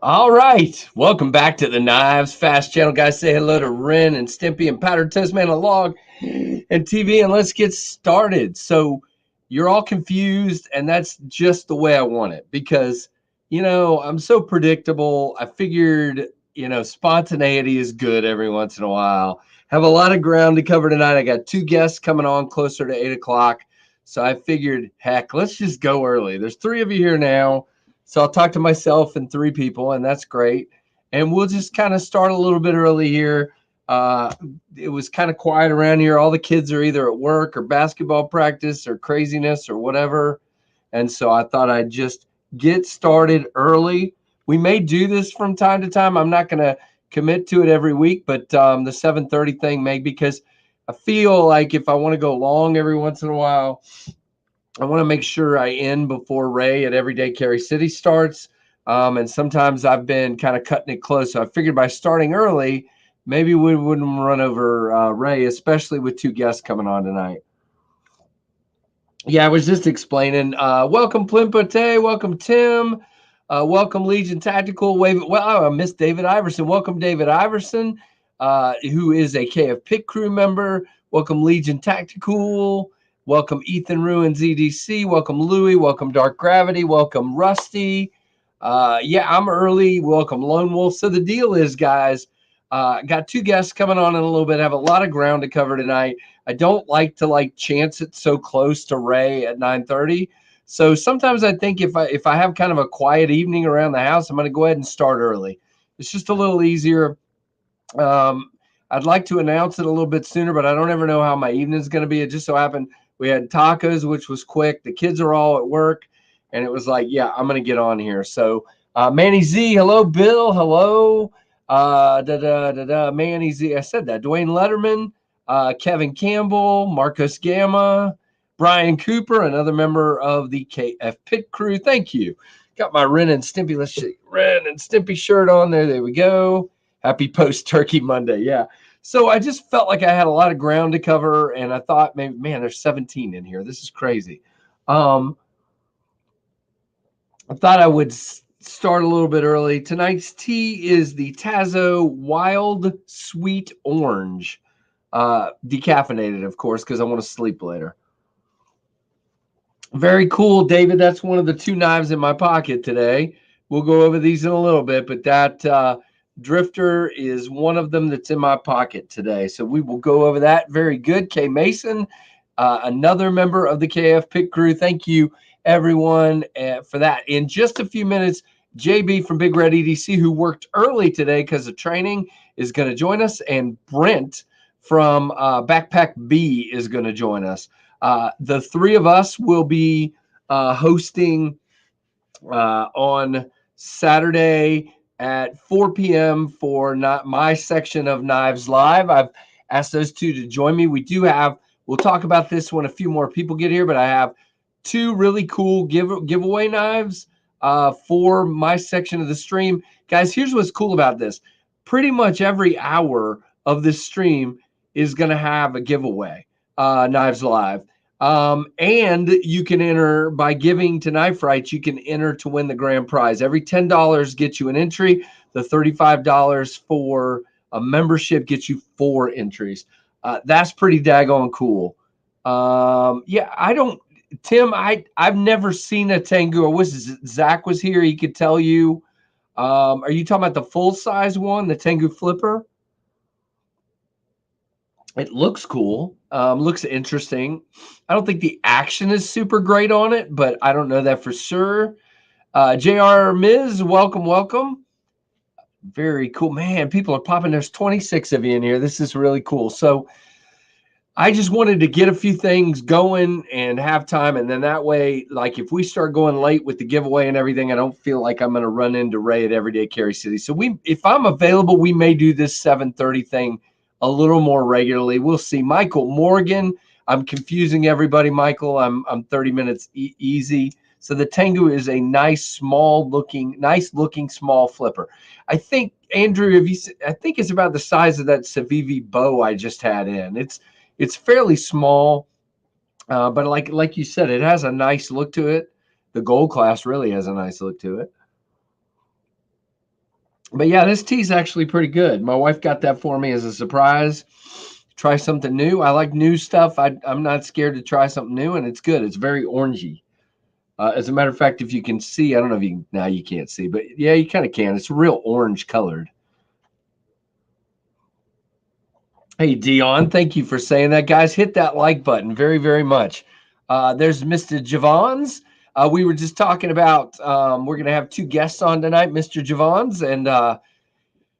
All right, welcome back to the KnivesFAST channel, guys. Say hello to Ren and Stimpy and Powdered Toast Man on Log and TV, and let's get started. So you're all confused, and that's just the way I want it because, I'm so predictable. I figured, spontaneity is good every once in a while. Have a lot of ground to cover tonight. I got two guests coming on closer to 8 o'clock. So I figured, heck, let's just go early. There's three of you here now. So I'll talk to myself and three people, and that's great. And we'll just kind of start a little bit early here. It was kind of quiet around here. All the kids are either at work or basketball practice or craziness or whatever. And so I thought I'd just get started early. We may do this from time to time. I'm not going to commit to it every week, but the 7:30 thing may, because I feel like if I want to go long every once in a while, I want to make sure I end before Ray at Everyday Carry City starts. And sometimes I've been kind of cutting it close. So I figured by starting early, maybe we wouldn't run over Ray, especially with two guests coming on tonight. Yeah, I was just explaining. Welcome, Plimpote. Welcome, Tim. Welcome, Legion Tactical. Well, I missed David Iverson. Welcome, David Iverson, who is a KF Pit Crew member. Welcome, Legion Tactical. Welcome, Ethan Ruins EDC. Welcome, Louie. Welcome, Dark Gravity. Welcome, Rusty. Yeah, I'm early. Welcome, Lone Wolf. So the deal is, guys, got two guests coming on in a little bit. I have a lot of ground to cover tonight. I don't like to chance it so close to Ray at 9:30. So sometimes I think if I have kind of a quiet evening around the house, I'm going to go ahead and start early. It's just a little easier. I'd like to announce it a little bit sooner, but I don't ever know how my evening is going to be. It just so happened we had tacos, which was quick. The kids are all at work, and it was like, yeah, I'm going to get on here. So Manny Z, hello, Bill, hello. Manny Z, I said that. Dwayne Letterman, Kevin Campbell, Marcos Gamma, Brian Cooper, another member of the KF Pit Crew. Thank you. Got my Ren and Stimpy. Let's see, Ren and Stimpy shirt on there. There we go. Happy post-Turkey Monday. Yeah. So I just felt like I had a lot of ground to cover, and I thought, maybe, man, there's 17 in here. This is crazy. I thought I would start a little bit early. Tonight's tea is the Tazo Wild Sweet Orange. Decaffeinated, of course, because I want to sleep later. Very cool, David. That's one of the two knives in my pocket today. We'll go over these in a little bit, but that Drifter is one of them that's in my pocket today. So we will go over that. Very good. K Mason, another member of the KF Pit Crew. Thank you, everyone, for that. In just a few minutes, JB from BigRedEDC, who worked early today because of training, is going to join us, and Brent from BakPakB is going to join us. The three of us will be hosting on Saturday at 4 p.m. for not my section of Knives Live. I've asked those two to join me. We'll talk about this when a few more people get here, but I have two really cool giveaway knives for my section of the stream. Guys, here's what's cool about this. Pretty much every hour of this stream is going to have a giveaway, Knives Live. And you can enter by giving to Knife Rights. You can enter to win the grand prize. Every $10 gets you an entry. The $35 for a membership gets you 4 entries. That's pretty daggone cool. Yeah, Tim, I've never seen a Tengu. I wish Zach was here. He could tell you. Are you talking about the full size one, the Tengu flipper? It looks cool. Looks interesting. I don't think the action is super great on it, but I don't know that for sure. JR Miz, welcome. Very cool. Man, people are popping. There's 26 of you in here. This is really cool. So I just wanted to get a few things going and have time. And then that way, like if we start going late with the giveaway and everything, I don't feel like I'm going to run into Ray at Everyday Carry City. So if I'm available, we may do this 7:30 thing a little more regularly. We'll see. Michael Morgan, I'm confusing everybody. Michael, I'm 30 minutes easy. So the Tengu is a nice looking small flipper. I think, Andrew, I think it's about the size of that Civivi bow I just had in. It's fairly small, but like you said, it has a nice look to it. The gold class really has a nice look to it. But yeah, this tea's actually pretty good. My wife got that for me as a surprise. Try something new. I like new stuff. I'm not scared to try something new, and it's good. It's very orangey. As a matter of fact, if you can see, I don't know if you can, now you can't see, but yeah, you kind of can. It's real orange colored. Hey, Dion, thank you for saying that. Guys, hit that like button very, very much. There's Mr. Javons. We were just talking about, we're going to have two guests on tonight, Mr. Javons, and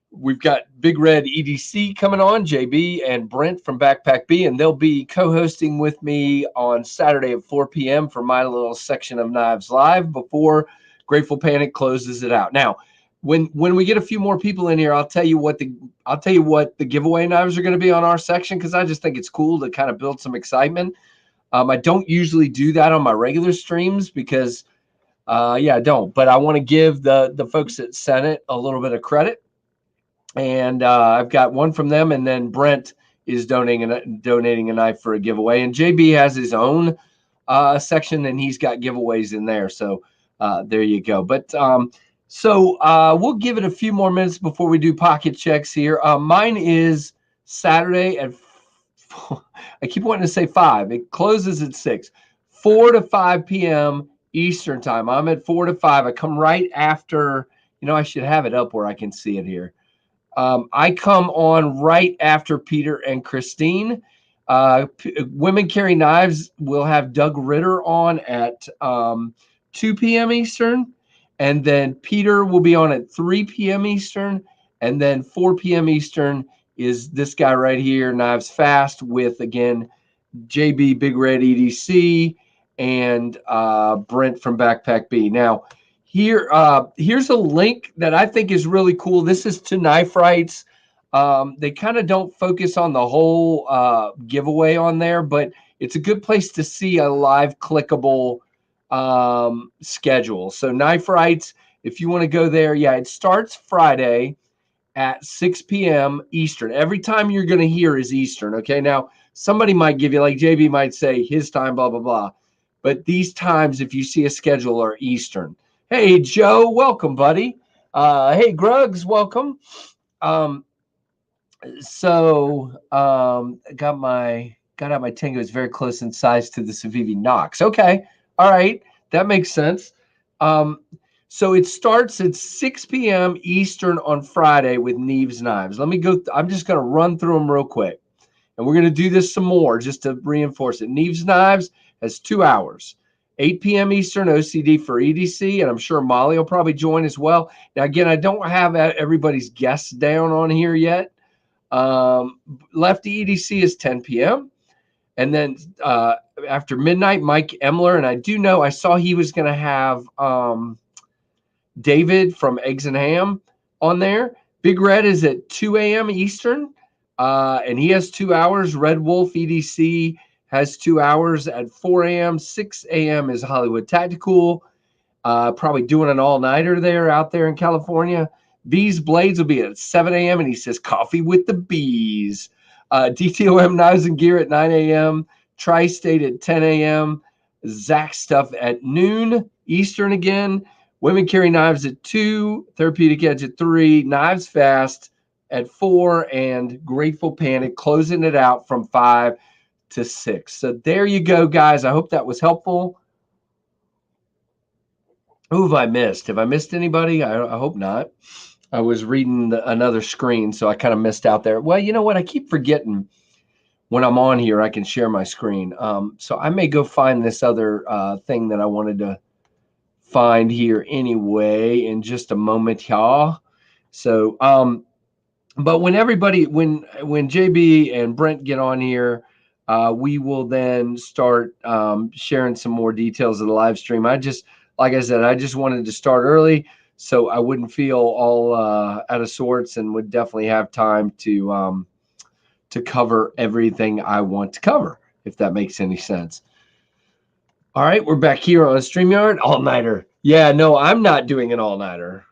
we've got BigRedEDC coming on, JB and Brent from BakPakB, and they'll be co-hosting with me on Saturday at 4 p.m. for my little section of Knives Live before Grateful Panic closes it out. Now, when we get a few more people in here, I'll tell you what the giveaway knives are going to be on our section, because I just think it's cool to kind of build some excitement. I don't usually do that on my regular streams because, yeah, I don't. But I want to give the folks that sent it a little bit of credit. And I've got one from them, and then Brent is donating a knife for a giveaway, and JB has his own section, and he's got giveaways in there. So there you go. But we'll give it a few more minutes before we do pocket checks here. Mine is Saturday at I keep wanting to say 5. It closes at 6, 4 to 5 p.m. Eastern time. I'm at 4 to 5. I come right after. I should have it up where I can see it here. I come on right after Peter and Christine. Women Carry Knives will have Doug Ritter on at 2 p.m. Eastern. And then Peter will be on at 3 p.m. Eastern. And then 4 p.m. Eastern is this guy right here, KnivesFAST, with, again, JB BigRedEDC and Brent from BakPakB. Now, here's a link that I think is really cool. This is to Knife Rights. They kind of don't focus on the whole giveaway on there, but it's a good place to see a live clickable schedule. So Knife Rights, if you want to go there, yeah, it starts Friday at 6 p.m. Eastern. Every time you're going to hear is Eastern. Okay, now somebody might give you, like JB might say his time, blah, blah, blah. But these times, if you see a schedule, are Eastern. Hey, Joe, welcome, buddy. Hey, Gruggs, welcome. Got out my Tango. It's very close in size to the Civivi Knox. Okay, all right, that makes sense. So it starts at 6 p.m. Eastern on Friday with Knives Knives. Let me go. I'm just going to run through them real quick, and we're going to do this some more just to reinforce it. Knives Knives has 2 hours. 8 p.m. Eastern OCD for EDC, and I'm sure Molly will probably join as well. Now, again, I don't have everybody's guests down on here yet. Lefty EDC is 10 p.m. And then after midnight, Mike Emler, and I do know I saw he was going to have David from Eggs and Ham on there. Big Red is at 2 a.m. Eastern, and he has 2 hours. Red Wolf EDC has 2 hours at 4 a.m. 6 a.m. is Hollywood Tactical. Probably doing an all-nighter there out there in California. Bees Blades will be at 7 a.m. and he says coffee with the bees. DTOM Knives and Gear at 9 a.m. Tri-State at 10 a.m. Zach Stuff at noon Eastern again. Women Carry Knives at 2. Therapeutic Edge at 3. KnivesFAST at 4. And Grateful Panic closing it out from 5 to 6. So there you go, guys. I hope that was helpful. Who have I missed? Have I missed anybody? I hope not. I was reading another screen, so I kind of missed out there. Well, you know what? I keep forgetting when I'm on here, I can share my screen. So I may go find this other thing that I wanted to find here anyway in just a moment, y'all. So, but when JB and Brent get on here, we will then start sharing some more details of the live stream. Like I said, I just wanted to start early so I wouldn't feel all out of sorts, and would definitely have time to cover everything I want to cover, if that makes any sense. All right, we're back here on StreamYard. All-nighter. Yeah, no, I'm not doing an all-nighter.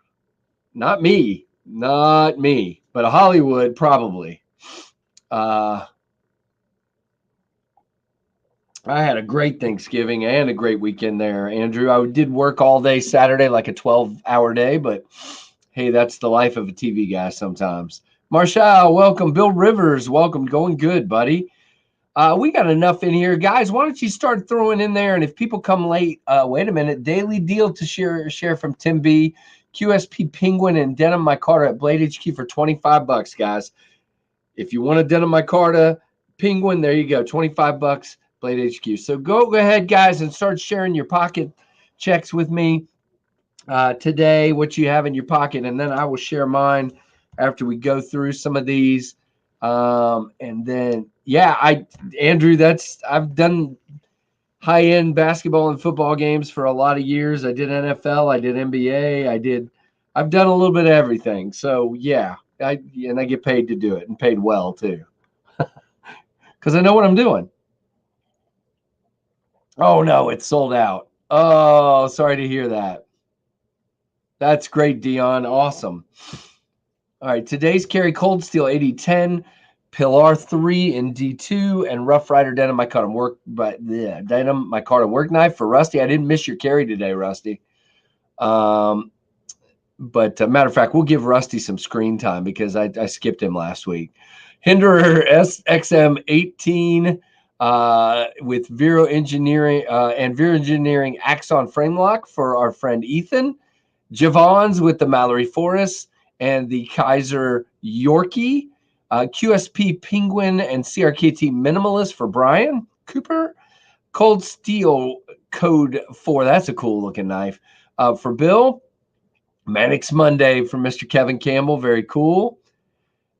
Not me. But Hollywood, probably. I had a great Thanksgiving and a great weekend there, Andrew. I did work all day Saturday, like a 12-hour day, but Hey, that's the life of a TV guy sometimes. Marshall, welcome. Bill Rivers, welcome. Going good, buddy. We got enough in here. Guys, why don't you start throwing in there? And if people come late, wait a minute. Daily deal to share from Tim B. QSP Penguin and Denim Micarta at Blade HQ for $25, guys. If you want a Denim Micarta Penguin, there you go. $25, Blade HQ. So go ahead, guys, and start sharing your pocket checks with me today, what you have in your pocket, and then I will share mine after we go through some of these. And then, yeah, Andrew, I've done high-end basketball and football games for a lot of years. I did NFL, I did NBA, I've done a little bit of everything. So yeah, I get paid to do it, and paid well too, because I know what I'm doing. Oh no, it's sold out. Oh, sorry to hear that. That's great, Dion. Awesome. All right, today's carry Cold Steel 8010, Pilar 3 in D2, and Rough Rider Denim Micarta Denim Micarta work knife for Rusty. I didn't miss your carry today, Rusty. But matter of fact, we'll give Rusty some screen time because I skipped him last week. Hinderer SXM 18 with Vero Engineering and Vero Engineering Axon frame lock for our friend Ethan. Javon's with the Mallory Forest and the Kaiser Yorkie, QSP Penguin and CRKT Minimalist for Brian Cooper, Cold Steel Code 4, that's a cool looking knife, for Bill, Mannix Monday for Mr. Kevin Campbell, very cool,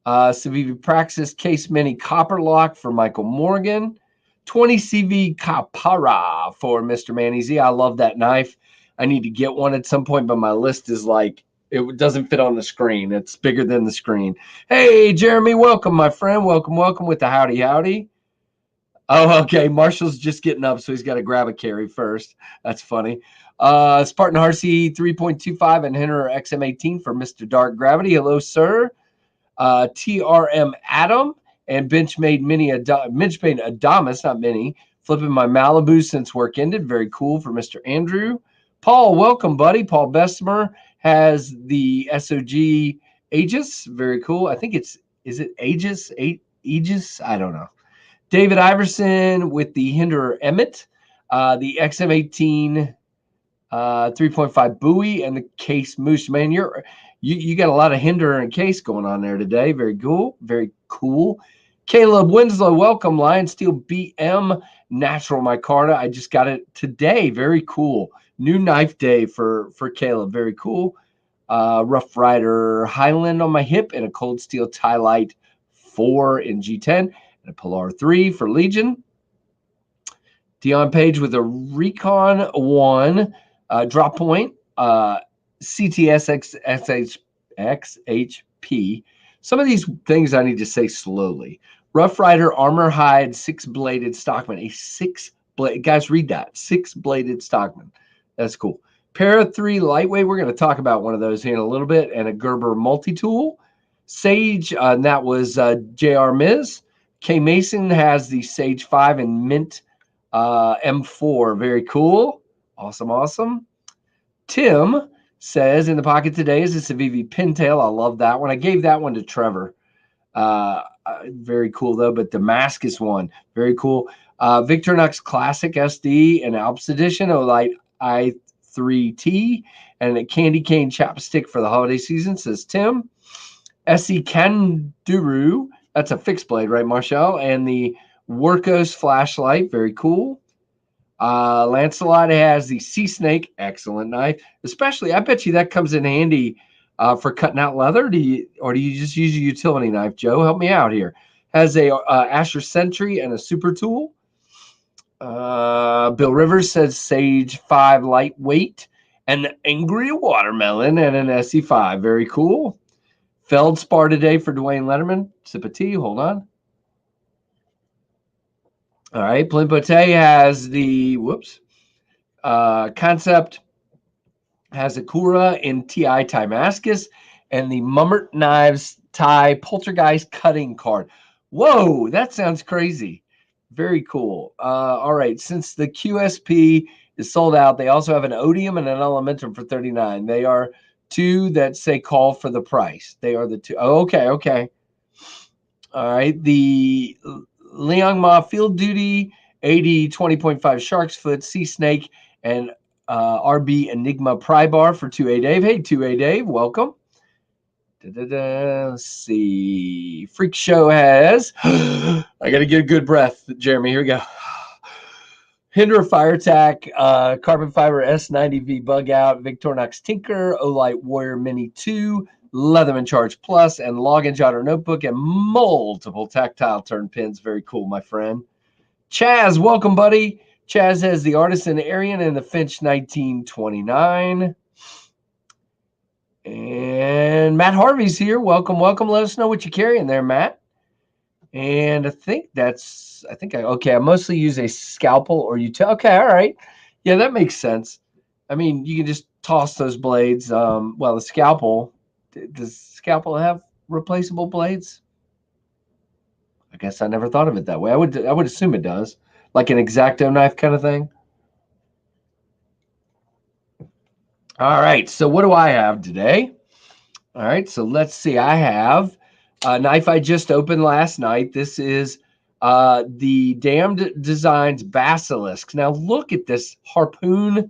Civivi Praxis Case Mini Copper Lock for Michael Morgan, 20 CV Capara for Mr. Manny Z. I love that knife. I need to get one at some point, but my list is like, it doesn't fit on the screen. It's bigger than the screen. Hey, Jeremy, welcome, my friend. Welcome with the howdy, howdy. Oh, okay. Marshall's just getting up, so he's got to grab a carry first. That's funny. Spartan RC 3.25 and Hinderer XM18 for Mr. Dark Gravity. Hello, sir. TRM Adam and Benchmade Adamus, not Mini. Flipping my Malibu since work ended. Very cool for Mr. Andrew. Paul, welcome, buddy. Paul Bessemer has the SOG Aegis. Very cool. I think is it Aegis? Aegis? I don't know. David Iverson with the Hinderer Emmett, the XM18 3.5 Bowie, and the Case Moose. Man, you got a lot of Hinderer and Case going on there today. Very cool. Very cool. Caleb Winslow, welcome. Lion Steel BM Natural Micarta. I just got it today. Very cool. New knife day for Caleb. Very cool. Rough Rider Highland on my hip and a Cold Steel Tie Light 4 in G10 and a Pilar 3 for Legion. Dion Page with a Recon 1 drop point. CTS XHP. Some of these things I need to say slowly. Rough Rider Armor Hide 6-bladed Stockman. A 6-blade. Guys, read that. 6-bladed Stockman. That's cool. Para 3 lightweight. We're going to talk about one of those here in a little bit. And a Gerber multi-tool. Sage, and that was JR Miz. K Mason has the Sage 5 and Mint M4. Very cool. Awesome, awesome. Tim says in the pocket today is a Civivi Pintail. I love that one. I gave that one to Trevor. Very cool, though. But Damascus one, very cool. Victorinox Classic SD and Alps Edition, Olight I3T, and a Candy Cane Chapstick for the holiday season, says Tim. SE Kanduru, that's a fixed blade, right, Marshall? And the Workos flashlight, very cool. Lancelot has the Sea Snake, excellent knife. Especially, I bet you that comes in handy for cutting out leather. Do you just use a utility knife, Joe? Help me out here. Has a Asher Sentry and a super tool. Bill Rivers says Sage 5 lightweight and the Angry Watermelon and an SE5. Very cool. Feldspar today for Dwayne Letterman. Sip of tea. Hold on. All right. Plimpote has the Concept has a Kura in TI Damascus and the Mummert Knives Tie Poltergeist cutting card. Whoa, that sounds crazy. Very cool. All right. Since the QSP is sold out, they also have an Odium and an Elementum for $39. They are two that say call for the price. They are the two. Oh, okay, okay. All right. The Liang Ma Field Duty 80 20.5 Shark's Foot Sea Snake and RB Enigma Pry Bar for 2A Dave. Hey, 2A Dave, welcome. Let's see. Freak Show has. I got to get a good breath, Jeremy. Here we go. Hinder Fire Attack, Carbon Fiber S90V Bug Out, Victorinox Tinker, Olight Warrior Mini 2, Leatherman Charge Plus, and Login Jotter Notebook, and multiple tactile turn pins. Very cool, my friend. Chaz, welcome, buddy. Chaz has the Artisan Aryan and the Finch 1929. And Matt Harvey's here. Welcome, welcome. Let us know what you're carrying there, Matt. And I think I mostly use a scalpel or utility. Okay, all right. Yeah, that makes sense. I mean, you can just toss those blades. Well, the scalpel, does scalpel have replaceable blades? I guess I never thought of it that way. I would assume it does, like an X-Acto knife kind of thing. All right, so what do I have today? All right, so let's see. I have a knife I just opened last night. This is the Damned Designs Basilisks. Now look at this harpoon.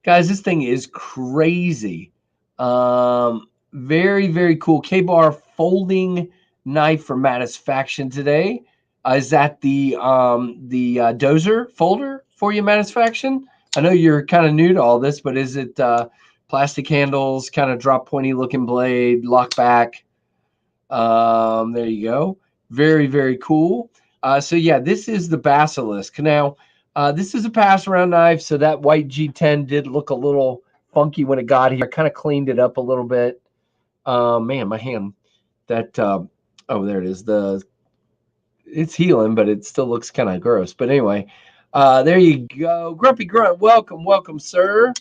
Guys, this thing is crazy. Very, very cool. K-bar folding knife for Mattisfaction today. Is that the dozer folder for you, Mattisfaction? I know you're kind of new to all this, but is it plastic handles, kind of drop pointy looking blade, lock back? There you go. Very, very cool. So yeah, this is the Basilisk. Now, this is a pass around knife, so that white G10 did look a little funky when it got here. I kind of cleaned it up a little bit. Man, my hand, that, oh, there it is. It's healing, but it still looks kind of gross. But anyway, there you go. Grumpy Grunt, welcome, welcome, sir.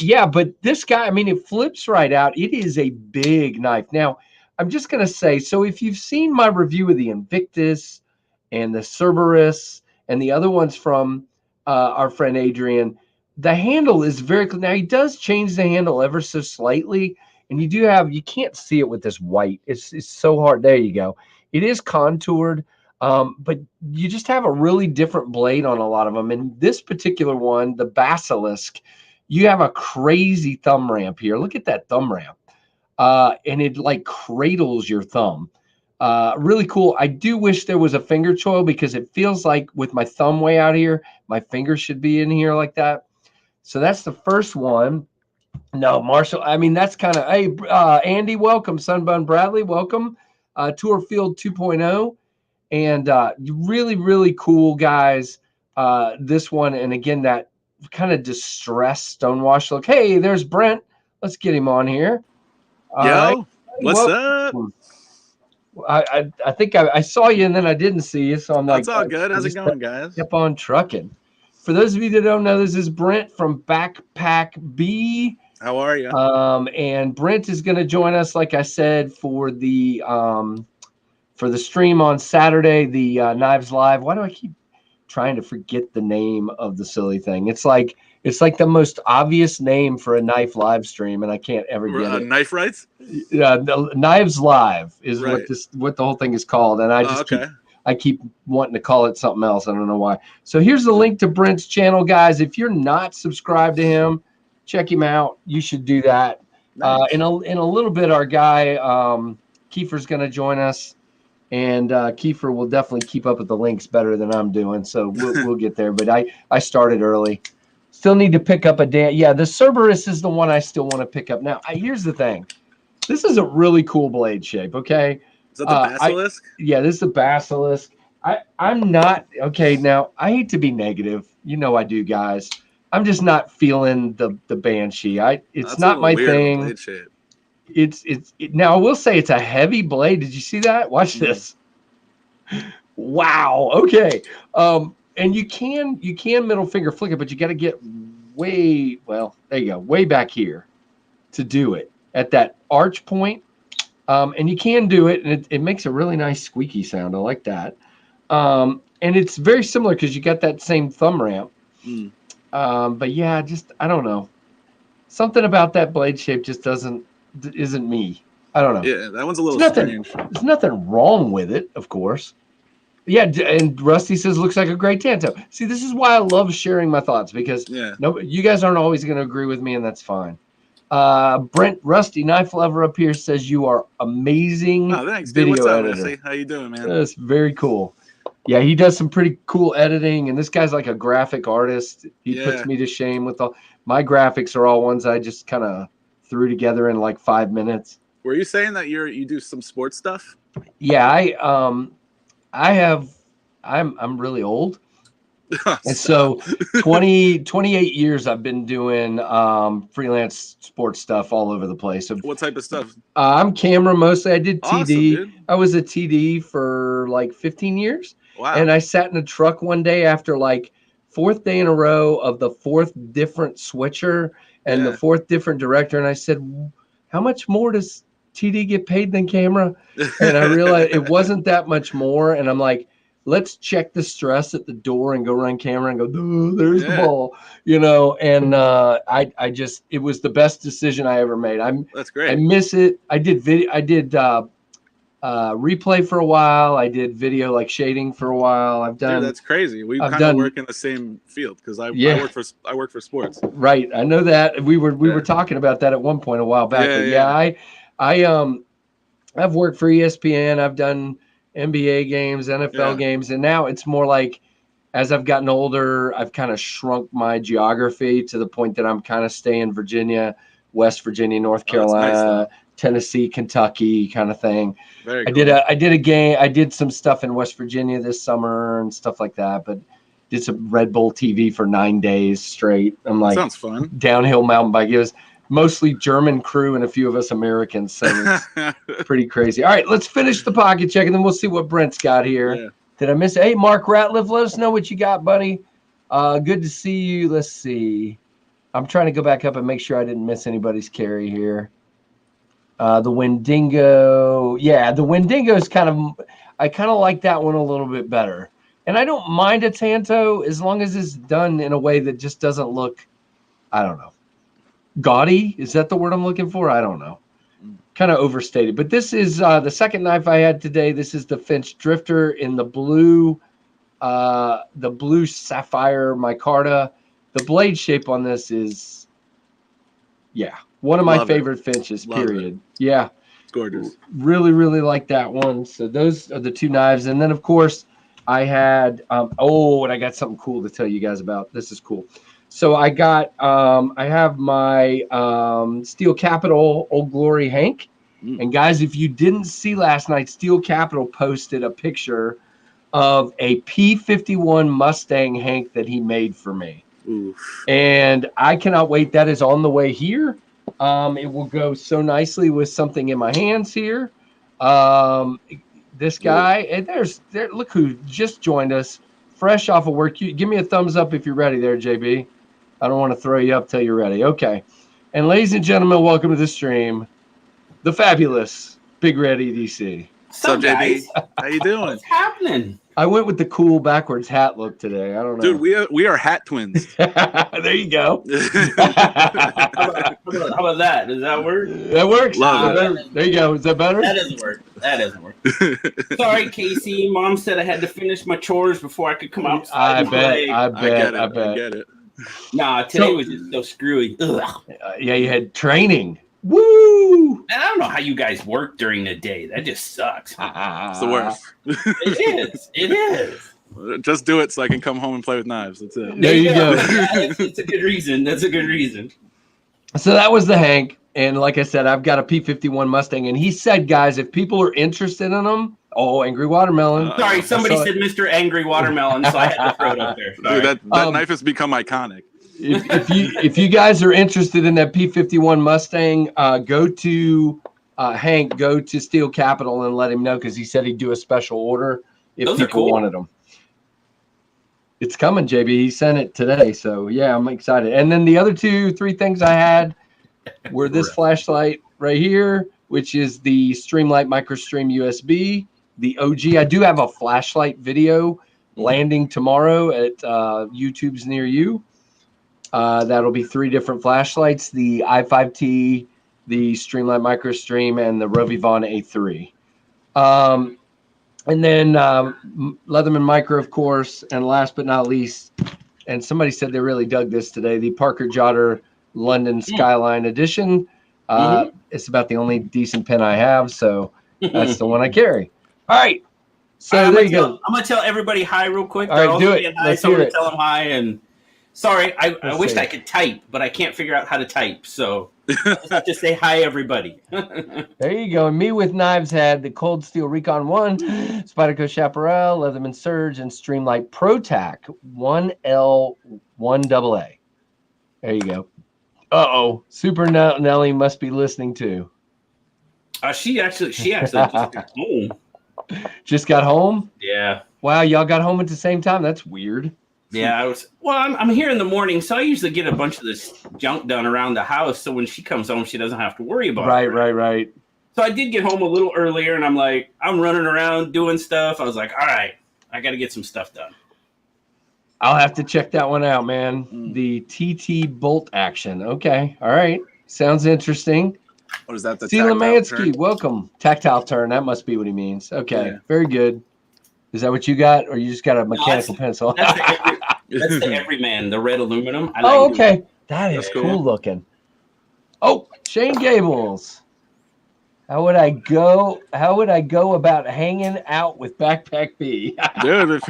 Yeah, but this guy, I mean, it flips right out. It is a big knife. Now, I'm just going to say, so if you've seen my review of the Invictus and the Cerberus and the other ones from our friend Adrian, the handle is very clear. Now, he does change the handle ever so slightly, and you can't see it with this white. It's so hard. There you go. It is contoured, but you just have a really different blade on a lot of them. And this particular one, the Basilisk, you have a crazy thumb ramp here. Look at that thumb ramp. And it like cradles your thumb. Really cool. I do wish there was a finger choil because it feels like with my thumb way out here, my finger should be in here like that. So that's the first one. No, Marshall, I mean, that's kind of, hey, Andy, welcome. Sunbun Bradley, welcome. Tour Field 2.0. And really, really cool, guys. This one, and again, that kind of distressed stonewash look. Hey, there's Brent. Let's get him on here. All right. What's up? I think I saw you and then I didn't see you, so I'm like, that's all good. How's it going, guys? Kept on trucking. For those of you that don't know, this is Brent from BakPakB. How are you? And Brent is going to join us, like I said, for the stream on Saturday, the Knives Live. Why do I keep trying to forget the name of the silly thing? It's like the most obvious name for a knife live stream, and I can't ever get it. Knife Rights? Knives Live is right. what the whole thing is called, and I just keep wanting to call it something else. I don't know why. So here's the link to Brent's channel, guys. If you're not subscribed to him, check him out. You should do that. Nice. In a little bit, our guy Kiefer's going to join us. And Kiefer will definitely keep up with the links better than I'm doing, so we'll get there. But I started early. Still need to pick up yeah, the Cerberus is the one I still want to pick up. Now, here's the thing. This is a really cool blade shape, okay? Is that the Basilisk? Yeah, this is the Basilisk. I'm not, okay, now, I hate to be negative. You know I do, guys. I'm just not feeling the Banshee. It's not my thing. Blade shape. Now I will say it's a heavy blade. Did you see that? Watch this. Wow. Okay. And you can middle finger flick it, but you got to get way back here to do it at that arch point. And you can do it, and it makes a really nice squeaky sound. I like that. And it's very similar because you got that same thumb ramp. But yeah, I don't know. something about that blade shape just isn't me. I don't know. Yeah, that one's a little strange. There's nothing wrong with it, of course. Yeah, and Rusty says looks like a great Tanto. See, this is why I love sharing my thoughts, because you guys aren't always going to agree with me, and that's fine. Brent Rusty Knife Lover up here says you are amazing. Oh, thanks, video dude. What's up, editor. Rusty? How you doing, man? That's very cool. Yeah, he does some pretty cool editing, and this guy's like a graphic artist. He puts me to shame with all my graphics are all ones I just kind of threw together in like 5 minutes. Were you saying that you do some sports stuff? Yeah, I'm really old. And so 28 years I've been doing freelance sports stuff all over the place. What type of stuff? I'm camera mostly. I did TD. Dude. I was a TD for like 15 years. Wow. And I sat in a truck one day after like 4th day in a row of the 4th different switcher and the 4th different director. And I said, how much more does TD get paid than camera? And I realized it wasn't that much more. And I'm like, let's check the stress at the door and go run camera and go, there's the ball, and I just, it was the best decision I ever made. That's great. I miss it. I did video. I did replay for a while. I did video like shading for a while. I've done. Dude, that's crazy. We kind of work in the same field because I work for sports. Right. I know that we were talking about that at one point a while back. I've worked for ESPN. I've done NBA games, NFL games, and now it's more like as I've gotten older, I've kind of shrunk my geography to the point that I'm kind of staying Virginia, West Virginia, North Carolina, Tennessee, Kentucky kind of thing. Very cool. I did a game. I did some stuff in West Virginia this summer and stuff like that, but did some Red Bull TV for 9 days straight. I'm like, sounds fun. Downhill mountain bike. It was mostly German crew and a few of us Americans. So it's pretty crazy. All right, let's finish the pocket check, and then we'll see what Brent's got here. Yeah. Did I miss it? Hey, Mark Ratliff, let us know what you got, buddy. Good to see you. Let's see. I'm trying to go back up and make sure I didn't miss anybody's carry here. The Wendigo. Yeah, the Wendigo is I kind of like that one a little bit better. And I don't mind a Tanto as long as it's done in a way that just doesn't look, I don't know, gaudy. Is that the word I'm looking for? I don't know. Kind of overstated. But this is the second knife I had today. This is the Finch Drifter in the blue sapphire micarta. The blade shape on this is, one of my favorite Finches, period. Yeah. It's gorgeous. Really, really like that one. So those are the two knives. And then, of course, I had, and I got something cool to tell you guys about. This is cool. So I got, I have my Steel Capital Old Glory Hank. And guys, if you didn't see last night, Steel Capital posted a picture of a P51 Mustang Hank that he made for me. Oof. And I cannot wait. That is on the way here. It will go so nicely with something in my hands here. This guy, and look who just joined us, fresh off of work. Give me a thumbs up if you're ready there, JB. I don't want to throw you up till you're ready. Okay. And ladies and gentlemen, welcome to the stream, the fabulous BigRedEDC. What's up, JB? How you doing? What's happening? I went with the cool backwards hat look today. I don't know. Dude, we are hat twins. There you go. How about that? Does that work? That works. There you go. Is that better? That doesn't work. Sorry, Casey. Mom said I had to finish my chores before I could come outside. I bet. Nah, today was just so screwy. Yeah, you had training. Woo! And I don't know how you guys work during the day. That just sucks. It's the worst. It is. Just do it so I can come home and play with knives. That's it. There you go. It's a good reason. That's a good reason. So that was the Hank. And like I said, I've got a P51 Mustang. And he said, guys, if people are interested in them, Angry Watermelon. Sorry, somebody said Mr. Angry Watermelon, so I had to throw it up there. Dude, that knife has become iconic. If you guys are interested in that P51 Mustang, go to Hank, go to Steel Capital and let him know, because he said he'd do a special order if people wanted them. It's coming, JB. He sent it today, so yeah, I'm excited. And then the other 3 things I had were this flashlight right here, which is the Streamlight MicroStream USB, the OG. I do have a flashlight video landing tomorrow at YouTube's near you. That'll be 3 different flashlights: the i5T, the Streamlight MicroStream, and the Rovivon A3. And then Leatherman Micro, of course, and last but not least, and somebody said they really dug this today, the Parker Jotter London Skyline Edition. It's about the only decent pen I have, so that's the one I carry. All right. So there you go. I'm going to tell everybody hi real quick. All right, do it. Let's hear it. Tell them hi. And sorry, I wished I could type, but I can't figure out how to type. So I'll just say hi, everybody. There you go. And me with Knives had the Cold Steel Recon 1, Spyderco Chaparral, Leatherman Surge, and Streamlight ProTac 1L1AA. There you go. Uh-oh. Super Nelly must be listening too. She actually just got home. Just got home? Yeah. Wow, y'all got home at the same time? That's weird. Yeah, I'm here in the morning, so I usually get a bunch of this junk done around the house, so when she comes home, she doesn't have to worry about it. Right. So I did get home a little earlier, and I'm running around doing stuff. I was like, all right, I got to get some stuff done. I'll have to check that one out, man. The TT bolt action. Okay, all right. Sounds interesting. What is that? The Lemansky, welcome. Tactile turn. That must be what he means. Okay, very good. Is that what you got, or you just got a mechanical pencil? That's the Everyman, the red aluminum. Okay. That is cool looking. Oh, Shane Gables. How would I go about hanging out with BakPakB? Dude,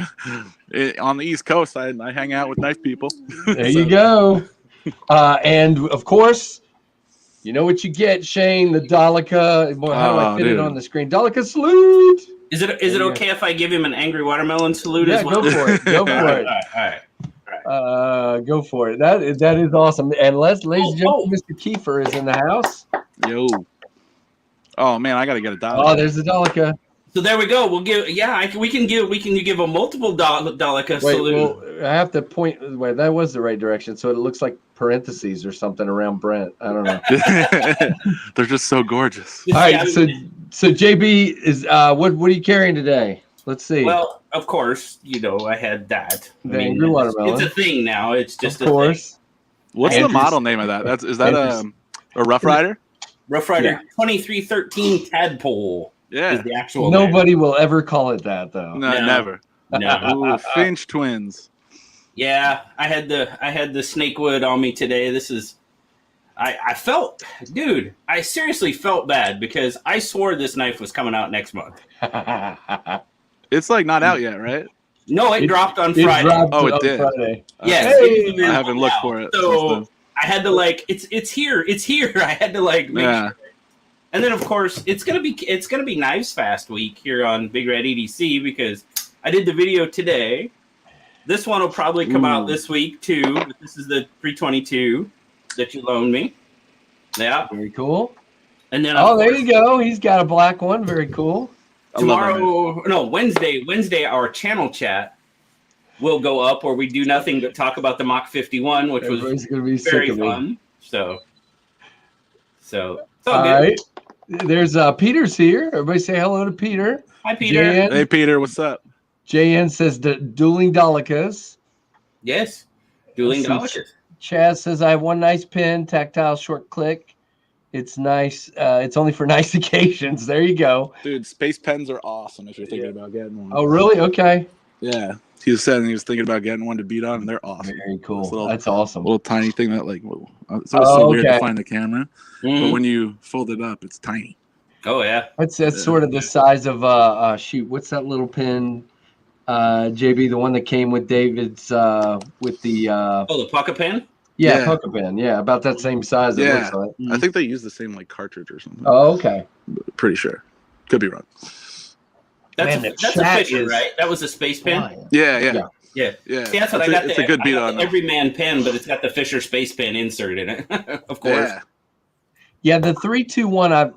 on the East Coast, I hang out with knife people. There you go. And of course, you know what you get, Shane, the Dolica. How do I fit it on the screen? Dolica salute. Is it okay if I give him an angry watermelon salute as well? Go for it. Go for it. All right. Go for it. That is awesome. And ladies and gentlemen, Mr. Kiefer is in the house. Yo. Oh man, I gotta get a Dolica. Oh, there's the Dolica. So there we go. We'll give. Yeah, we can give a multiple Dolica salute. Well, I have to point. Wait, that was the right direction. So it looks like parentheses or something around Brent. I don't know. They're just so gorgeous. All right. So JB is what are you carrying today? Let's see. Well, of course, I had that. Angry watermelon. It's a thing now. It's just of course. What's the model name of that? Is that a Rough Rider? Rough Rider 2313 Tadpole. Yeah. Is the actual Nobody will ever call it that though. No, never. No. Ooh, Finch twins. Yeah, I had the Snakewood on me today. This is I seriously felt bad because I swore this knife was coming out next month. It's not out yet, right? No, it dropped on Friday. It did. Friday. Yes. I haven't looked for it. So I had to it's here. I had to make sure. And then of course it's gonna be KnivesFAST week here on BigRedEDC because I did the video today. This one will probably come out this week too. But this is the 322 that you loaned me. Yeah. Very cool. And then there you go. He's got a black one. Very cool. Wednesday our channel chat will go up where we do nothing but talk about the Mach 51, which was gonna be very fun. So it's all good. Right. There's Peter's here. Everybody say hello to Peter. Hi, Peter. JN. Hey, Peter. What's up? JN says dueling Dolicas. Yes, dueling Dolicas. Chaz says I have one nice pen, tactile short click. It's nice. It's only for nice occasions. There you go. Dude, space pens are awesome if you're thinking about getting one. Oh, really? Okay. Yeah. He said he was thinking about getting one to beat on, and they're awesome. Very cool. That's awesome. Little tiny thing that it's so weird to find the camera, but when you fold it up, it's tiny. Oh yeah. That's sort of the size of what's that little pin? JB, the one that came with David's with the the pocket pen? Yeah, pocket pen. Yeah, about that same size. It looks like. I think they use the same cartridge or something. Oh, okay. Pretty sure. Could be wrong. That's a Fisher, right? That was a space pen? Yeah. See, that's what I got. It's a good beat on Everyman pen, but it's got the Fisher space pen insert in it, of course. Yeah, the 321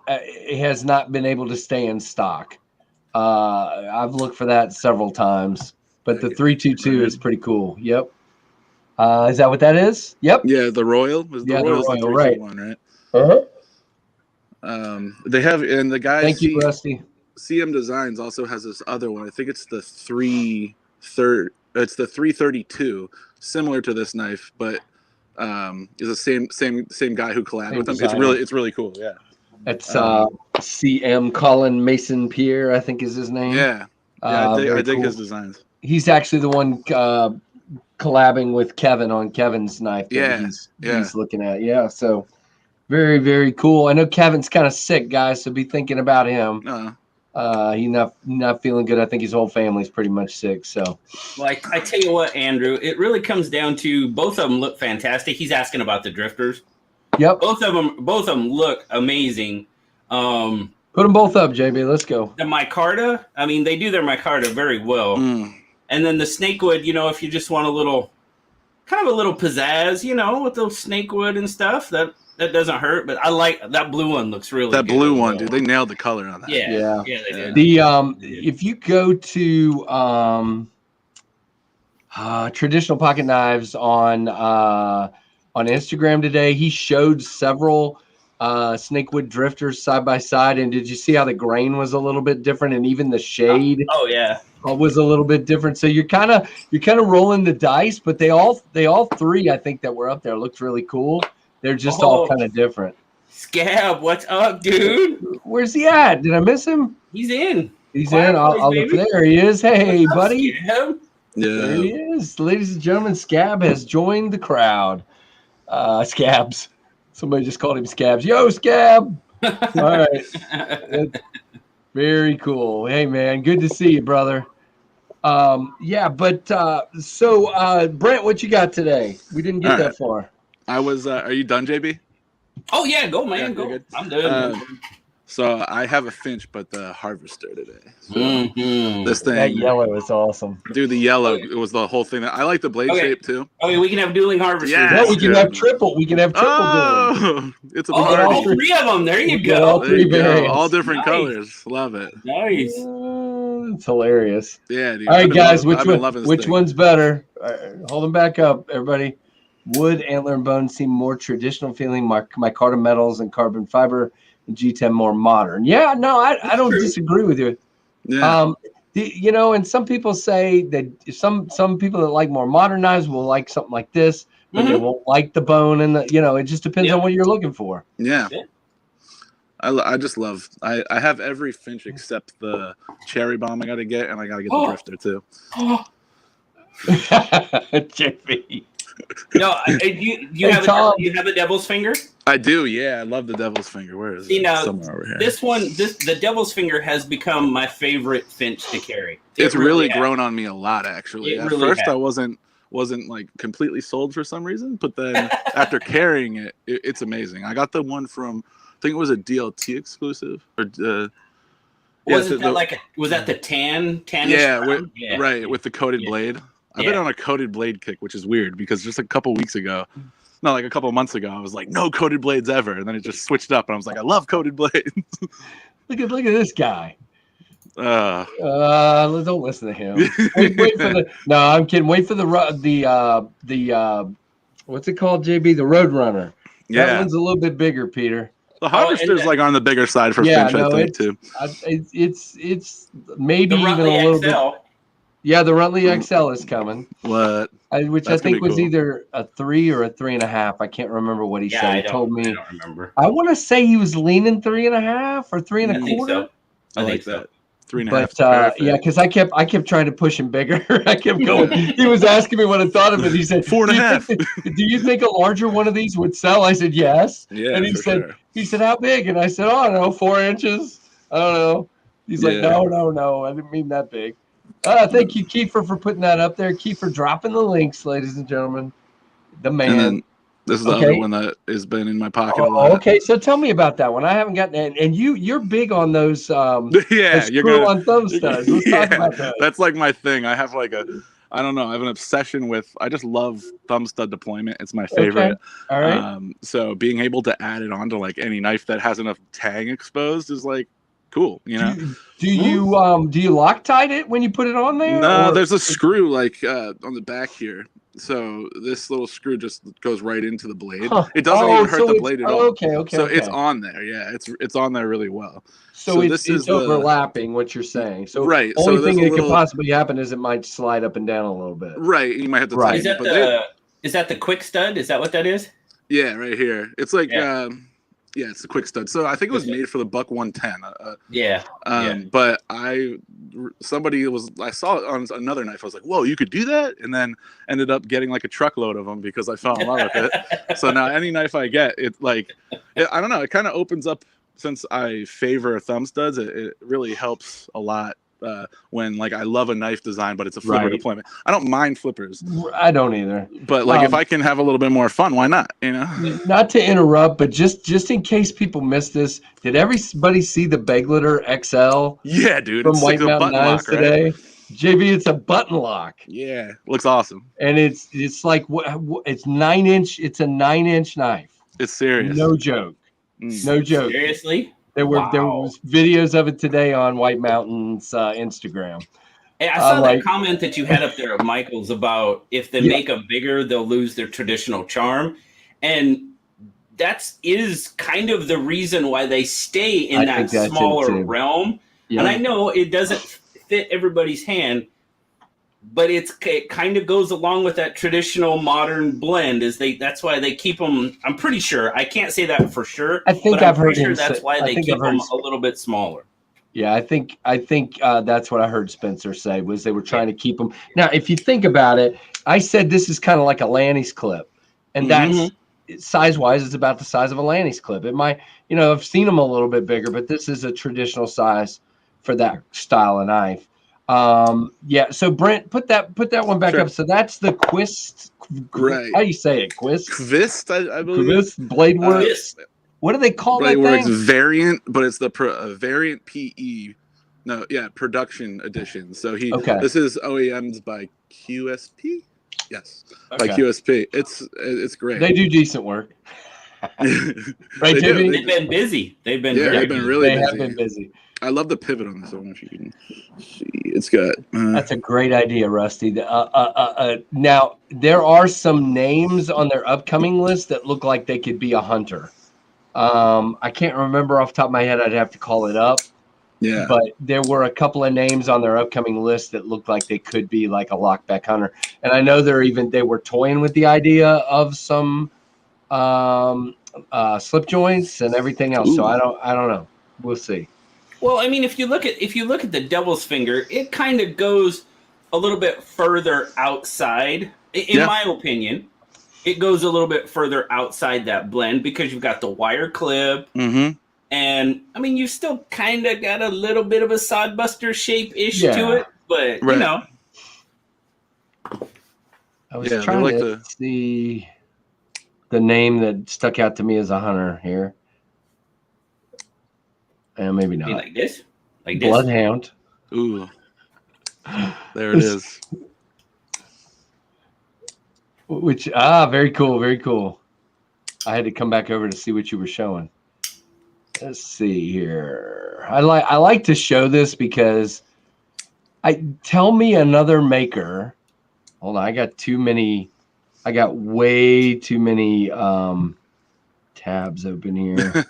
has not been able to stay in stock. I've looked for that several times, but the 322 is pretty cool. Yep. Is that what that is? Yep. Yeah, the Royal. The Royal, right? Uh-huh. They have, and the guy. Thank you, Rusty. CM Designs also has this other one. I think it's the 332, similar to this knife, but is the same guy who collabed with him. Designer. It's really cool. Yeah. It's CM Colin Mason Pierre, I think is his name. Yeah. Yeah, I dig his designs. He's actually the one collabing with Kevin on Kevin's knife that he's looking at. Yeah, so very, very cool. I know Kevin's kind of sick, guys, so be thinking about him. He's not feeling good. I think his whole family's pretty much sick. So, well, I tell you what, Andrew, it really comes down to both of them look fantastic. He's asking about the drifters. Yep, both of them look amazing. Put them both up, JB. Let's go. The micarta, I mean, they do their micarta very well. And then the snakewood, you know, if you just want a little pizzazz, you know, with the snakewood and stuff, that doesn't hurt. But I like that blue one. Looks really good. That blue one, dude. They nailed the color on that. Yeah, they did. If you go to Traditional Pocket Knives on Instagram today, he showed several snakewood drifters side by side, and did you see how the grain was a little bit different, and even the shade was a little bit different? So you're kind of rolling the dice, but they all three, I think, that were up there looked really cool. They're just all kind of different. Scab, what's up, dude? Where's he at? Did I miss him? He's in. He's in. I'll look. There he is. Hey, what's buddy. Up, Scab? Yeah. There he is. Ladies and gentlemen, Scab has joined the crowd. Scabs. Somebody just called him Scabs. Yo, Scab. All right. Very cool. Hey, man. Good to see you, brother. So Brent, what you got today? We didn't get that far. I was. Are you done, JB? Oh yeah, go man, Yeah, go. good. I'm done. So I have a Finch, but the Harvester today. So this thing, that yellow is awesome, dude. The yellow, it was the whole thing. I like the blade shape too. Okay, we can have dueling harvesters. Yes, we can have triple. We can have triple dueling. It's a all three of them. There you go. All three bands. All different colors. Love it. Nice. It's hilarious. Yeah, dude. All right, guys. Which one's better? Hold them back up, everybody. Wood, antler, and bone seem more traditional feeling. Micarta metals and carbon fiber, and G10 more modern. Yeah, no, I don't disagree with you. Yeah. And some people say that some people that like more modern knives will like something like this, but they won't like the bone, and it just depends on what you're looking for. Yeah. I just love. I have every Finch except the cherry bomb I got to get, and I got to get the drifter too. JP. No, you have a devil's finger? I do, yeah. I love the devil's finger. Where is it? Somewhere over here. The devil's finger has become my favorite Finch to carry. It's really grown on me a lot. Actually, at really first I wasn't like completely sold for some reason, but then after carrying it, it's amazing. I got the one from, I think it was a DLT exclusive, or was that the tan? Yeah, right, with the coated blade. I've been on a coated blade kick, which is weird because just a couple months ago, I was like, no coated blades ever. And then it just switched up and I was like, I love coated blades. Look at this guy. Don't listen to him. No, I'm kidding. Wait for the what's it called, JB? The Roadrunner. Yeah. That one's a little bit bigger, Peter. The Harvester's like on the bigger side for Finch, I think, too. It's maybe even a little bit. Yeah, the Ratliff XL is coming. What? Which I think was either a 3 or a 3.5. I can't remember what he said. He told me. I don't remember. I want to say he was leaning 3.5 or 3.25. I like that. 3.5. But because I kept trying to push him bigger. I kept going. He was asking me what I thought of it. He said 4.5. Do you think a larger one of these would sell? I said yes. Yeah. And he said how big? And I said, I don't know, 4 inches. I don't know. He's like, no, I didn't mean that big. Thank you, Kiefer, for putting that up there. Kiefer dropping the links, ladies and gentlemen. The man. And then this is the other one that has been in my pocket a lot. Okay, so tell me about that one. I haven't gotten it. And you're big on those you're on thumb studs. Let's talk about that. That's like my thing. I have like I have an obsession with, I just love thumb stud deployment. It's my favorite. Okay. All right. So being able to add it onto like any knife that has enough tang exposed is like cool, Do you Loctite it when you put it on there? No, there's a screw like on the back here. So this little screw just goes right into the blade. Huh. It doesn't even hurt the blade at all. Okay. So it's on there. Yeah, it's on there really well. So it's overlapping what you're saying. So right. Only thing that could possibly happen is it might slide up and down a little bit. Right. You might have to tighten it. Is that the quick stud? Is that what that is? Yeah, right here. It's like it's a quick stud. So I think it was made for the Buck 110. But I saw it on another knife. I was like, whoa, you could do that? And then ended up getting like a truckload of them because I fell in love with it. So now any knife I get, I don't know, it kind of opens up. Since I favor thumb studs, it really helps a lot when like I love a knife design, but it's a flipper deployment. I don't mind flippers. I don't either. But like if I can have a little bit more fun, why not? You know. Not to interrupt, but just in case people missed this, did everybody see the Begleiter XL? Yeah, dude. From it's White like Mountain Knives today. Right? JB, it's a button lock. Yeah, looks awesome. And it's like it's 9-inch. It's a 9-inch knife. It's serious. No joke. No joke. Seriously? There was videos of it today on White Mountain's Instagram. Hey, I saw that comment that you had up there of Michael's about if they make them bigger, they'll lose their traditional charm. And that is kind of the reason why they stay in that smaller realm. Yeah. And I know it doesn't fit everybody's hand, but it kind of goes along with that traditional modern blend. That's why they keep them. I'm pretty sure. I can't say that for sure. I think I've heard him. That's why they keep them a little bit smaller. Yeah, I think that's what I heard Spencer say was they were trying to keep them. Now, if you think about it, I said this is kind of like a Lanny's clip, and that's size-wise, it's about the size of a Lanny's clip. It might, I've seen them a little bit bigger, but this is a traditional size for that style of knife. So Brent, put that one back up. So that's the Quist. Right. How do you say it? Quist. I believe. Quist Bladeworks. What do they call that thing? Bladeworks variant, but it's the variant PE. No, production edition. So this is OEMs by QSP. Yes, by QSP. It's great. They do decent work. Right, they've been busy. They've been really busy. They have been busy. I love the pivot on this. I don't know if you can see. It's got. That's a great idea, Rusty. Now, there are some names on their upcoming list that look like they could be a hunter. I can't remember off the top of my head. I'd have to call it up. Yeah. But there were a couple of names on their upcoming list that looked like they could be like a lockback hunter. And I know they were toying with the idea of some slip joints and everything else. Ooh. So I don't know. We'll see. Well, I mean, if you look at the devil's finger, it kind of goes a little bit further outside. In my opinion, it goes a little bit further outside that blend because you've got the wire clip, and I mean, you still kind of got a little bit of a sodbuster shape-ish to it, but you know. I was trying to see the name that stuck out to me as a hunter here. And maybe not. Like this? Bloodhound. Ooh. There it is. Which, very cool, very cool. I had to come back over to see what you were showing. Let's see here. I like to show this because tell me another maker. Hold on, I got way too many tabs open here.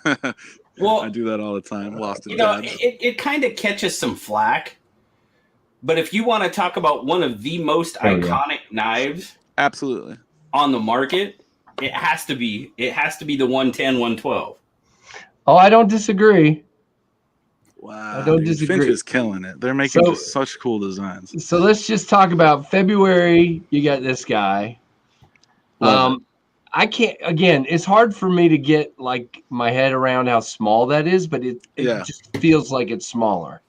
Well, I do that all the time. Lost in tabs. It kind of catches some flack. But if you want to talk about one of the most iconic knives, absolutely, on the market, it has to be the 110, 112. Oh, I don't disagree. Wow, I don't disagree. Finch is killing it. They're making just such cool designs. So let's just talk about February. You got this guy. I can't. Again, it's hard for me to get like my head around how small that is, but it just feels like it's smaller.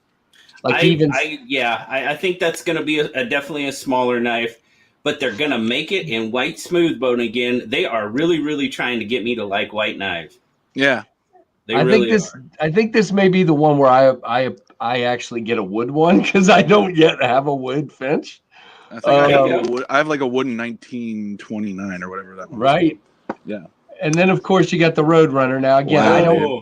Like I think that's going to be definitely a smaller knife, but they're going to make it in white smooth bone again. They are really, really trying to get me to like white knives. Yeah, I think this may be the one where I actually get a wood one because I don't yet have a wood Finch. I think I have like a wooden 1929 or whatever that one. Right. Yeah. And then of course you got the Roadrunner. Now again,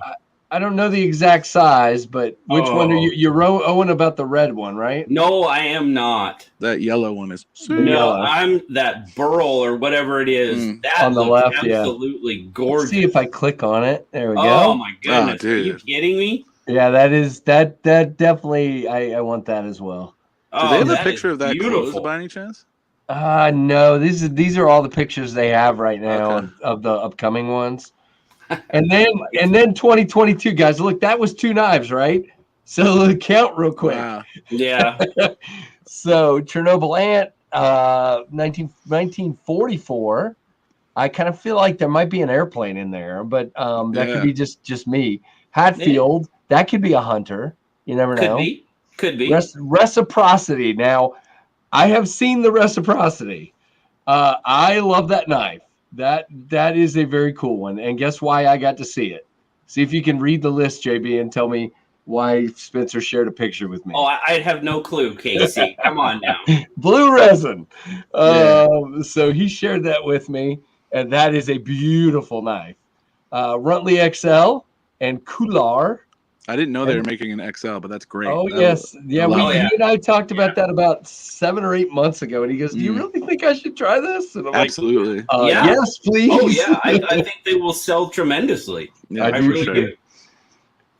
I don't know the exact size, but which one are you? You're Owen about the red one, right? No, I am not. That yellow one is. No, I'm that Burl or whatever it is. That on the left, absolutely gorgeous. Let's see if I click on it. There we go. Oh my goodness! Are you kidding me? Yeah, that definitely. I want that as well. Do they have a picture of that closed by any chance? No, these are all the pictures they have right now of the upcoming ones. And then 2022, guys. Look, that was 2 knives, right? So count real quick. Wow. Yeah. So Chernobyl Ant, 1944. I kind of feel like there might be an airplane in there, but that could be just me. Hatfield, that could be a hunter. You never know. Could be. Reciprocity. Now, I have seen the Reciprocity. I love that knife. That is a very cool one. And guess why I got to see it? See if you can read the list, JB, and tell me why Spencer shared a picture with me. Oh, I have no clue, Casey. Come on now. Blue resin. So he shared that with me, and that is a beautiful knife. Runtley XL and Coular. I didn't know they were making an XL, but that's great. Oh, yes. Yeah, he and I talked about that about 7 or 8 months ago, and he goes, do you really think I should try this? And I'm absolutely. Like, yes, please. Oh, yeah. I think they will sell tremendously. Yeah, I really do.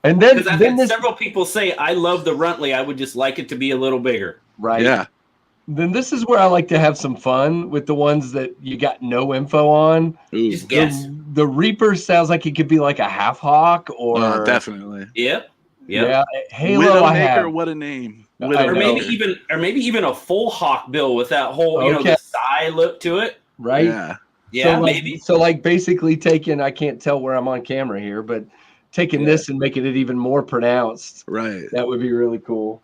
And then, because I've had several people say, I love the Runtley. I would just like it to be a little bigger. Right. Yeah. Then this is where I like to have some fun with the ones that you got no info on. Ooh. Just guess. The Reaper sounds like it could be like a half hawk or definitely. Yep. Yeah. Halo. Widowmaker, what a name. Or maybe even a full hawk bill with that whole the thigh look to it. Right. Yeah. Yeah. So maybe. So like basically taking, I can't tell where I'm on camera here, but taking this and making it even more pronounced. Right. That would be really cool.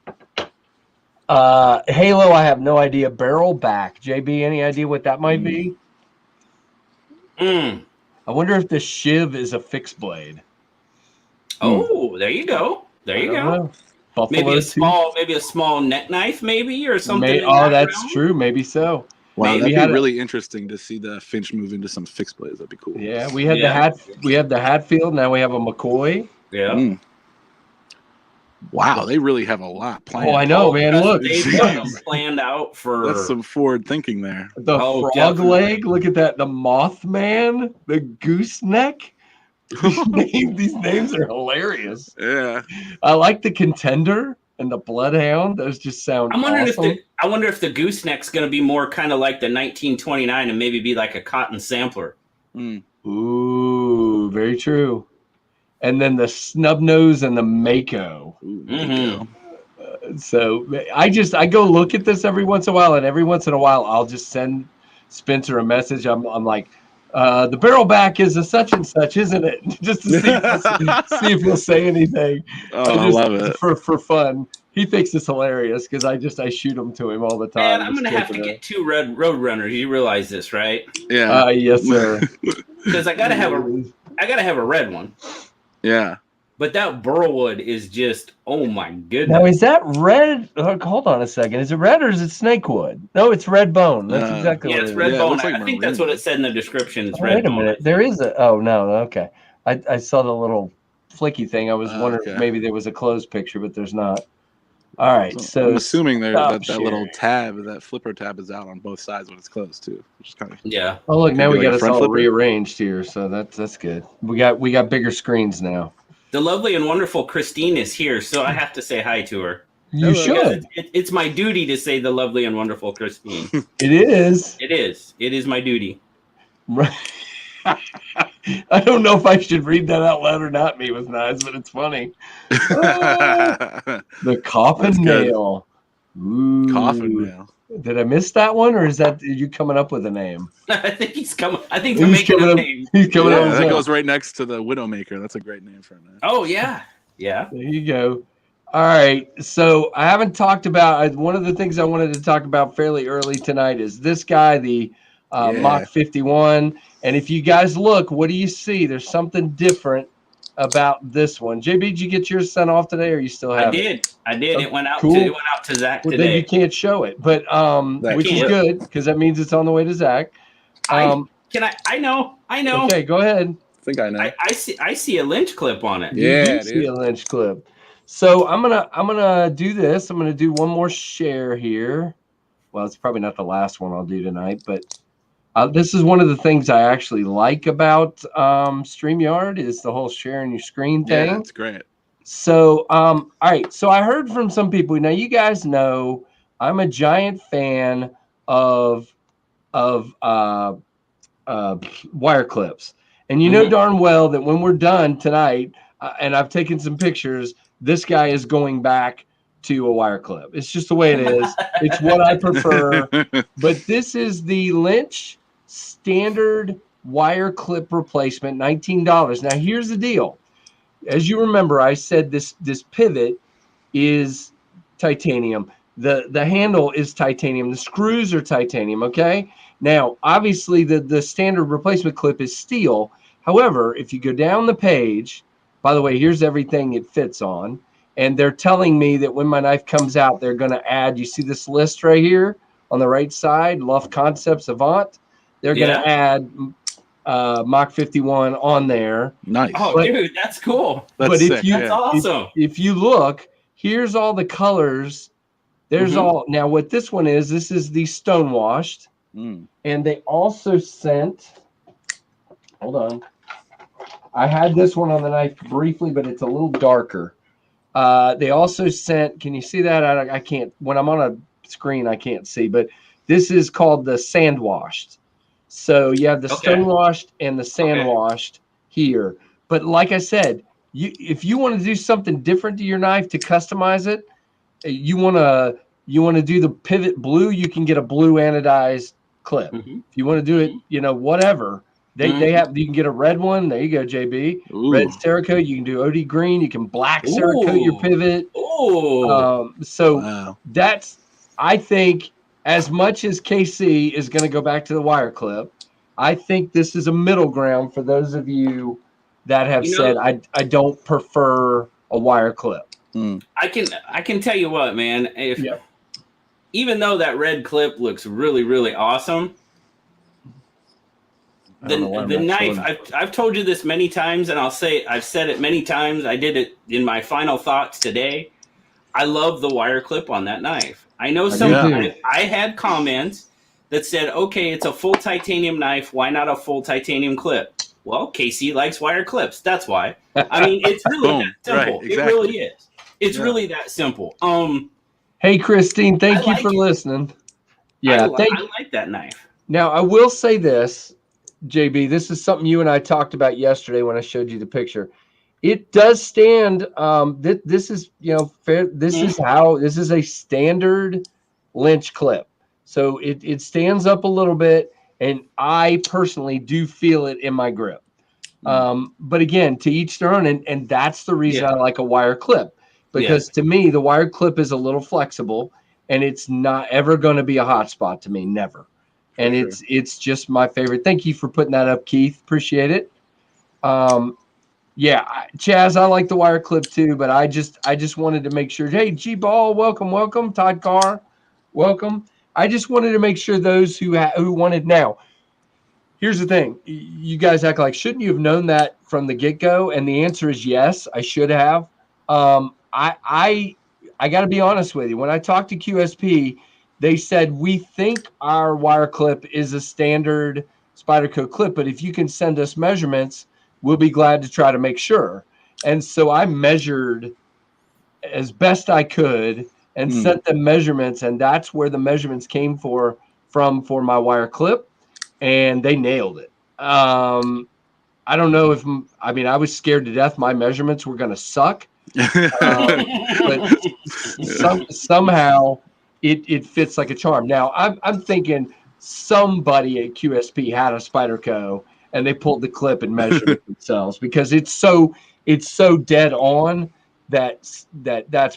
Halo, I have no idea. Barrel back. JB, any idea what that might be? I wonder if the Shiv is a fixed blade. Oh, there you go. There you go. Maybe a small neck knife, maybe, or something. That's true. Maybe so. Wow, that'd be really interesting to see the Finch move into some fixed blades. That'd be cool. Yeah, we had the Hatfield. Now we have a McCoy. Yeah. Wow, they really have a lot planned. Oh, I know, man. Look, they've got them planned out for. That's some forward thinking there. The frog leg. Look at that. The Mothman. The gooseneck. These names are hilarious. Yeah. I like the Contender and the Bloodhound. Those just sound awesome. I wonder if the gooseneck's going to be more kind of like the 1929 and maybe be like a cotton sampler. Ooh, very true. And then the snub nose and the Mako. So I go look at this every once in a while, and every once in a while I'll just send Spencer a message. I'm like, the barrel back is a such and such, isn't it? Just to see if he'll say anything. Oh, I love it for fun. He thinks it's hilarious because I shoot them to him all the time. Man, I'm gonna have to get 2 red road runners. You realize this, right? Yeah. Yes, sir. Because I gotta have a red one. Yeah. But that burlwood is just, oh my goodness. Now, is that red? Hold on a second. Is it red or is it snakewood? No, it's red bone. That's exactly what it is. Yeah, it's red bone. I think that's what it said in the description. It's red bone. Wait a minute. There is a... Oh, no. Okay. I saw the little flicky thing. I was wondering if maybe there was a closed picture, but there's not. All right. So I'm assuming that little tab, that flipper tab is out on both sides when it's closed, too. Which is kind of... Yeah. Oh, look. Now we got us all rearranged here. So that's good. We got bigger screens now. The lovely and wonderful Christine is here, so I have to say hi to her. You should. It's my duty to say the lovely and wonderful Christine. It is. It is. It is my duty. Right. I don't know if I should read that out loud or not, me with knives, but it's funny. The coffin nail. Ooh. Coffin nail. Did I miss that one, or is that you coming up with a name? I think he's coming. I think they're making a name. He's coming up. That goes right next to the Widowmaker. That's a great name for a knife. Oh yeah, yeah. There you go. All right. So I haven't talked about one of the things I wanted to talk about fairly early tonight is this guy, the Mach 51. And if you guys look, what do you see? There's something different about this one. JB, did you get yours sent off today, or you still have it? I did. Oh, it went out. Cool. It went out to Zach today. Then you can't show it, but which is good because that means it's on the way to Zach. I know. Okay, go ahead. I think I know. I see a lynch clip on it. Yeah, you see a lynch clip. So I'm gonna do this. I'm gonna do one more share here. Well, it's probably not the last one I'll do tonight, but this is one of the things I actually like about StreamYard is the whole sharing your screen thing. Yeah, that's great. So, all right. So I heard from some people. Now, you guys know I'm a giant fan of wire clips. And you know darn well that when we're done tonight, and I've taken some pictures, this guy is going back to a wire clip. It's just the way it is. It's what I prefer. But this is the Lynch standard wire clip replacement, $19. Now here's the deal. As you remember, I said this pivot is titanium. The handle is titanium. The screws are titanium, okay? Now, obviously, the standard replacement clip is steel. However, if you go down the page, by the way, here's everything it fits on. And they're telling me that when my knife comes out, they're going to add, you see this list right here on the right side, Luff Concepts Avant. They're going to add Mach 51 on there. Nice. Oh, dude, that's cool. That's sick. That's awesome. If you look, here's all the colors. There's all. Now, what this one is, this is the stonewashed. And they also sent, hold on. I had this one on the knife briefly, but it's a little darker. They also sent, can you see that? I can't, when I'm on a screen, I can't see, but this is called the sand washed. So you have the stone washed and the sand washed here. But like I said, if you want to do something different to your knife to customize it, you want to do the pivot blue, you can get a blue anodized clip. If you want to do it, whatever. They have, you can get a red one. There you go, JB. Red Cerakote. You can do OD green. You can black Cerakote your pivot. That's, I think, as much as KC is going to go back to the wire clip, I think this is a middle ground for those of you that have said, I don't prefer a wire clip. I can tell you what, man. Even though that red clip looks really, really awesome, the knife, I've told you this many times, and I've said it many times. I did it in my final thoughts today. I love the wire clip on that knife. I know I had comments that said, okay, it's a full titanium knife. Why not a full titanium clip? Well, Casey likes wire clips. That's why. I mean, it's really that simple. Right, exactly. It really is. It's really that simple. Hey, Christine, thank you for listening. Yeah, I like that knife. Now, I will say this, JB, this is something you and I talked about yesterday when I showed you the picture. It does stand. This is, fair. This is a standard Lynch clip. So it stands up a little bit, and I personally do feel it in my grip. But again, to each their own, and that's the reason I like a wire clip. Because to me, the wire clip is a little flexible, and it's not ever going to be a hot spot to me, never. And it's just my favorite. Thank you for putting that up, Keith. Appreciate it. Chaz, I like the wire clip too, but I just wanted to make sure. Hey, G-Ball, welcome. Todd Carr, welcome. I just wanted to make sure those who wanted. Now, here's the thing. You guys act like, shouldn't you have known that from the get-go? And the answer is yes, I should have. I got to be honest with you. When I talked to QSP, they said, we think our wire clip is a standard Spyderco clip, but if you can send us measurements, we'll be glad to try to make sure. And so I measured as best I could and sent them measurements, and that's where the measurements came from for my wire clip, and they nailed it. I don't know I was scared to death my measurements were going to suck. But somehow it fits like a charm. Now I'm thinking somebody at QSP had a Spyderco and they pulled the clip and measured it themselves, because it's so dead on that's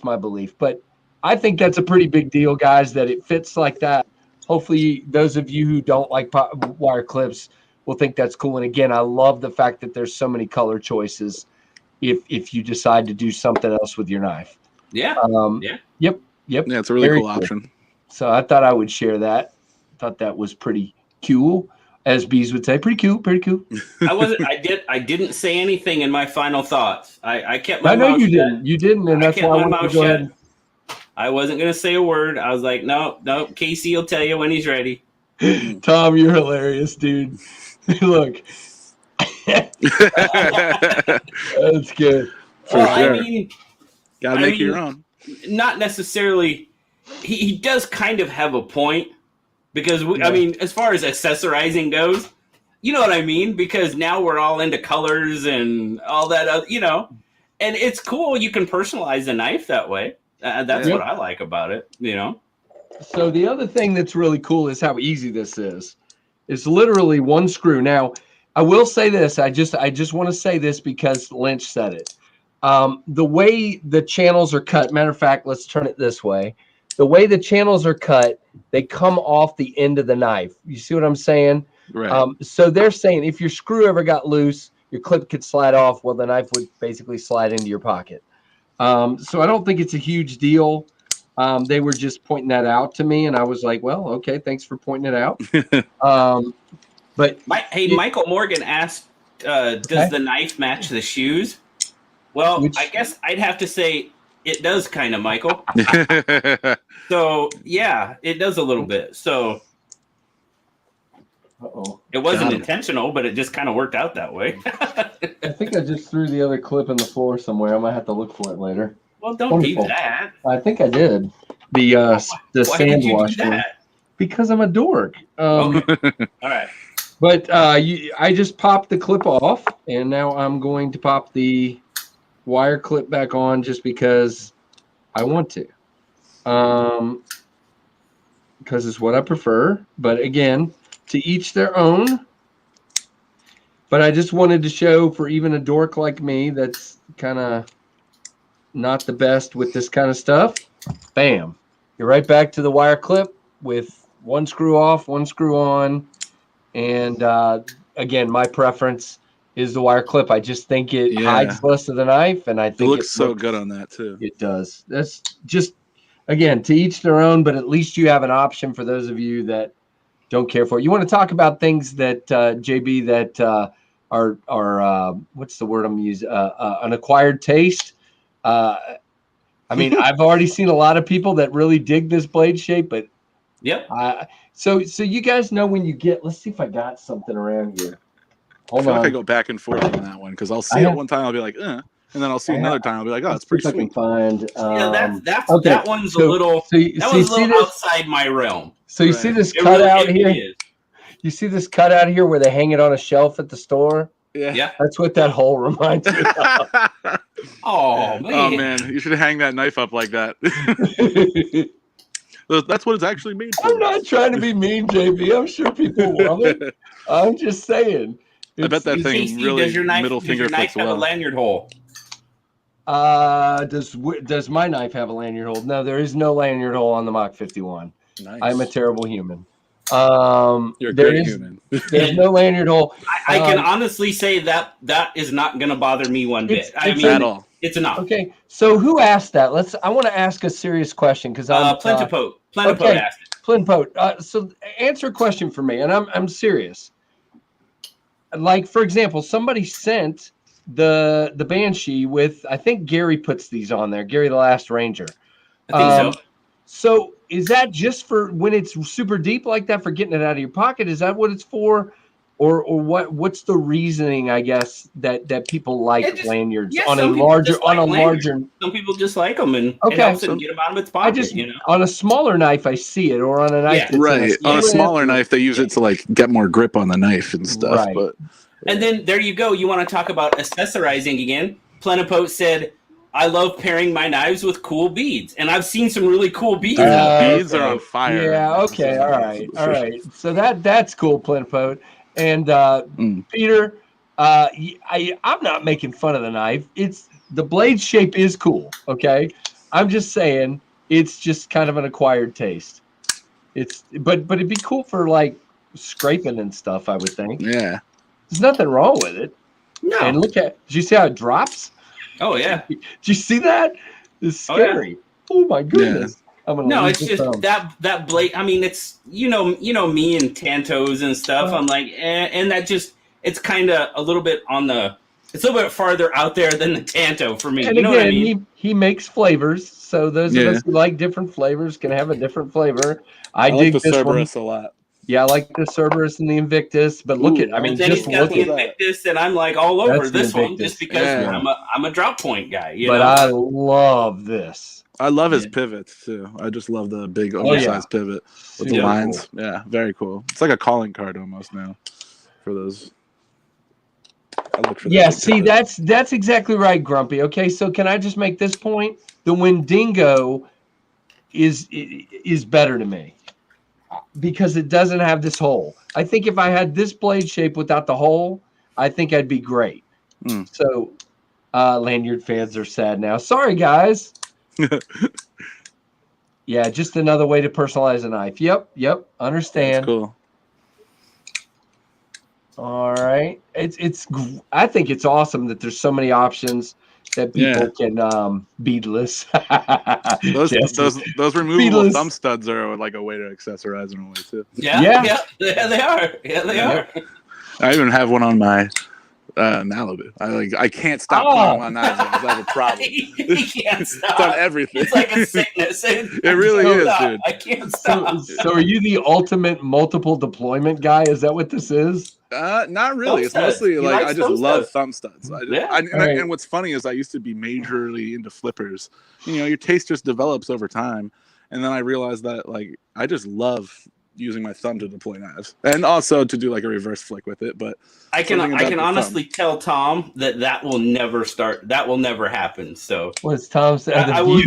my belief. But I think that's a pretty big deal, guys, that it fits like that. Hopefully those of you who don't like wire clips will think that's cool. And again, I love the fact that there's so many color choices if you decide to do something else with your knife. Yeah. Yep. Yeah, it's a really cool option. So I thought I would share that. Thought that was pretty cool, as Bees would say. Pretty cool. I didn't say anything in my final thoughts. I kept my mouth shut. I know you didn't. You didn't, and that's why I wanted to go ahead. I wasn't going to say a word. I was like, no, Casey will tell you when he's ready. Tom, you're hilarious, dude. Look. That's good. Well, sure. I mean, gotta make your own. Not necessarily. He does kind of have a point, because I mean, as far as accessorizing goes, you know what I mean? Because now we're all into colors and all that, you know, and it's cool. You can personalize a knife that way. That's what I like about it, you know? So the other thing that's really cool is how easy this is. It's literally one screw. Now, I will say this. I just want to say this because Lynch said it. The way the channels are cut, matter of fact, let's turn it this way. The way the channels are cut, they come off the end of the knife. You see what I'm saying? Right. So they're saying if your screw ever got loose, your clip could slide off. Well, the knife would basically slide into your pocket. So I don't think it's a huge deal. They were just pointing that out to me, and I was like, well, okay, thanks for pointing it out. But Michael Morgan asked, does the knife match the shoes? Well, I guess I'd have to say it does kind of, Michael. So, yeah, it does a little bit. So it wasn't intentional, but it just kind of worked out that way. I think I just threw the other clip in the floor somewhere. I might have to look for it later. Well, don't do that. I think I did. The sand wash one. Because I'm a dork. Okay. All right. But I just popped the clip off, and now I'm going to pop the wire clip back on just because I want to. Because it's what I prefer. But again, to each their own. But I just wanted to show for even a dork like me that's kind of not the best with this kind of stuff. Bam. You're right back to the wire clip with one screw off, one screw on. And again, my preference is the wire clip. I just think it hides less of the knife, and I think it looks so good on that too. It does. That's just, again, to each their own, but at least you have an option for those of you that don't care for it. You want to talk about things that JB that are what's the word I'm using? An acquired taste. I mean, I've already seen a lot of people that really dig this blade shape, but so you guys know when you get. Let's see if I got something around here. I feel like I go back and forth on that one because I'll see it one time, I'll be like, and then I'll see another time, I'll be like, oh, it's pretty sweet. I can find. That one's a little. That one's a little outside my realm. So you see this cutout here? You see this cutout here where they hang it on a shelf at the store? Yeah. That's what that hole reminds me of. Oh, man. Oh, man. You should hang that knife up like that. That's what it's actually made for. I'm not trying to be mean, JB. I'm sure people want it. I'm just saying. I bet that thing really middle finger flicks well. Does your knife have a lanyard hole? Does my knife have a lanyard hole? No, there is no lanyard hole on the Mach 51. Nice. I'm a terrible human. You're a great human. There's no lanyard hole. I can honestly say that is not going to bother me one bit. I mean, at all. It's enough. Okay, so who asked that? I want to ask a serious question because I'm Plentipote. Plentipote asked it. Plentipote. So answer a question for me, and I'm serious. Like, for example, somebody sent the Banshee with, I think Gary puts these on there. Gary, the Last Ranger. I think so. So is that just for when it's super deep like that for getting it out of your pocket? Is that what it's for? Or what's the reasoning, I guess, that people like lanyards on a larger. Some people just like them, and it helps them get them out of its pocket. On a smaller knife, I see it, or on a knife. Right. On a smaller knife, they use it to like get more grip on the knife and stuff. Right. But and then there you go. You want to talk about accessorizing again? Plentipote said, I love pairing my knives with cool beads, and I've seen some really cool beads. Beads are on fire. Yeah. Okay. All right. So that's cool, Plentipote. And Peter, I'm not making fun of the knife. It's the blade shape is cool. Okay, I'm just saying it's just kind of an acquired taste. But it'd be cool for like scraping and stuff. I would think. Yeah, there's nothing wrong with it. No. And look did you see how it drops? Oh yeah. Did you see that? It's scary. Oh my goodness. Yeah. No, it's just that blade. I mean, it's you know me and Tantos and stuff. I'm like, and that just it's kind of a little bit it's a little bit farther out there than the Tanto for me. And you know again, what I mean? he makes flavors, so those of us who like different flavors can have a different flavor. I dig like the this Cerberus one a lot. Yeah, I like the Cerberus and the Invictus, but look at, I mean, then just he's got look the at Invictus, and I'm like all over this one Invictus. just because I'm a drop point guy. You know? I love this. I love his pivots too. I just love the big oversized pivot with the lines. Cool. Yeah, very cool. It's like a calling card almost now for those. I look for see, that's exactly right, Grumpy. Okay, so can I just make this point? The Wendigo is better to me because it doesn't have this hole. I think if I had this blade shape without the hole, I think I'd be great. So lanyard fans are sad now. Sorry, guys. Yeah, just another way to personalize a knife. Yep. Understand. That's cool. All right. I think it's awesome that there's so many options that people can beadless. those removable thumb studs are like a way to accessorize in a way too. Yeah, they are. Yeah, they are. I even have one on my Malibu. I can't stop playing my knives. I have a problem. He can't stop. It's on everything. It's like a sickness. It really is, dude. I can't stop. So are you the ultimate multiple deployment guy? Is that what this is? Not really. It's mostly like I just love thumb studs. And what's funny is I used to be majorly into flippers. You know, your taste just develops over time, and then I realized that like I just love using my thumb to deploy knives and also to do like a reverse flick with it. But I can honestly tell Tom that will never start. That will never happen. So what's Tom saying? I will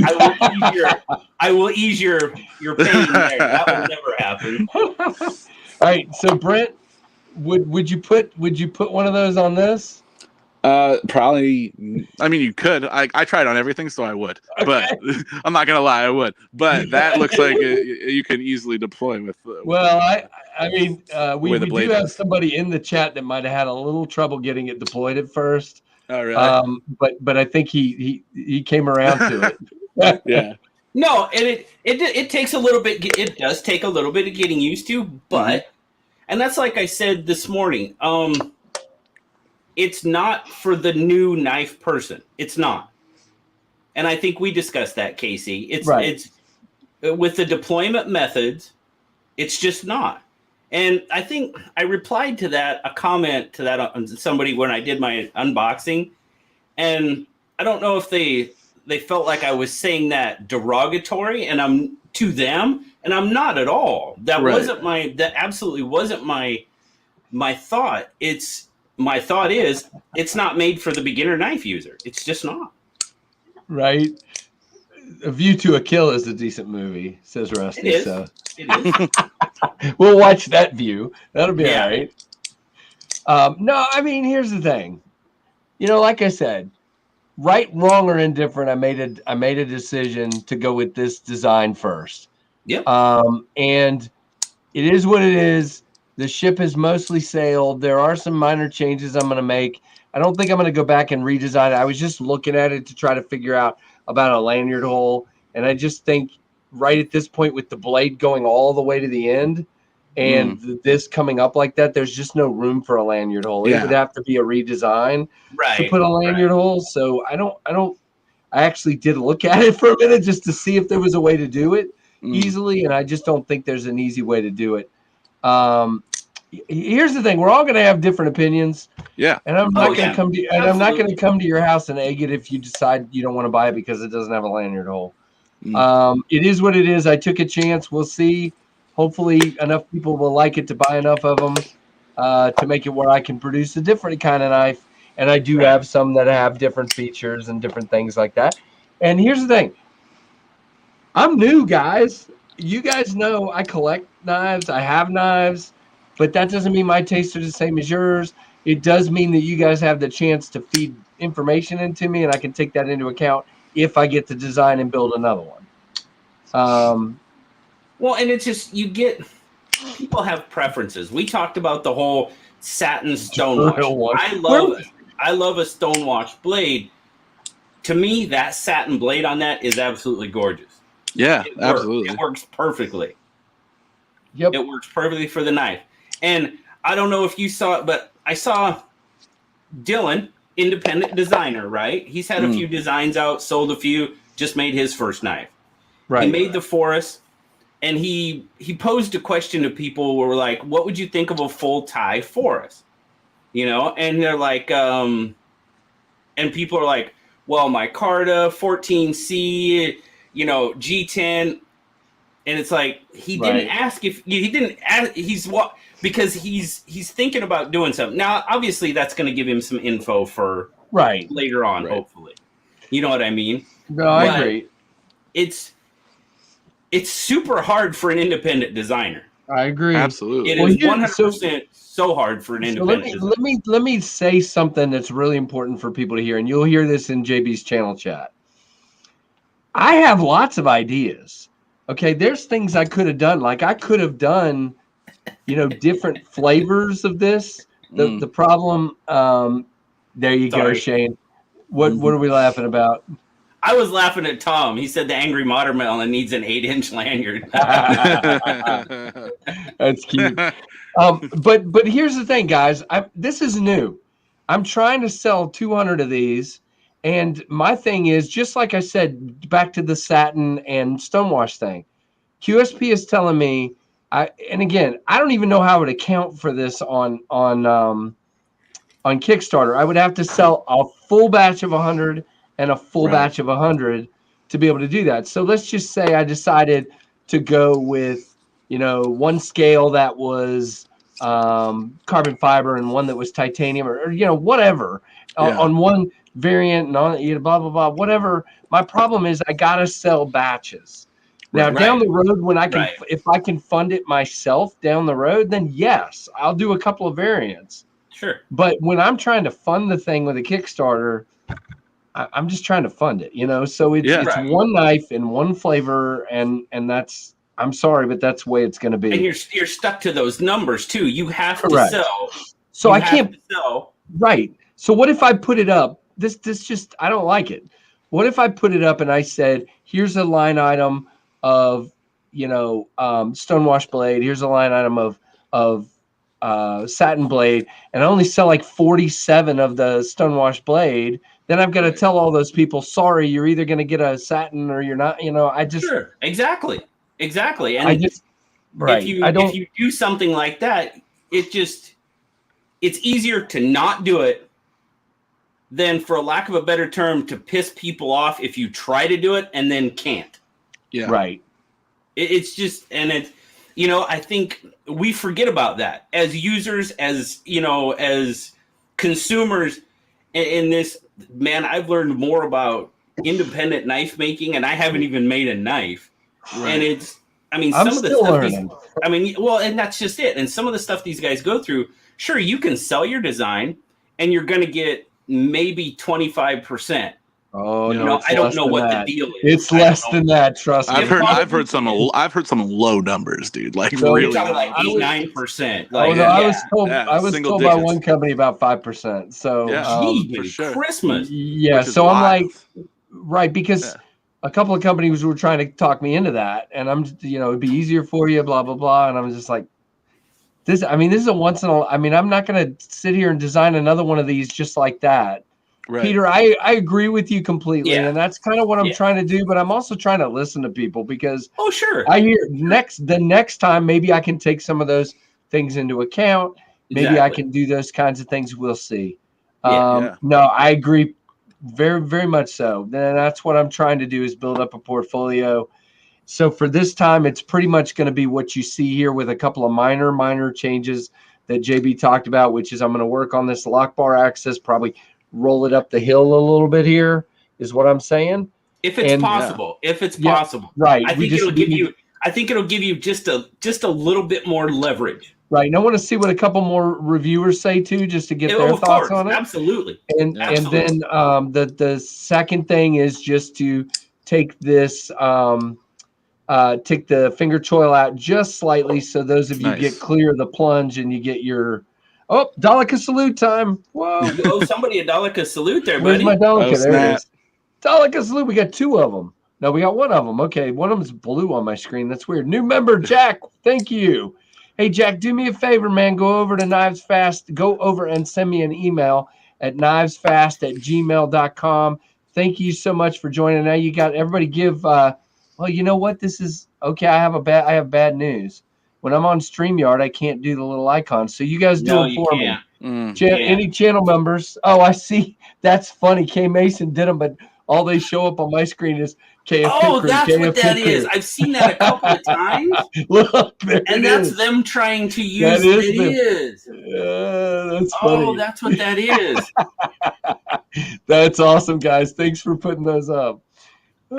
ease your pain there. That will never happen. All right. So Brent, would you put one of those on this? Probably. I mean, you could. I tried on everything, so I would. But I'm not gonna lie, I would. But that looks like you can easily deploy with. Well, I mean, we do have somebody in the chat that might have had a little trouble getting it deployed at first. Oh, really? But I think he came around to it. Yeah. No, and it takes a little bit. It does take a little bit of getting used to, but and that's like I said this morning. It's not for the new knife person. It's not. And I think we discussed that, Casey. It's with the deployment methods, it's just not. And I think I replied to that, a comment to that on somebody when I did my unboxing. And I don't know if they felt like I was saying that derogatory and I'm to them, and I'm not at all. That absolutely wasn't my thought. My thought is it's not made for the beginner knife user. It's just not. Right. A View to a Kill is a decent movie, says Rusty. It is. So. It is. We'll watch that View. That'll be all right. No, I mean, here's the thing. You know, like I said, right, wrong, or indifferent, I made a decision to go with this design first. Yep. And it is what it is. The ship has mostly sailed. There are some minor changes I'm going to make. I don't think I'm going to go back and redesign it. I was just looking at it to try to figure out about a lanyard hole. And I just think right at this point with the blade going all the way to the end and this coming up like that, there's just no room for a lanyard hole. It would have to be a redesign to put a lanyard hole. So I actually did look at it for a minute just to see if there was a way to do it easily. And I just don't think there's an easy way to do it. Here's the thing: we're all going to have different opinions. Yeah, and I'm not going to come to, and I'm not going to come to your house and egg it if you decide you don't want to buy it because it doesn't have a lanyard hole. It is what it is. I took a chance. We'll see. Hopefully, enough people will like it to buy enough of them to make it where I can produce a different kind of knife. And I do have some that have different features and different things like that. And here's the thing: I'm new, guys. You guys know I collect knives. I have knives, but that doesn't mean my tastes are the same as yours. It does mean that you guys have the chance to feed information into me, and I can take that into account if I get to design and build another one. Well, and it's just people have preferences. We talked about the whole satin stonewash. I love a stonewash blade. To me, that satin blade on that is absolutely gorgeous. Yeah, absolutely. It works perfectly. Yep. It works perfectly for the knife. And I don't know if you saw it, but I saw Dylan, independent designer, right? He's had a few designs out, sold a few, just made his first knife. Right. He made the Forest, and he posed a question to people who were like, what would you think of a full tie for us? You know, and they're like, and people are like, well, micarta, 14C, you know, G10. And it's like, he didn't ask if he didn't ask, because he's thinking about doing something. Now, obviously that's going to give him some info for later on, hopefully. You know what I mean? No, I agree. It's super hard for an independent designer. I agree. Absolutely. It is 100% so hard for an independent designer. Let me say something that's really important for people to hear, and you'll hear this in JB's channel chat. I have lots of ideas. Okay, there's things I could have done. Like I could have done, you know, different flavors of this. The problem, there you go, Shane. What are we laughing about? I was laughing at Tom. He said the Angry Watermelon needs an 8-inch lanyard. That's cute. But here's the thing, guys. This is new. I'm trying to sell 200 of these. And my thing is, just like I said, back to the satin and stonewash thing, QSP is telling me, and again, I don't even know how I would account for this on Kickstarter. I would have to sell a full batch of 100 and a full batch of 100 to be able to do that. So let's just say I decided to go with, you know, one scale that was carbon fiber and one that was titanium, or you know, whatever, on one variant and on, you know, blah blah blah, whatever. My problem is I gotta sell batches. Now down the road, when I can, if I can fund it myself down the road, then yes, I'll do a couple of variants. Sure. But when I'm trying to fund the thing with a Kickstarter, I'm just trying to fund it, you know. So it's one knife and one flavor, and that's, I'm sorry, but that's the way it's going to be. And you're stuck to those numbers too. You have to sell. So I can't sell. Right. So what if I put it up? This just, I don't like it. What if I put it up and I said, here's a line item of, you know, stonewash blade. Here's a line item of satin blade, and I only sell like 47 of the stonewash blade. Then I've got to tell all those people, sorry, you're either going to get a satin or you're not. You know, I just exactly. And I just if you do something like that, it's easier to not do it than, for a lack of a better term, to piss people off if you try to do it and then can't. Yeah. Right. It's just, and it's, you know, I think we forget about that as users, as, you know, as consumers in this. Man, I've learned more about independent knife making, and I haven't even made a knife. And it's, I mean, some of the stuff, and that's just it. And some of the stuff these guys go through, sure, you can sell your design and you're going to get maybe 25%. Oh, you know, I don't know what the deal is. It's less than that. Trust me. I've heard some low numbers, dude. Like so really, like 8-9%. Like, I was told by one company about 5%. So for sure. Christmas. Yeah. So I'm like, because a couple of companies were trying to talk me into that, and I'm, you know, it'd be easier for you, blah blah blah, and I'm just like, this. I mean, this is a once in a. I mean, I'm not going to sit here and design another one of these just like that. Right. Peter, I agree with you completely, and that's kind of what I'm trying to do. But I'm also trying to listen to people, because I hear the next time maybe I can take some of those things into account. Maybe I can do those kinds of things. We'll see. No, I agree, very very much so. Then that's what I'm trying to do, is build up a portfolio. So for this time, it's pretty much going to be what you see here, with a couple of minor changes that JB talked about, which is I'm going to work on this lock bar access, probably roll it up the hill a little bit here, is what I'm saying. If it's possible, right? I think it'll give you. I think it'll give you just a little bit more leverage. Right. And I want to see what a couple more reviewers say too, just to get their thoughts on it. Absolutely. And then the second thing is just to take this take the finger choil out just slightly, so those of you get clear of the plunge and you get your. Oh, Daleka salute time. Whoa. You owe somebody a Daleka salute there, buddy. Where's my Daleka? There it is. Daleka salute. We got two of them. No, we got one of them. Okay, one of them is blue on my screen. That's weird. New member, Jack. Thank you. Hey, Jack, do me a favor, man. Go over to KnivesFAST. Go over and send me an email at knivesfast@gmail.com. Thank you so much for joining. Now you got everybody give. Well, you know what? This is okay, I have bad news. When I'm on StreamYard, I can't do the little icons. So you guys do them for me. Any channel members? Oh, I see. That's funny. K Mason did them, but all they show up on my screen is KF. Oh, that's what that is. I've seen that a couple of times. Look, there and it that's is. Them trying to use it is. That's funny. Oh, that's what that is. That's awesome, guys. Thanks for putting those up.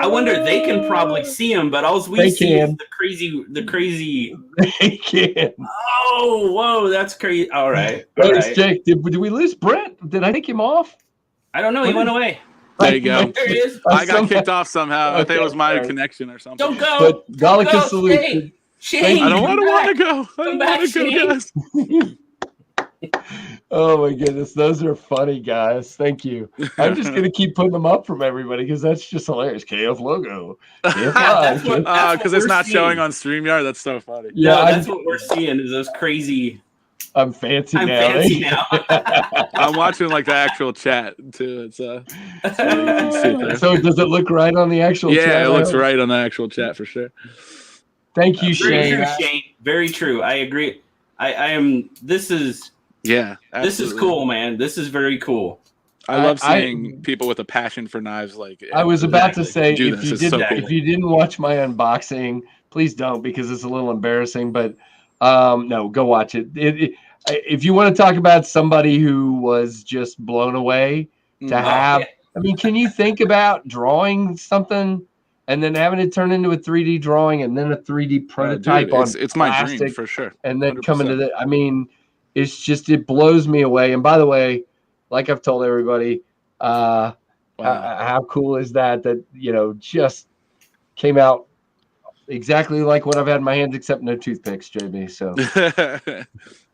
I wonder, they can probably see them, but all we see is the crazy. They can. Oh, whoa, that's crazy. All right. Jake, did we lose Brent? Did I take him off? I don't know. He went away. There you go. There he is. I got kicked off somehow. I think it was my connection or something. Don't go. But Gallica salute. Shane, I don't want to go. Come back, Shane. Oh my goodness, those are funny, guys. Thank you. I'm just gonna keep putting them up from everybody because that's just hilarious. KF logo. Because it's not showing on StreamYard. That's so funny. Yeah, no, that's what we're seeing is those crazy. I'm fancy now. I'm watching like the actual chat too. It's so does it look right on the actual chat? Yeah, it looks right on the actual chat for sure. Thank you, Very Shane. True, Shane. Very true. I agree. I am. This is cool, man. This is very cool. I love seeing people with a passion for knives. Like I was about to say, if you didn't watch my unboxing, please don't because it's a little embarrassing. But no, go watch it. If you want to talk about somebody who was just blown away to have, I mean, can you think about drawing something and then having it turn into a 3D drawing and then a 3D prototype on it's my dream for sure. And then 100%. Coming to I mean, it's just, it blows me away. And by the way, like I've told everybody, wow. How cool is that, just came out exactly like what I've had in my hands, except no toothpicks, JB. So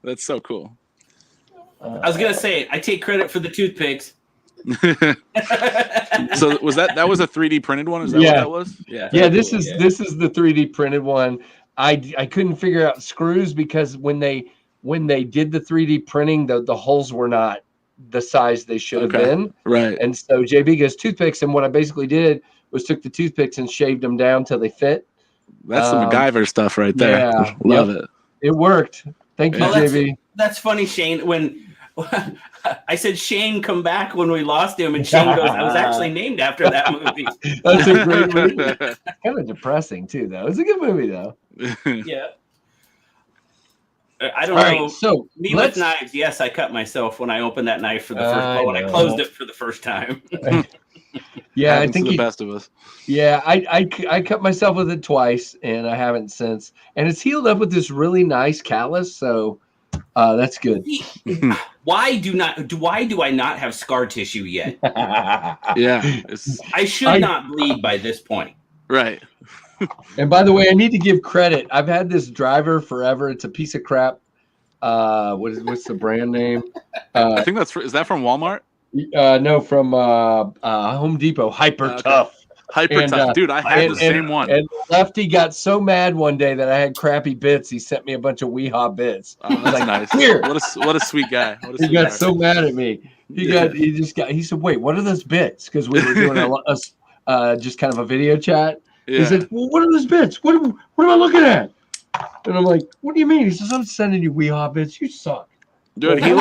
that's so cool. I was going to say, I take credit for the toothpicks. So was that was a 3D printed one? Is that what that was? Yeah. This is the 3D printed one. I couldn't figure out screws because when they did the 3D printing, the holes were not the size they should have been. Right. And so JB goes toothpicks, and what I basically did was took the toothpicks and shaved them down till they fit. That's some MacGyver stuff right there. Yeah, love it. It worked. Thank you, JB. That's funny, Shane. When I said Shane come back when we lost him, and Shane goes, I was actually named after that movie. That's a great movie. Kind of depressing too, though. It's a good movie, though. Yeah. I don't know. Right, so me with knives, yes, I cut myself when I opened that knife for the first time. When I closed it for the first time. Yeah, I think the best of us. Yeah, I cut myself with it twice, and I haven't since. And it's healed up with this really nice callus, so that's good. Why do I not have scar tissue yet? Yeah, I should not bleed by this point. Right. And by the way, I need to give credit. I've had this driver forever. It's a piece of crap. What's the brand name? I think is that from Walmart? No, from Home Depot. Hyper Tough. Hyper Tough, dude. I had the same one. And Lefty got so mad one day that I had crappy bits. He sent me a bunch of Weehaw bits. Oh, that's nice. Here. What a sweet guy. He got so mad at me. He said, "Wait, what are those bits?" Because we were doing a just kind of a video chat. Yeah. He said, "Well, what are those bits? What am I looking at?" And I'm like, "What do you mean?" He says, "I'm sending you Weehaw bits. You suck." Dude, he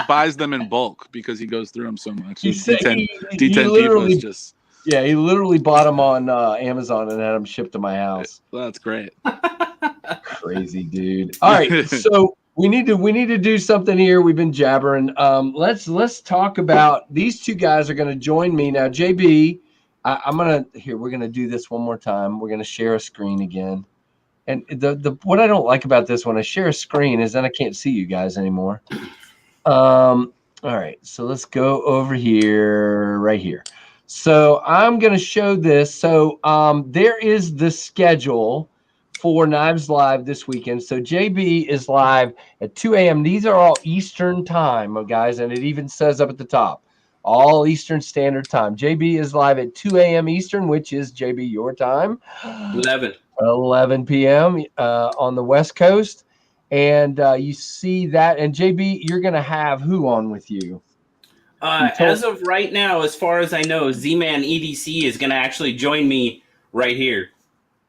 buys them in bulk because he goes through them so much. He literally just. Yeah, he literally bought them on Amazon and had them shipped to my house. That's great. Crazy dude. All right, so we need to do something here. We've been jabbering. Let's talk about these two guys are going to join me now. JB, we're gonna do this one more time. We're gonna share a screen again. And the what I don't like about this when I share a screen is then I can't see you guys anymore. All right, so let's go over here, right here. So I'm going to show this. So there is the schedule for Knives Live this weekend. So JB is live at 2 a.m. These are all Eastern time, guys, and it even says up at the top, all Eastern Standard Time. JB is live at 2 a.m. Eastern, which is, JB, your time. 11 p.m. On the West Coast. And you see that. And JB, you're going to have who on with you? As of right now, as far as I know, Z-Man EDC is going to actually join me right here.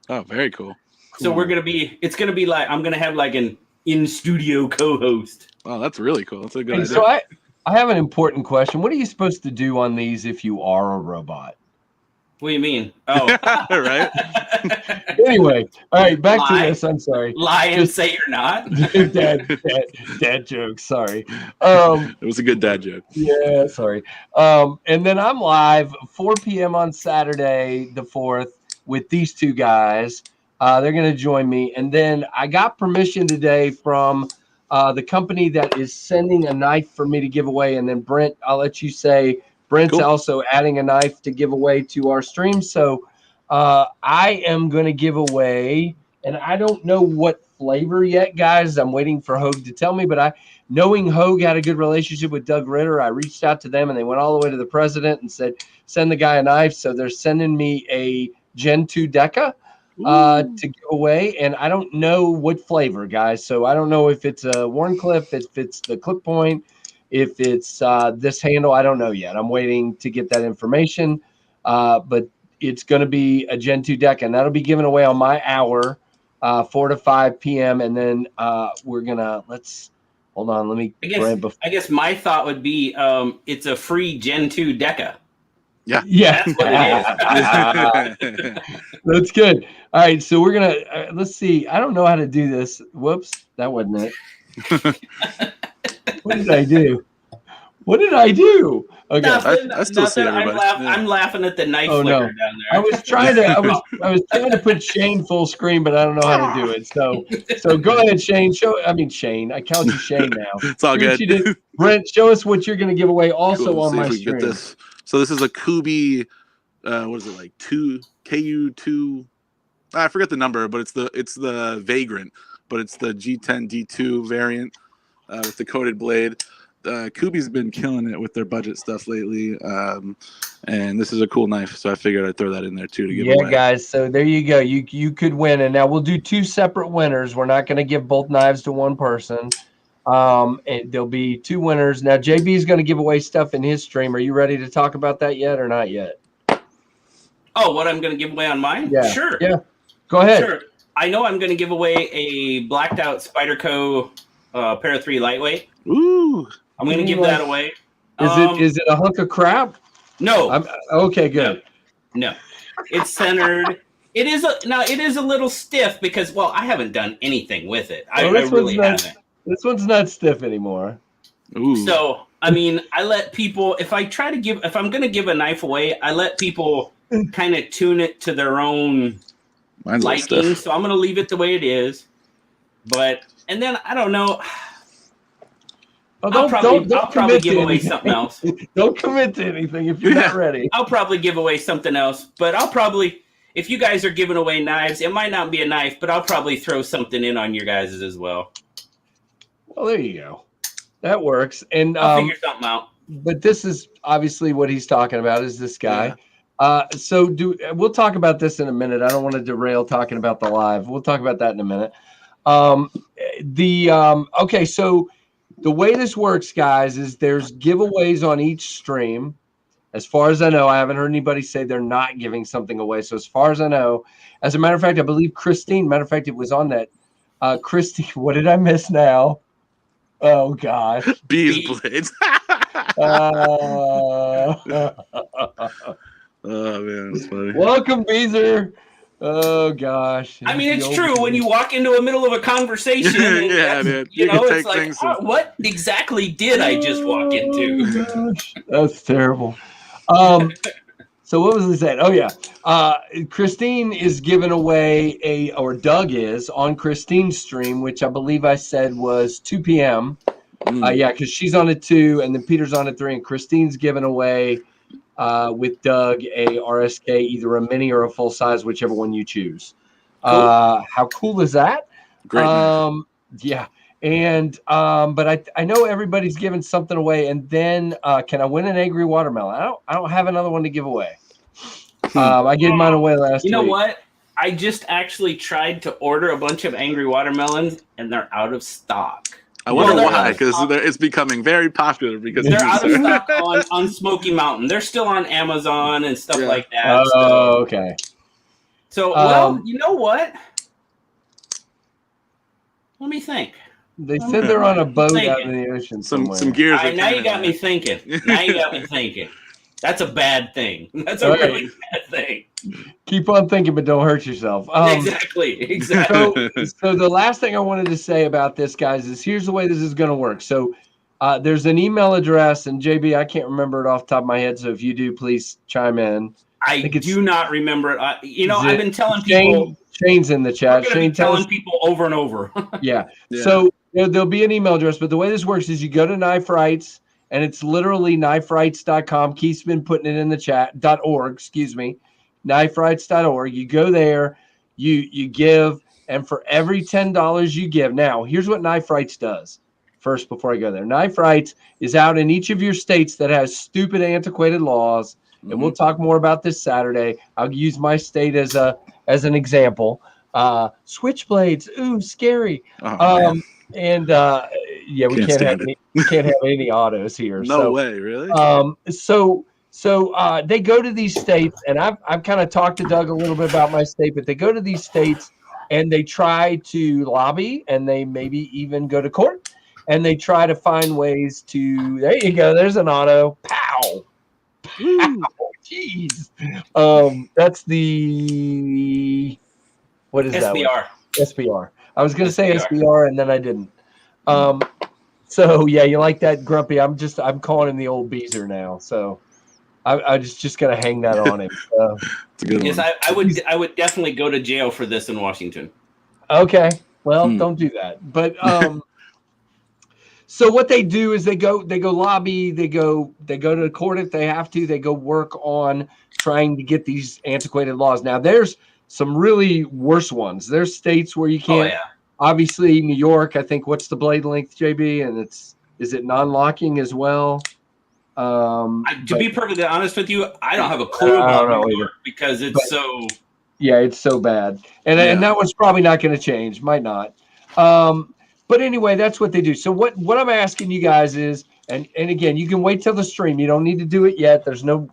Oh, very cool. So we're gonna be. It's gonna be like I'm gonna have like an in-studio co-host. Oh, that's really cool. That's a good idea. So I have an important question. What are you supposed to do on these if you are a robot? What do you mean? Oh, right. Anyway, all right, back to this. I'm sorry. Lie and say you're not. dad joke. Sorry. It was a good dad joke. Yeah, sorry. And then I'm live 4 p.m. on Saturday, the 4th, with these two guys. They're going to join me. And then I got permission today from the company that is sending a knife for me to give away. And then Brent, I'll let you say, Brent's also adding a knife to give away to our stream. So I am going to give away, and I don't know what flavor yet, guys. I'm waiting for Hogue to tell me, but knowing Hogue had a good relationship with Doug Ritter, I reached out to them and they went all the way to the president and said, send the guy a knife. So they're sending me a Gen 2 Deca to give away. And I don't know what flavor, guys. So I don't know if it's a Warncliffe, if it's the clip point, if it's this handle. I don't know yet. I'm waiting to get that information. But it's going to be a Gen 2 Deca, and that'll be given away on my hour, 4 to 5 p.m. And then we're going to hold on. Let me. I guess my thought would be it's a free Gen 2 Deca. Yeah. That's what it is. That's good. All right. So we're going to, let's see. I don't know how to do this. Whoops. That wasn't it. What did I do? Okay. I still see everybody. I'm laughing at the knife flicker down there. I was trying to put Shane full screen, but I don't know how to do it. So go ahead, Shane. Shane. I count you Shane now. It's all good. Brent, show us what you're going to give away also cool. on my stream. This. So this is a Kubi, what is it, like KU2? I forget the number, but it's the Vagrant, but it's the G10 D2 variant with the coated blade. Kubi's been killing it with their budget stuff lately, and this is a cool knife, so I figured I'd throw that in there too to give away. Yeah, guys, so there you go. You could win, and now we'll do 2 separate winners. We're not going to give both knives to one person. And there'll be 2 winners. Now, JB is going to give away stuff in his stream. Are you ready to talk about that yet or not yet? Oh, what I'm going to give away on mine? Yeah. Sure. Yeah. Go ahead. Sure. I know I'm going to give away a blacked out Spyderco Para 3 lightweight. Ooh. I'm going to give that away. Is it a hunk of crap? No. Okay, good. No. It's centered. It is a little stiff because, well, I haven't done anything with it. I really haven't. This one's not stiff anymore. Ooh. So, I mean, I let people, if I'm going to give a knife away, I let people kind of tune it to their own liking. So I'm going to leave it the way it is. And then, I don't know. I'll probably give away something else. Don't commit to anything if you're not ready. I'll probably give away something else. But if you guys are giving away knives, it might not be a knife, but I'll probably throw something in on your guys' as well. Well, there you go. That works. And I'll figure something out. But this is obviously what he's talking about is this guy. Yeah. We'll talk about this in a minute. I don't want to derail talking about the live. We'll talk about that in a minute. Okay, so the way this works, guys, is there's giveaways on each stream. As far as I know, I haven't heard anybody say they're not giving something away. So as far as I know, as a matter of fact, I believe Christine, it was on that. Christine, what did I miss now? Oh, gosh. Bees blades. Oh, man, that's funny. Welcome, Beezer. Oh, gosh. I mean, it's true. When you walk into the middle of a conversation, man. It's like, what exactly did I just walk into? Oh, that's terrible. So what was I saying? Oh, yeah. Christine is giving away Doug is on Christine's stream, which I believe I said was 2 p.m. Yeah, because she's on at 2, and then Peter's on at 3, and Christine's giving away with Doug a RSK, either a mini or a full size, whichever one you choose. Cool. How cool is that? Great. Yeah. And but I know everybody's giving something away, and then can I win an angry watermelon? I don't have another one to give away. I gave mine away last week. You know what? I just actually tried to order a bunch of angry watermelons, and they're out of stock. I wonder why, because it's becoming very popular. Because they're out of stock on Smoky Mountain. They're still on Amazon and stuff like that. Oh, okay. So, well, you know what? Let me think. They said they're on a boat out in the ocean somewhere. Some gears. Now you got me thinking. That's a bad thing. That's a really bad thing. Keep on thinking, but don't hurt yourself. Exactly. So the last thing I wanted to say about this, guys, is here's the way this is going to work. So there's an email address, and JB, I can't remember it off the top of my head. So if you do, please chime in. I do not remember it. I've been telling people. Shane's in the chat. Shane telling people over and over. Yeah. So there'll be an email address, but the way this works is you go to Knife Rights, and it's literally kniferights.com. Keith's been putting it in the chat. .org, excuse me. kniferights.org. You go there, you give, and for every $10 you give. Now, here's what Knife Rights does. First, before I go there, Knife Rights is out in each of your states that has stupid, antiquated laws, and we'll talk more about this Saturday. I'll use my state as an example. Switchblades, ooh, scary. We can't have any autos here. No way, really? So they go to these states, and I've kind of talked to Doug a little bit about my state, but they go to these states and they try to lobby, and they maybe even go to court, and they try to find ways to. There you go. There's an auto. Pow. Jeez. That's the. What is SBR. that? SBR. I was going to say SBR, and then I didn't. So yeah, you like that, Grumpy? I'm calling him the old Beezer now. So I just gonna hang that on him. It's a good one. Yes, I would definitely go to jail for this in Washington. Okay, well, don't do that. But so what they do is they go lobby, they go to court if they have to. They go work on trying to get these antiquated laws. Now there's some really worse ones. There's states where you can't. Oh, yeah. Obviously, New York, I think, what's the blade length, JB? And is it non-locking as well? To be perfectly honest with you, I don't have a clue about New York because it's so... Yeah, it's so bad. And that one's probably not going to change. Might not. But anyway, that's what they do. So what I'm asking you guys is, and again, you can wait till the stream. You don't need to do it yet. There's no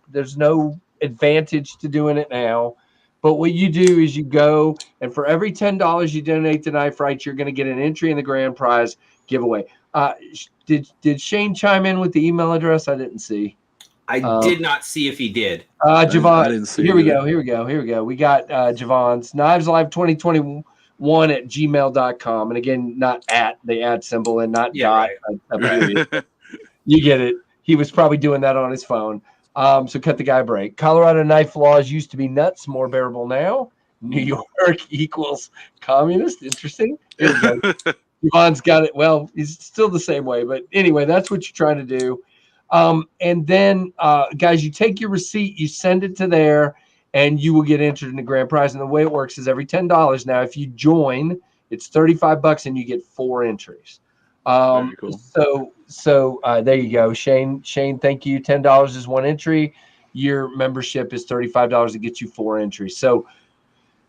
advantage to doing it now. But what you do is you go, and for every $10 you donate to Knife Rights, you're going to get an entry in the grand prize giveaway. Did Shane chime in with the email address? I didn't see. I did not see if he did. Javon, I didn't see here we go. We got Javon's kniveslive2021@gmail.com. And again, not at the @ symbol and not dot. Right. You get it. He was probably doing that on his phone. So cut the guy a break. Colorado knife laws used to be nuts, more bearable now. New York equals communist. Interesting. Here we go. Yvonne's got it. Well, he's still the same way. But anyway, that's what you're trying to do. And then, guys, you take your receipt, you send it to there, and you will get entered in the grand prize. And the way it works is every $10. Now, if you join, it's $35, and you get 4 entries. Very cool. So there you go. Shane, thank you. $10 is 1 entry. Your membership is $35 to get you 4 entries. So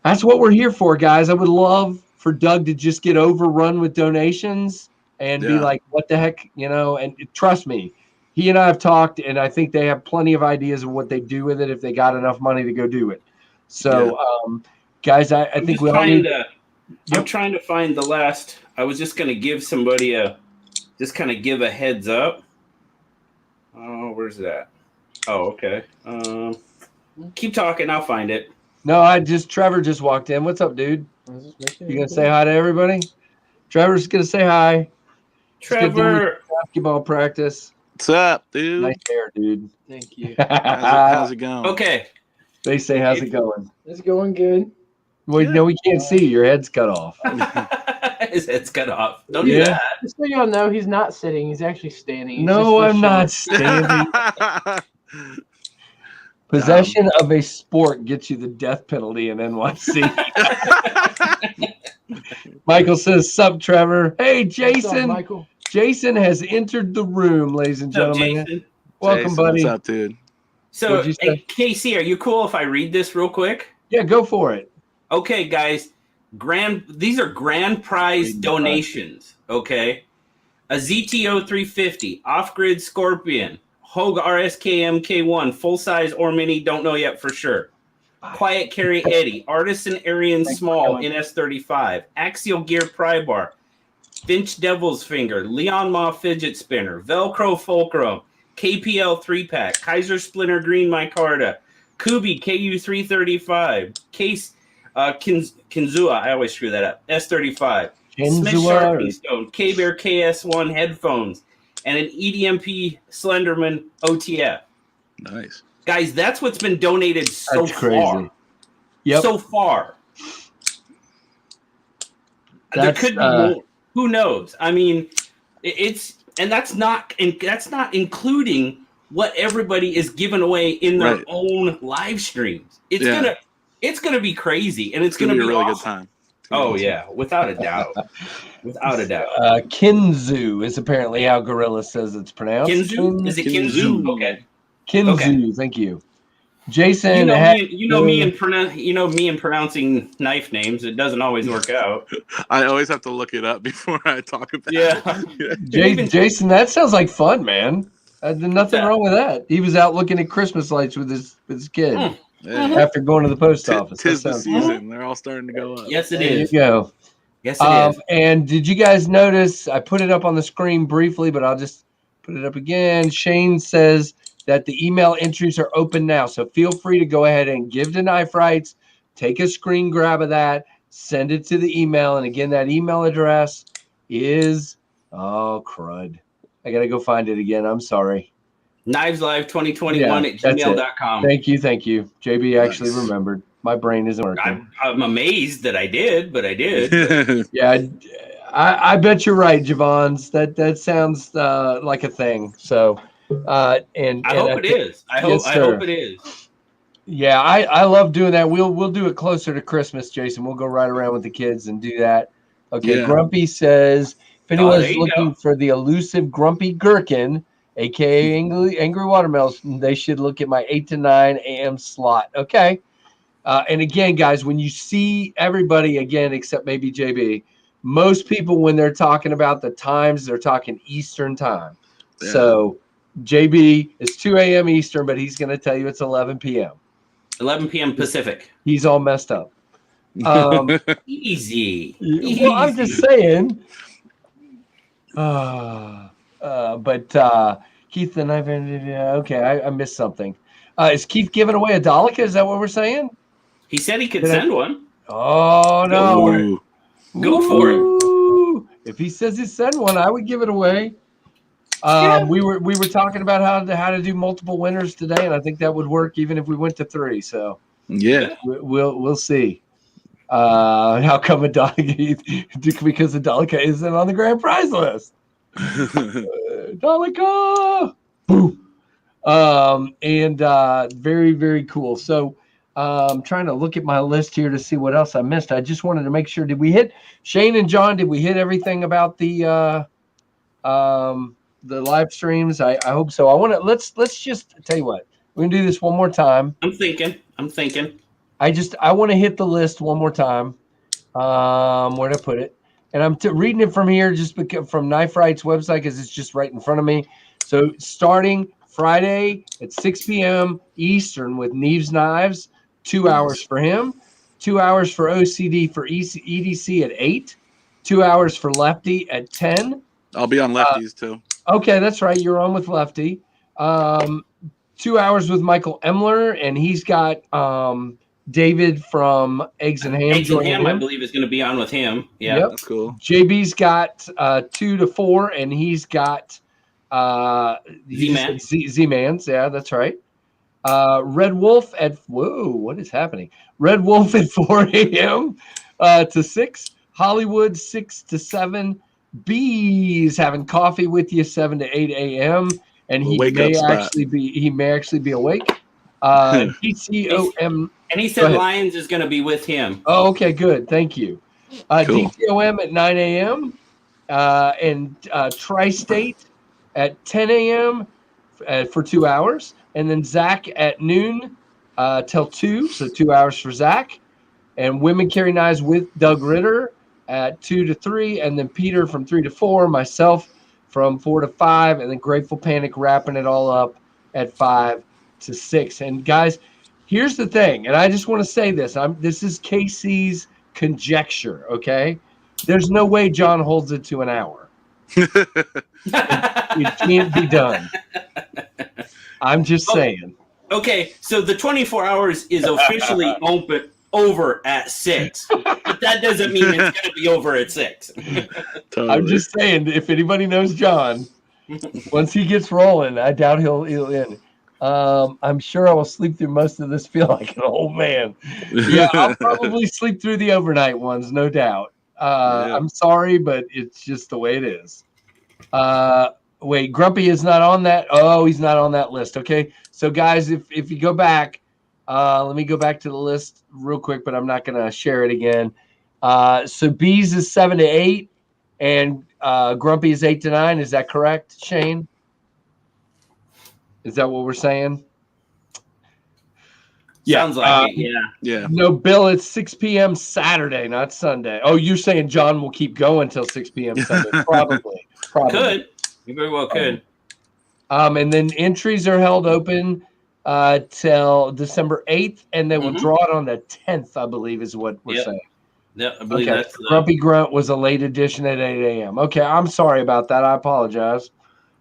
that's what we're here for, guys. I would love for Doug to just get overrun with donations and be like, what the heck, and trust me, he and I have talked, and I think they have plenty of ideas of what they do with it if they got enough money to go do it. So, guys, I think we all need I'm trying to find the last. I was just going to give somebody give a heads up. Oh, where's that? Oh, okay. Keep talking. I'll find it. No, Trevor just walked in. What's up, dude? You going to say hi to everybody? Trevor's going to say hi. Trevor. Basketball practice. What's up, dude? Nice hair, dude. Thank you. How's it going? Okay. They say, how's it going? It's going good. Well, no, we can't see. Your head's cut off. His head's cut off. Don't do that. Just so y'all know, he's not sitting. He's actually standing. No, I'm not standing. Possession of a sport gets you the death penalty in NYC. Michael says, sup, Trevor. Hey, Jason. What's up, Michael? Jason has entered the room, ladies and gentlemen. Jason? Welcome, Jason, buddy. What's up, dude? So, hey, Casey, are you cool if I read this real quick? Yeah, go for it. Okay, guys. These are grand prize donations. Okay. A ZTO 350, off-grid Scorpion, Hogue RSK MK1, full-size or mini, don't know yet for sure. Quiet Carry Eddie, Artisan Arian Small NS35, Axial Gear Pry Bar, Finch Devil's Finger, Leon Ma Fidget Spinner, Velcro Fulcrum, KPL 3-pack, Kaiser Splinter Green Micarta, Kubi KU335, Case Kinzua, I always screw that up, S35, Smith Sharpie Stone, K-Bear KS1 headphones, and an EDMP Slenderman OTF. Nice. Guys, that's what's been donated so far. Yep. So far. There could be more. Who knows? I mean, that's not including what everybody is giving away in their own live streams. It's gonna be crazy, and it's gonna be a really awesome. good time. Oh yeah, without a doubt. Without a doubt. Kinzu is apparently how Gorilla says it's pronounced. Kinzu? Is it Kinzu? Okay. Kinzu, okay. Thank you. Jason, you know me in pronouncing knife names. It doesn't always work out. I always have to look it up before I talk about it. Jason, that sounds like fun, man. There's nothing wrong with that. He was out looking at Christmas lights with his kid after going to the post office. Tis the season. They're all starting to go up. Yes, it is. There you go. Yes, it is. And did you guys notice? I put it up on the screen briefly, but I'll just put it up again. Shane says that the email entries are open now. So feel free to go ahead and give to Knife Rights, take a screen grab of that, send it to the email. And again, that email address is, oh, crud. I got to go find it again. I'm sorry. KnivesLive2021 at gmail.com. Thank you. JB actually remembered. My brain isn't working. I'm amazed that I did, but I did. Yeah, I bet you're right, Javons. That sounds like a thing. So, I hope it is. I hope it is. Yeah, I love doing that. We'll do it closer to Christmas, Jason. We'll go right around with the kids and do that. Okay, yeah. Grumpy says if anyone's looking for the elusive Grumpy Gherkin, aka Angry Watermelons, they should look at my 8 to 9 a.m. slot. Okay. And again, guys, when you see everybody again, except maybe JB, most people when they're talking about the times, they're talking Eastern time. Yeah. So JB is 2 a.m. Eastern, but he's going to tell you it's 11 p.m. 11 p.m. Pacific. He's all messed up. Easy. Well, I'm just saying. But Keith and I missed something. Is Keith giving away a Daleka? Is that what we're saying? He said he could send one. Oh, no. Go for it. If he says he'd send one, I would give it away. We were talking about how to do multiple winners today, and I think that would work even if we went to 3. So yeah, we'll see. How come a Daleka? Because the Daleka isn't on the grand prize list. Daleka. Boom. And very, very cool. So I'm trying to look at my list here to see what else I missed. I just wanted to make sure. Did we hit Shane and John? Did we hit everything about the live streams? I hope so. Let's just tell you what. We're gonna do this one more time. I'm thinking. I want to hit the list one more time. Where'd I put it? And I'm reading it from here just because from Knife Rights website because it's just right in front of me. So starting Friday at 6 p.m. Eastern with Neves Knives, 2 hours for him, 2 hours for OCD for EDC at 8, 2 hours for Lefty at 10. I'll be on Lefties too. Okay, that's right. You're on with Lefty. 2 hours with Michael Emler, and he's got David from Eggs and Ham. Eggs and Ham, I believe, is going to be on with him. Yeah, yep. That's cool. JB's got 2 to 4, and he's got Z-Mans. Yeah, that's right. Red Wolf at what is happening? Red Wolf at 4 a.m. To 6. Hollywood 6 to 7. Bees having coffee with you 7 to 8 a.m. And he may actually be awake. DTOM. And he said Lions is going to be with him. Oh, okay, good. Thank you. Cool. DTOM at 9 a.m. And Tri-State at 10 a.m. For 2 hours. And then Zach at noon till 2, so 2 hours for Zach. And Women Carry Knives with Doug Ritter at 2 to 3. And then Peter from 3 to 4. Myself from 4 to 5. And then Grateful Panic wrapping it all up at 5 to 6. And guys, here's the thing. And I just want to say this. This is KC's conjecture, okay? There's no way John holds it to an hour. It can't be done. I'm just saying. Okay, so the 24 hours is officially over at 6, but that doesn't mean it's going to be over at 6. Totally. I'm just saying, if anybody knows John, once he gets rolling, I doubt he'll end. I'm sure I will sleep through most of this. Feel like an old man. Yeah, I'll probably sleep through the overnight ones, no doubt. I'm sorry, but it's just the way it is. Wait, Grumpy is not on that. Oh, he's not on that list. Okay, so guys, if you go back, let me go back to the list real quick, but I'm not going to share it again. So Bees is 7 to 8, and Grumpy is 8 to 9. Is that correct, Shane? Is that what we're saying? Sounds like it, yeah. No, Bill, it's 6 p.m. Saturday, not Sunday. Oh, you're saying John will keep going till 6 p.m. Sunday? Probably. Could. You very well could. And then entries are held open till December 8th, and then we'll draw it on the 10th, I believe, is what we're saying. Yeah, I believe that's Grumpy Grunt was a late edition at 8 a.m. Okay, I'm sorry about that. I apologize.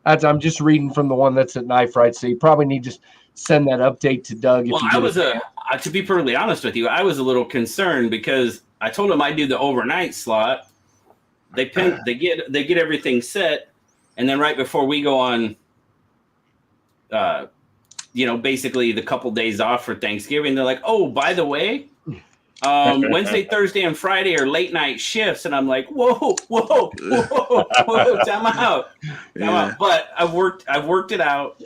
I'm just reading from the one that's at Knife Right, so you probably need to send that update to Doug. To be perfectly honest with you, I was a little concerned because I told him I'd do the overnight slot. They get everything set, and then right before we go on, basically the couple days off for Thanksgiving, they're like, "Oh, by the way, Wednesday, Thursday, and Friday are late night shifts," and I'm like, "Whoa, time out." But I've worked it out.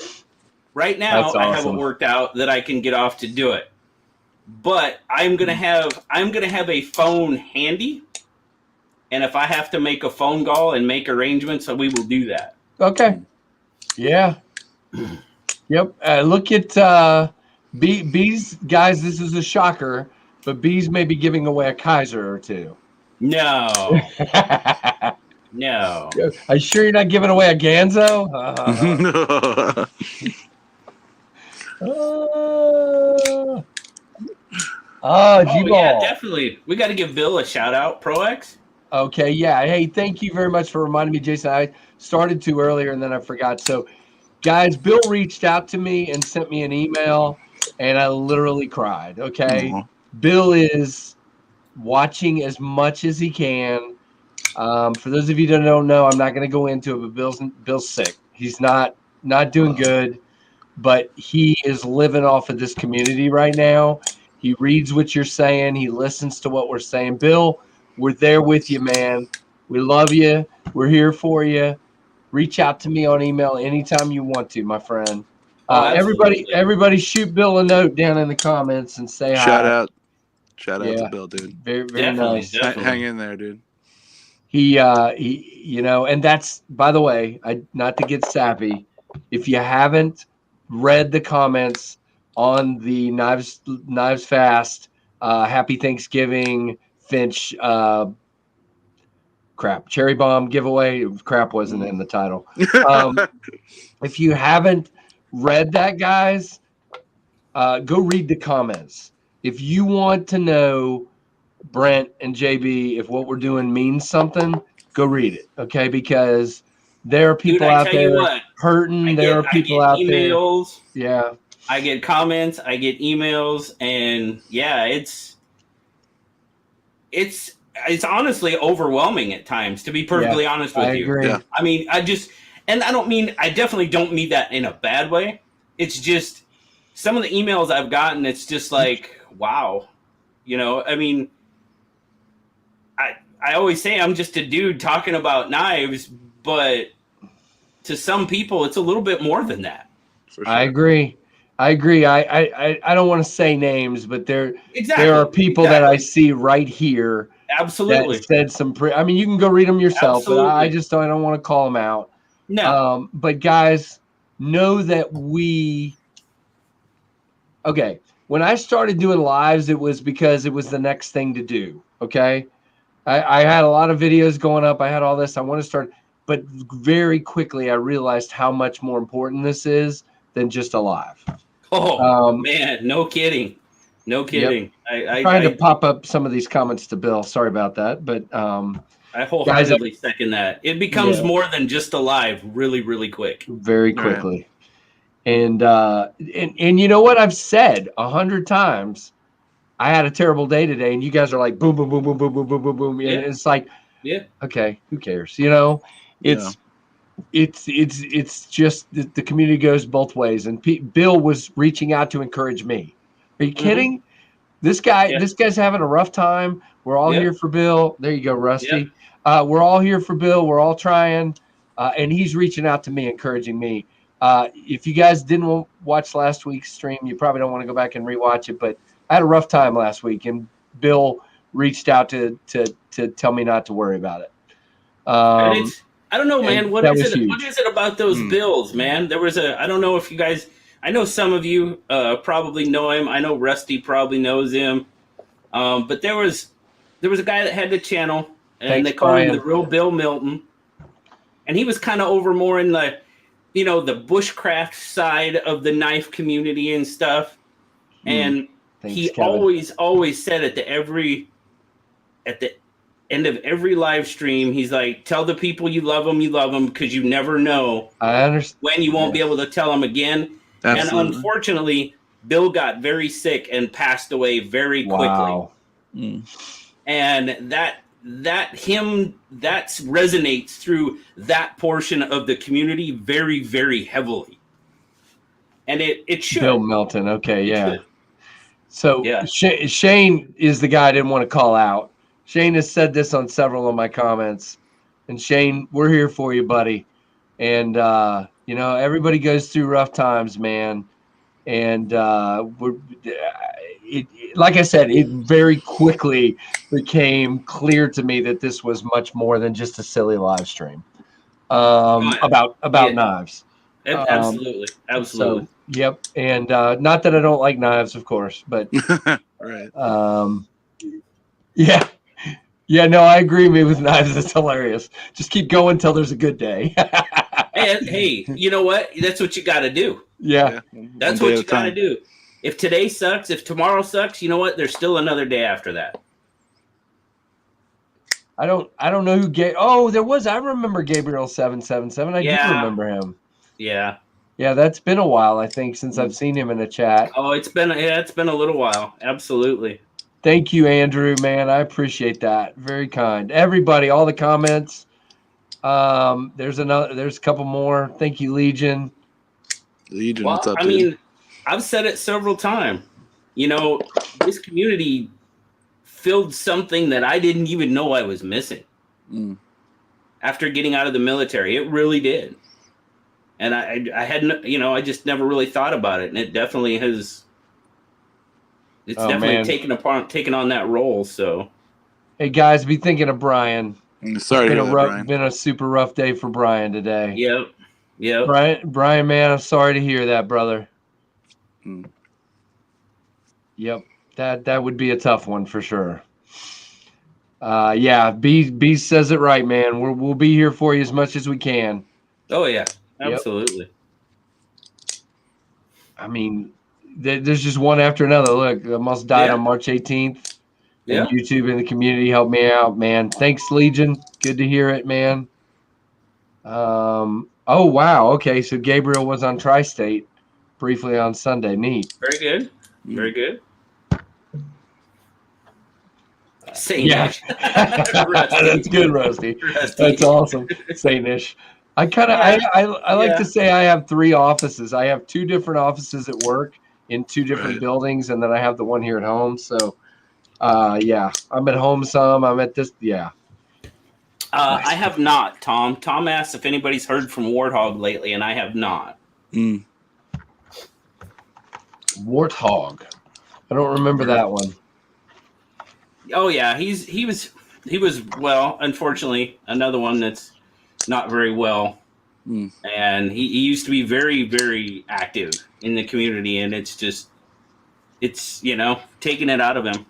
Right now, That's awesome. I haven't worked out that I can get off to do it. But I'm gonna have a phone handy, and if I have to make a phone call and make arrangements, so we will do that. Okay. Yeah. Yep. Look at Bees, guys. This is a shocker, but Bees may be giving away a Kaiser or two. No. No. Are you sure you're not giving away a Ganzo? G-Ball. Yeah, definitely. We got to give Bill a shout out. Pro X. Okay, yeah. Hey, thank you very much for reminding me, Jason. I started to earlier and then I forgot. So, guys, Bill reached out to me and sent me an email, and I literally cried. Okay, Bill is watching as much as he can. For those of you that don't know, I'm not going to go into it, but Bill's sick. He's not doing good, but he is living off of this community right now. He reads what you're saying. He listens to what we're saying. Bill, we're there with you, man. We love you. We're here for you. Reach out to me on email anytime you want to, my friend. Everybody shoot Bill a note down in the comments and say hi. Shout out to Bill, dude. Very, very nice. Definitely. Hang in there, dude. He, and that's, by the way, not to get sappy, if you haven't read the comments on the KnivesFAST Happy Thanksgiving Finch Cherry Bomb giveaway. Crap wasn't in the title. If you haven't read that, guys, go read the comments. If you want to know, Brent and JB, if what we're doing means something, go read it, okay? Because there are people out there hurting. There are people out there. Yeah. I get comments, I get emails, and yeah, it's honestly overwhelming at times, to be perfectly honest with you. Agree. Yeah. I mean, I definitely don't mean that in a bad way. It's just some of the emails I've gotten, it's just like, wow. I mean, I always say I'm just a dude talking about knives, but to some people, it's a little bit more than that. For sure. I agree. I don't want to say names, but there are people that I see right here. Absolutely. That said some. You can go read them yourself, Absolutely. but I don't want to call them out. No. But guys, know that okay. When I started doing lives, it was because it was the next thing to do. Okay. I had a lot of videos going up. I had all this. I want to start, but very quickly I realized how much more important this is than just a live. Oh, man, no kidding. No kidding. Yep. I'm trying to pop up some of these comments to Bill. Sorry about that. But I wholeheartedly second that. It becomes more than just a live really, really quick. Very quickly. And you know what I've said 100 times? I had a terrible day today, and you guys are like boom, boom, boom, boom, boom, boom, boom, boom, boom. And it's like, okay, who cares? You know, it's just the community goes both ways. And Bill was reaching out to encourage me. Are you kidding? This guy's having a rough time. We're all here for Bill. There you go, Rusty. We're all here for Bill. We're all trying, and he's reaching out to me, encouraging me. If you guys didn't watch last week's stream, you probably don't want to go back and rewatch it. But I had a rough time last week, and Bill reached out to tell me not to worry about it. I don't know, man. What is it about those bills, man? There was I don't know if you guys. I know some of you probably know him. I know Rusty probably knows him. But there was a guy that had the channel, and they called him the real Bill Milton. And he was kind of over more in the, the bushcraft side of the knife community and stuff. And he always said at the end of every live stream, he's like, tell the people you love them, because you never know when you won't be able to tell them again. Absolutely. And unfortunately, Bill got very sick and passed away very quickly. Wow. And that resonates through that portion of the community very, very heavily. And it should. Bill Melton. Okay. Yeah. So Shane is the guy I didn't want to call out. Shane has said this on several of my comments, and Shane, we're here for you, buddy. And, everybody goes through rough times, man. And like I said, it very quickly became clear to me that this was much more than just a silly live stream about knives. Absolutely. So, yep. And not that I don't like knives, of course, but yeah, no, I agree with knives. It's hilarious. Just keep going until there's a good day. And hey, you know what? That's what you got to do. Yeah. That's what you got to do. If today sucks, if tomorrow sucks, you know what? There's still another day after that. I don't know who there was. I remember Gabriel 777. I do remember him. Yeah. Yeah, that's been a while, I think, since I've seen him in a chat. Oh, it's been a little while. Absolutely. Thank you, Andrew, man. I appreciate that. Very kind. Everybody, all the comments. There's a couple more. Thank you, Legion. Legion, well, what's up, I mean, I've said it several times. This community filled something that I didn't even know I was missing. After getting out of the military. It really did. And I hadn't, I just never really thought about it. And it definitely has. It's definitely taken on that role. So, hey guys, be thinking of Brian. Sorry, been a super rough day for Brian today. Yep. Brian, man, I'm sorry to hear that, brother. Yep, that would be a tough one for sure. B says it right, man. We'll be here for you as much as we can. Oh yeah, absolutely. Yep. I mean, there's just one after another. Look, I almost died on March 18th. And YouTube and the community helped me out, man. Thanks, Legion. Good to hear it, man. Oh, wow. Okay, so Gabriel was on Tri-State briefly on Sunday. Neat. Very good. Very good. Saint-ish. That's good, Rusty. That's awesome. Saint-ish. I like to say I have 3 offices. I have 2 different offices at work in 2 different buildings, and then I have the one here at home. So, I'm at home some. I'm at this. Yeah. I have not, Tom. Tom asked if anybody's heard from Warthog lately, and I have not. Warthog. I don't remember that one. Oh yeah, he was well. Unfortunately, another one that's not very well. And he used to be very, very active in the community, and it's taking it out of him.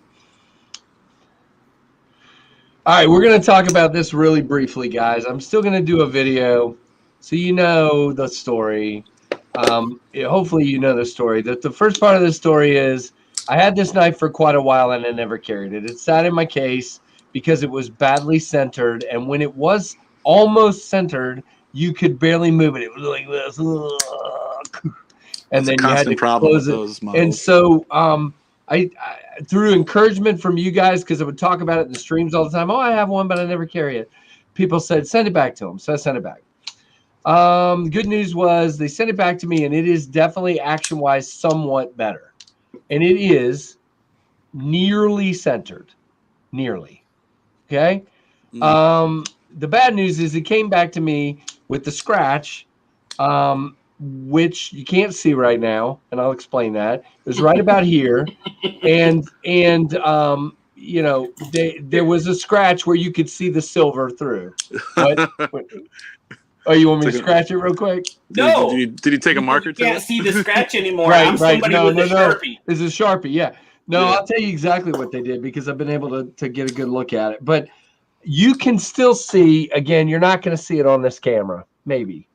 All right, we're going to talk about this really briefly, guys. I'm still going to do a video so you know the story. Hopefully you know the story. The first part of the story is I had this knife for quite a while and I never carried it. It sat in my case because it was badly centered. And when it was almost centered, you could barely move it. It was like this. And then you had to close it. And so I through encouragement from you guys, because I would talk about it in the streams all the time. Oh, I have one, but I never carry it. People said, send it back to them. So I sent it back. The good news was they sent it back to me, and it is definitely action-wise somewhat better. And it is nearly centered. Nearly. Okay? The bad news is it came back to me with the scratch, which you can't see right now, and I'll explain that. It was right about here. And you know, there was a scratch where you could see the silver through. What? Oh, you want me to scratch it real quick? No. Did you take a marker to it? Can't see the scratch anymore. Right. No. Sharpie. It's a Sharpie, yeah. No, I'll tell you exactly what they did because I've been able to get a good look at it. But you can still see, again, you're not going to see it on this camera, maybe.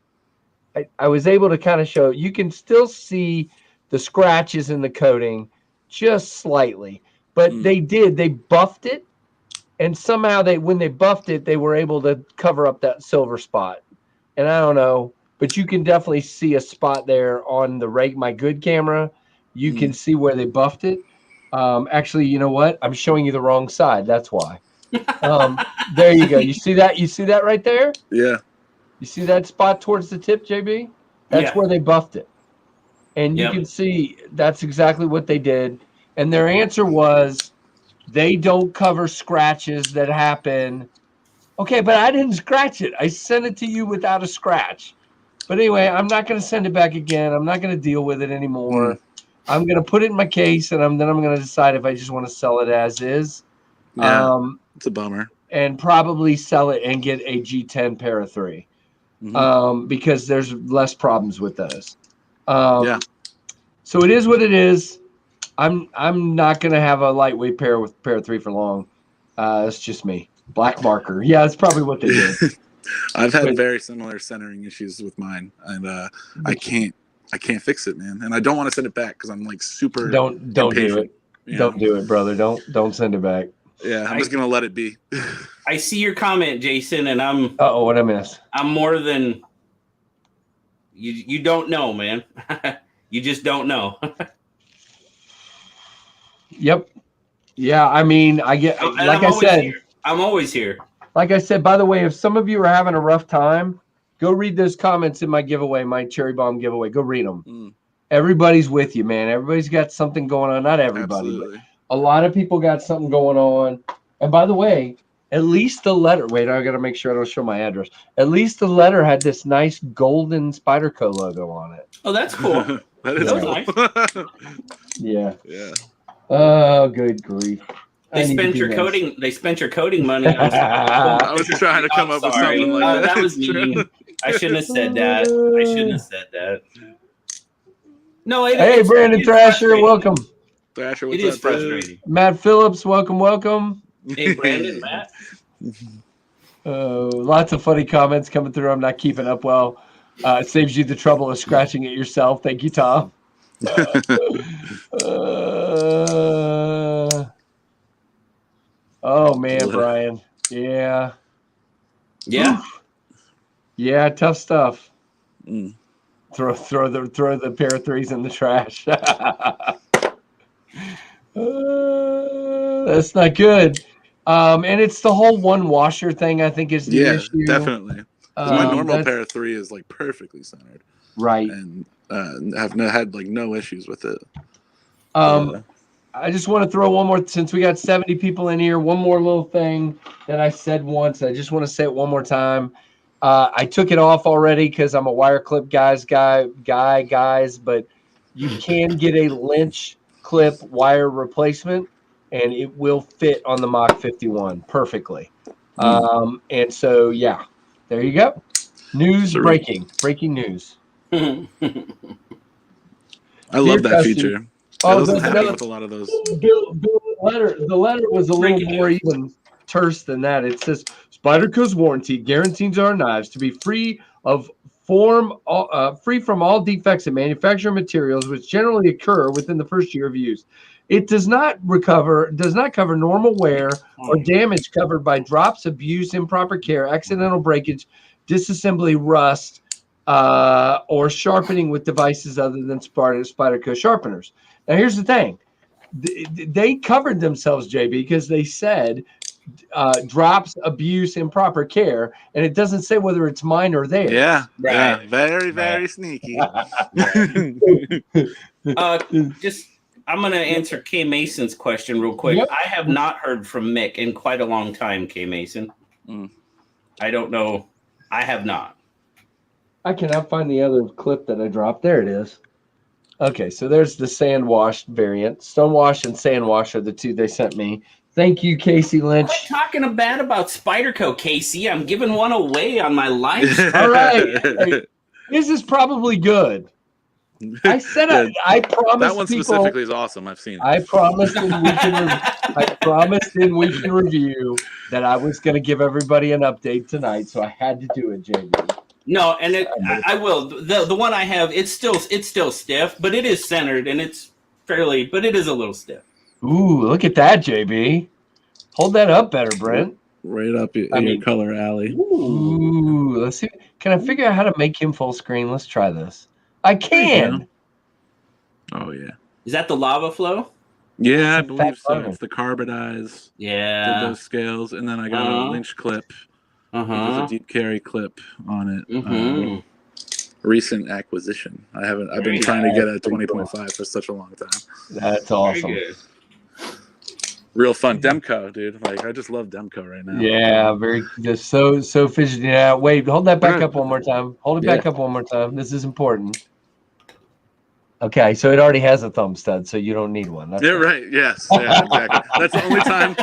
I was able to kind of show, you can still see the scratches in the coating just slightly. But they buffed it. And somehow when they buffed it, they were able to cover up that silver spot. And I don't know, but you can definitely see a spot there on the My Good camera. You can see where they buffed it. Actually, you know what? I'm showing you the wrong side. That's why. There you go. You see that? You see that right there? Yeah. You see that spot towards the tip, JB? That's where they buffed it. And you can see that's exactly what they did. And their answer was they don't cover scratches that happen. Okay, but I didn't scratch it. I sent it to you without a scratch. But anyway, I'm not going to send it back again. I'm not going to deal with it anymore. I'm going to put it in my case, and then I'm going to decide if I just want to sell it as is. Yeah, it's a bummer. And probably sell it and get a G10 Para 3 because there's less problems with those. So it is what it is. I'm not going to have a lightweight pair with Para 3 for long. It's just me. Black marker. Yeah, that's probably what they did. I've had very similar centering issues with mine, and I can't fix it, man. And I don't want to send it back because I'm like super. Don't do it. Yeah. Don't do it, brother. Don't send it back. Yeah, I'm just gonna let it be. I see your comment, Jason, and I'm. What I miss? I'm more than. You don't know, man. You just don't know. Yep. Yeah, I mean, I get like I said. I'm always here. Like I said, by the way, if some of you are having a rough time, go read those comments in my giveaway, my cherry bomb giveaway. Go read them. Everybody's with you, man. Everybody's got something going on. Not everybody, but a lot of people got something going on. And by the way, at least the letter. Wait, I got to make sure I don't show my address. At least the letter had this nice golden Spyderco logo on it. Oh, that's cool. That is nice. Yeah. Yeah. Oh, good grief. They spent your coding money on something. I was trying to come up with something like that. That was mean. I shouldn't have said that. No, hey, Brandon Thrasher, welcome. Thrasher, what's up? It is frustrating. Matt Phillips, welcome. Hey, Brandon, Matt. Lots of funny comments coming through. I'm not keeping up well. It saves you the trouble of scratching it yourself. Thank you, Tom. Oh man, Brian. Yeah. Yeah, tough stuff. Throw the pair of threes in the trash. That's not good. And it's the whole one washer thing, I think, is the issue. Yeah, definitely. My normal pair of 3 is like perfectly centered. Right. And have had like no issues with it. I just want to throw one more, since we got 70 people in here, one more little thing that I said once. I just want to say it one more time. I took it off already because I'm a wire clip guys, but you can get a Lynch clip wire replacement and it will fit on the Mach 51 perfectly. And so, yeah, there you go. Breaking news. I love that feature. That doesn't happen with a lot of those. The letter was a little more even terse than that. It says, Spyderco's warranty guarantees our knives to be free from all defects in manufacturing materials which generally occur within the first year of use. It does not cover normal wear or damage covered by drops, abuse, improper care, accidental breakage, disassembly, rust, or sharpening with devices other than Spyderco sharpeners. Now, here's the thing. They covered themselves, JB, because they said drops, abuse, improper care, and it doesn't say whether it's mine or theirs. Yeah, right. Yeah, very, very sneaky. I'm going to answer K Mason's question real quick. Yep. I have not heard from Mick in quite a long time, K Mason. I don't know. I have not. I cannot find the other clip that I dropped. There it is. Okay, so there's the sand washed variant. Stonewash and sand wash are the two they sent me. Thank you, Casey Lynch. I'm talking bad about Spyderco, Casey. I'm giving one away on my live. All right. Hey, this is probably good. I said I promised that one people, specifically is awesome. I've seen it. I promised in Week in Review that I was going to give everybody an update tonight, so I had to do it, JB. No, and I will. The one I have, it's still stiff, but it is centered and it's fairly, but it is a little stiff. Ooh, look at that, JB. Hold that up better, Brent. Right up in your color alley. Ooh, let's see. Can I figure out how to make him full screen? Let's try this. I can. Oh, yeah. Is that the lava flow? Yeah, I believe so. It's the carbonize. Yeah. Those scales. And then I got a Lynch clip. There's a deep carry clip on it. Recent acquisition. I've been trying to get a 20.5 for such a long time. That's awesome. Real fun. Demco, dude. Like, I just love Demco right now. Yeah, just so fidgety. Now, wait, hold that back up one more time. Hold it back up one more time. This is important. Okay, so it already has a thumb stud, so you don't need one. That's right. Yes. Yeah, exactly. That's the only time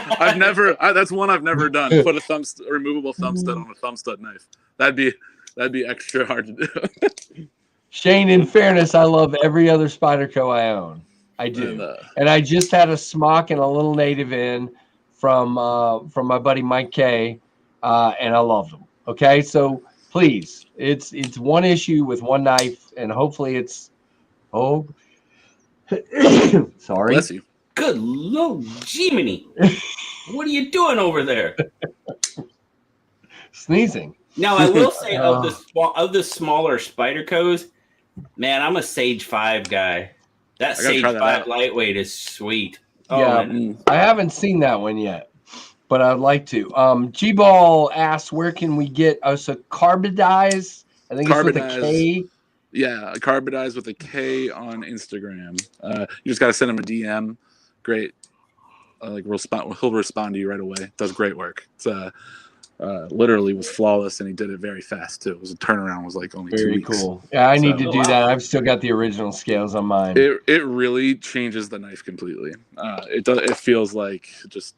that's one I've never done. Put a removable thumb stud on a thumb stud knife. That'd be extra hard to do. Shane, in fairness, I love every other Spyderco I own. I do. And I just had a smock and a little native in from my buddy Mike K, and I loved them. Okay, so please, it's one issue with one knife, and hopefully it's sorry. Bless you. Good Lord, Jiminy. What are you doing over there? Sneezing. Now I will say of the smaller Spydercos, man, I'm a Sage 5 guy. That Sage 5 lightweight is sweet. I haven't seen that one yet, but I'd like to. G-Ball asks, where can we get us a Carbonize? I think it's with a K. Yeah, Carbonize with a K on Instagram. You just got to send him a DM. Great. He'll respond to you right away. Does great work. It's literally was flawless, and he did it very fast too. It was a turnaround was like only 2 weeks. Very cool. Yeah, I need to do that. I've still got the original scales on mine. It really changes the knife completely. It feels like just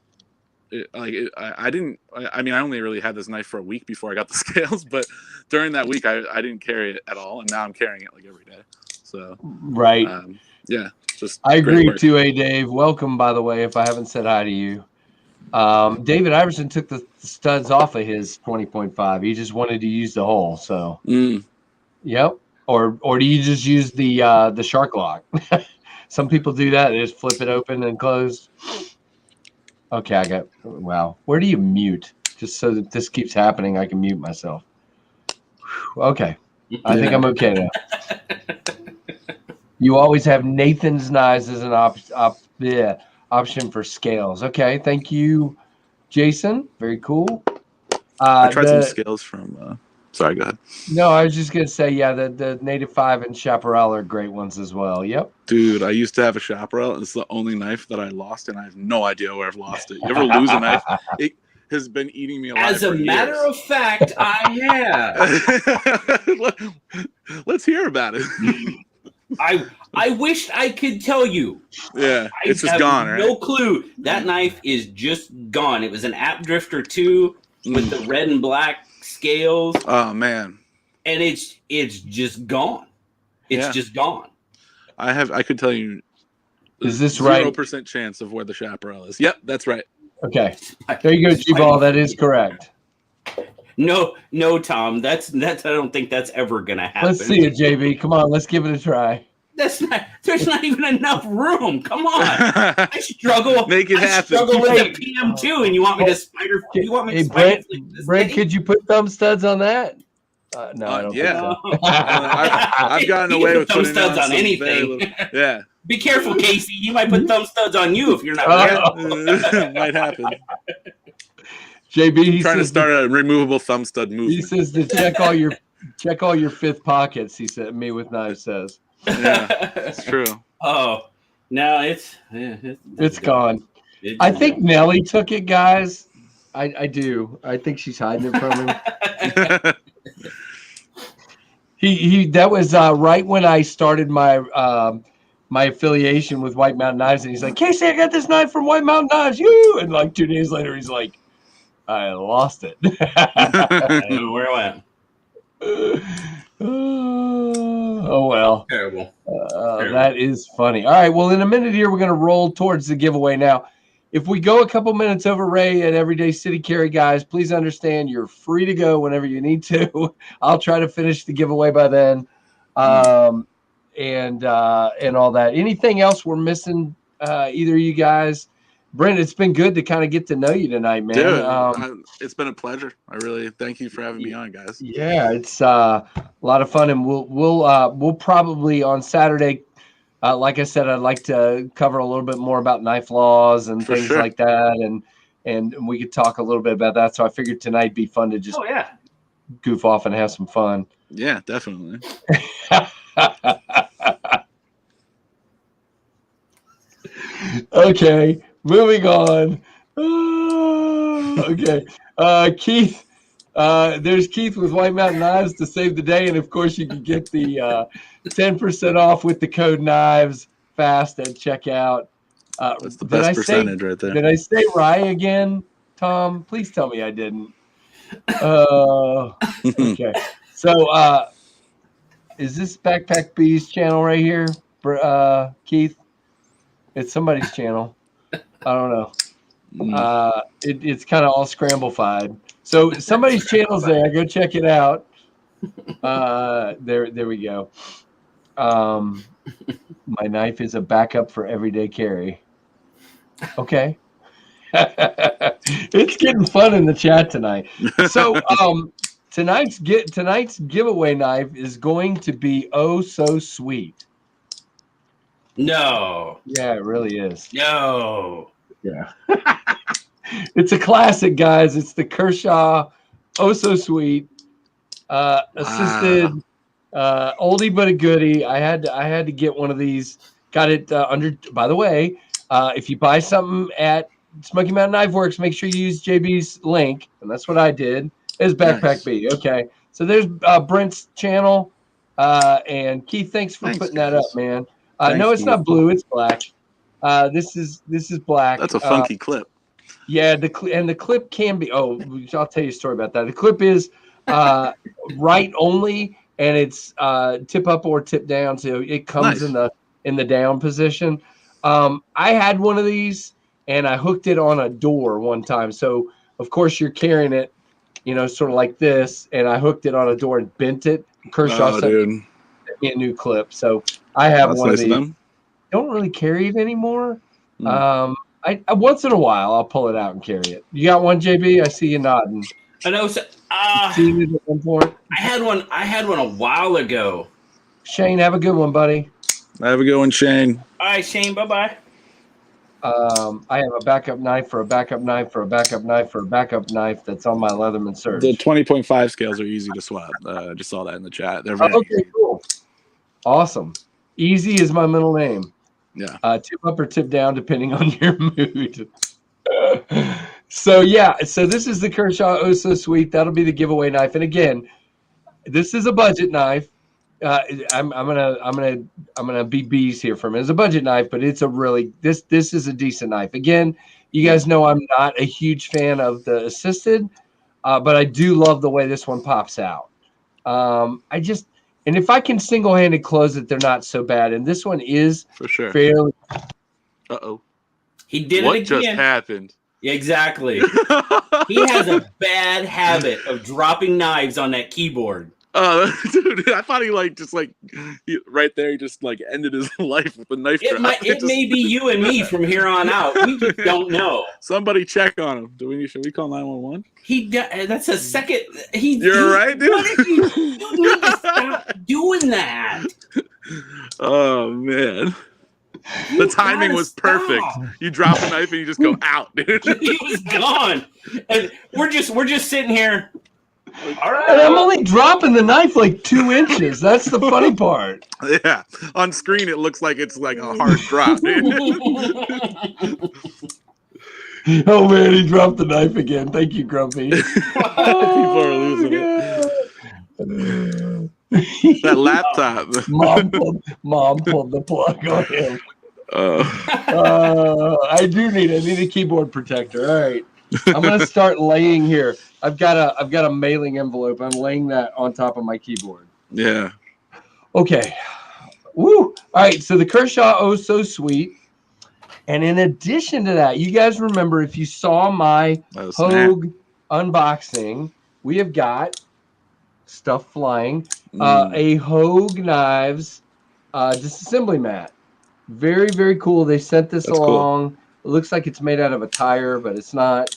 I only really had this knife for a week before I got the scales, but during that week I didn't carry it at all, and now I'm carrying it like every day. So right. Yeah, just I agree too, Dave. Welcome, by the way, if I haven't said hi to you. David Iverson took the studs off of his 20.5. He just wanted to use the hole. So, yep. Or do you just use the shark lock? Some people do that. They just flip it open and close. Okay, wow. Where do you mute? Just so that this keeps happening, I can mute myself. Okay. I think I'm okay now. You always have Nathan's knives as an option for scales. Okay, thank you, Jason. Very cool. I tried some scales from sorry, go ahead. No, I was just gonna say, yeah, the Native 5 and Chaparral are great ones as well. Yep. Dude, I used to have a Chaparral. It's the only knife that I lost, and I have no idea where I've lost it. You ever lose a knife? It has been eating me alive. As a matter of fact, I have. Let's hear about it. I wished I could tell you. Yeah, it's just gone, right? No clue. That knife is just gone. It was an App Drifter 2 with the red and black scales. Oh man. And it's just gone. It's just gone. I could tell you. Is this right? 0% chance of where the Chaparral is. Yep, that's right. Okay. There you go, G-Ball. That is correct. No, Tom. That's I don't think that's ever gonna happen. Let's see it, JB. Come on, let's give it a try. There's not even enough room. Come on. I struggle. Make it happen. Struggle with the PM2, and you want me to spider? You want me to spider? Brent, could you put thumb studs on that? No, I don't think so. I've gotten away with thumb studs on anything. Yeah. Be careful, Casey. You might put thumb studs on you if you're not. Might happen. JB, he's trying to start a removable thumb stud movement. He says to check all your fifth pockets. He said, "Me with knives says." Yeah, it's true. Oh, no, it's gone. I think Nelly took it, guys. I do. I think she's hiding it from him. He that was right when I started my my affiliation with White Mountain Knives, and he's like, "Casey, I got this knife from White Mountain Knives." You and like 2 days later, he's like, "I lost it." Where it went? Oh well. Terrible. That is funny. All right. Well, in a minute here, we're going to roll towards the giveaway. Now, if we go a couple minutes over Ray at Everyday City Carry, guys, please understand you're free to go whenever you need to. I'll try to finish the giveaway by then, and all that. Anything else we're missing? Either of you guys? Brent, it's been good to kind of get to know you tonight, man. Dude, it's been a pleasure. I really thank you for having me on, guys. Yeah, it's a lot of fun, and we'll probably on Saturday. Like I said, I'd like to cover a little bit more about knife laws and things like that, and we could talk a little bit about that. So I figured tonight'd be fun to just goof off and have some fun. Yeah, definitely. Okay. Moving on. Okay. Keith, there's Keith with White Mountain Knives to save the day. And of course, you can get the 10% off with the code KnivesFAST at checkout. That's the best percentage right there. Did I say Rye again, Tom? Please tell me I didn't. Okay. So, is this BakPakB's channel right here, Keith? It's somebody's channel. I don't know. It's kind of all scramble-fied. So somebody's channel's there. Go check it out. There we go. My knife is a backup for everyday carry. Okay. It's getting fun in the chat tonight. So tonight's giveaway knife is going to be oh so sweet. No. Yeah, it really is. No. Yeah. It's a classic, guys. It's the Kershaw Oh So Sweet assisted oldie but a goodie. I had to get one of these. Got it by the way, if you buy something at Smoky Mountain Knife Works, make sure you use JB's link, and that's what I did. Is BakPakB. Okay. So there's Brent's channel. And Keith, thanks for putting that up, man. No, it's not blue, it's black. This is black. That's a funky clip. Yeah, the clip can be. Oh, I'll tell you a story about that. The clip is right only, and it's tip up or tip down, so it comes in the down position. I had one of these, and I hooked it on a door one time. So of course you're carrying it, sort of like this, and I hooked it on a door and bent it. Kershaw sent me a new clip, so I have one of these. Don't really carry it anymore. I once in a while I'll pull it out and carry it. You got one, JB? I see you nodding. I know. Seen it at one point? I had one a while ago. Shane, have a good one, buddy. Have a good one, Shane. All right, Shane. Bye-bye. I have a backup knife for a backup knife for a backup knife for a backup knife that's on my Leatherman Surge. The 20.5 scales are easy to swap. I just saw that in the chat. They're very easy. Cool. Awesome. Easy is my middle name. Yeah. Tip up or tip down, depending on your mood. So this is the Kershaw Oh So Sweet. That'll be the giveaway knife. And again, this is a budget knife. I'm gonna be bees here for a minute. It's a budget knife, but it's a really this is a decent knife. Again, you guys know I'm not a huge fan of the assisted, but I do love the way this one pops out. And if I can single-handed close it, they're not so bad. And this one is for sure fairly. He did what it again. What just happened? Exactly. He has a bad habit of dropping knives on that keyboard. Dude, I thought he right there, he just ended his life with a knife drop. It may be you and me from here on out. We just don't know. Somebody check on him. Should we call 911? That's a second. You're right, dude. What did you need to stop doing that? Oh man. The timing was perfect. You drop the knife and you just go out, dude. He was gone. And we're just sitting here. All right. And I'm only dropping the knife 2 inches. That's the funny part. Yeah. On screen, it looks like it's a hard drop. Oh, man, he dropped the knife again. Thank you, Grumpy. People are losing it. That laptop. Mom pulled the plug on him. I need a keyboard protector. All right. I'm gonna start laying here. I've got a mailing envelope. I'm laying that on top of my keyboard. Yeah. Okay. Woo. All right. So the Kershaw Oh So Sweet. And in addition to that, you guys remember if you saw my Hogue unboxing, we have got stuff flying. A Hogue Knives disassembly mat. Very, very cool. They sent this along. Cool. It looks like it's made out of a tire, but it's not.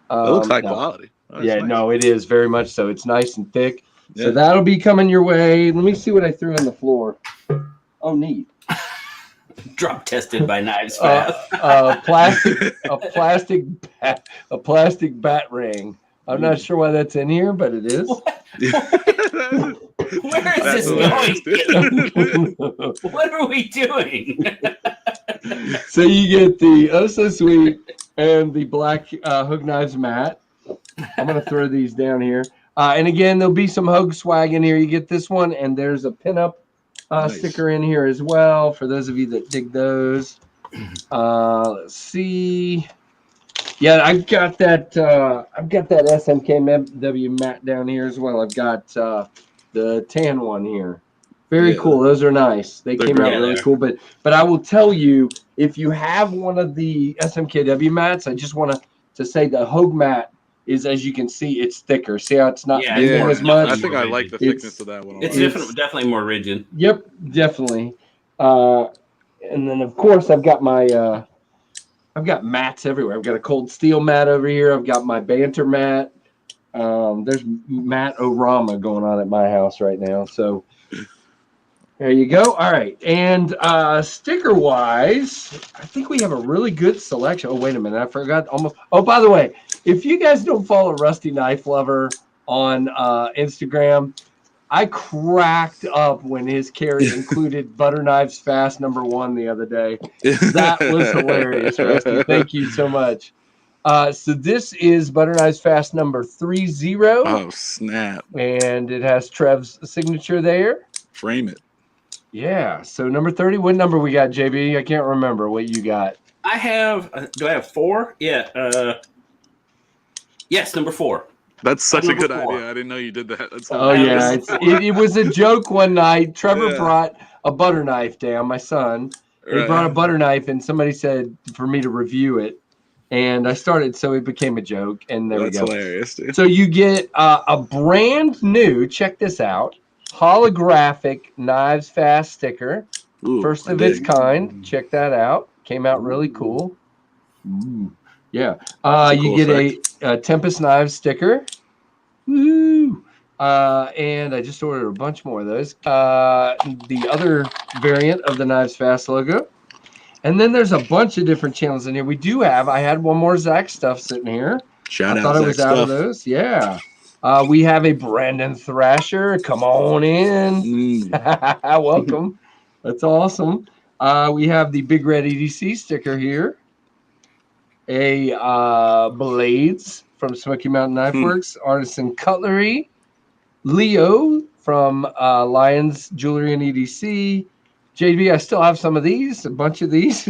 It looks high quality. Nice. No, it is very much so. It's nice and thick. Yeah. So that'll be coming your way. Let me see what I threw on the floor. Oh, neat. Drop tested by KnivesFAST. A plastic bat ring. I'm not sure why that's in here, but it is. Where is this going? What are we doing? So you get the Oh So Sweet and the black Hogue Knives mat. I'm going to throw these down here. And again, there'll be some Hogue swag in here. You get this one, and there's a pinup sticker in here as well for those of you that dig those. Let's see. Yeah, I've got that SMKW mat down here as well. I've got the tan one here. Very cool. Those are nice. They're came out really cool. But I will tell you, if you have one of the SMKW mats, I just want to say the Hogue mat is, as you can see, it's thicker. See how it's not bending as much? I think I like the thickness of that one. It's definitely more rigid. Yep, definitely. And then of course I've got my I've got mats everywhere. I've got a cold steel mat over here. I've got my banter mat. There's mat-o-rama going on at my house right now. So there you go. All right. And sticker-wise, I think we have a really good selection. Oh, wait a minute. I forgot almost. Oh, by the way, if you guys don't follow Rusty Knife Lover on Instagram, I cracked up when his carry included Butter Knives Fast #1 the other day. That was hilarious, Rusty. Thank you so much. So this is Butter Knives Fast #30. Oh, snap. And it has Trev's signature there. Frame it. Yeah. So number 30. What number we got, JB? I can't remember what you got. I have, do I have 4? Yeah. Yes, number 4. That's such a good idea. I didn't know you did that. That's yeah. It was a joke one night. Trevor brought a butter knife down, my son. He brought a butter knife, and somebody said for me to review it. And I started, so it became a joke. And there we go. That's hilarious, dude. So you get a brand new, check this out, holographic KnivesFAST sticker. Ooh, first of its kind. Check that out. Came out really cool. Ooh. Yeah. You get a Tempest Knives sticker. Woo! And I just ordered a bunch more of those. The other variant of the KnivesFAST logo. And then there's a bunch of different channels in here. I had one more Zach stuff sitting here. Shout out, I thought I was out of those. Yeah. We have a Brandon Thrasher. Come on in. Welcome. That's awesome. We have the BigRedEDC sticker here. A Blades from Smoky Mountain Knife Works, Artisan Cutlery, Leo from Lions Jewelry and EDC. JB, I still have some of these, a bunch of these.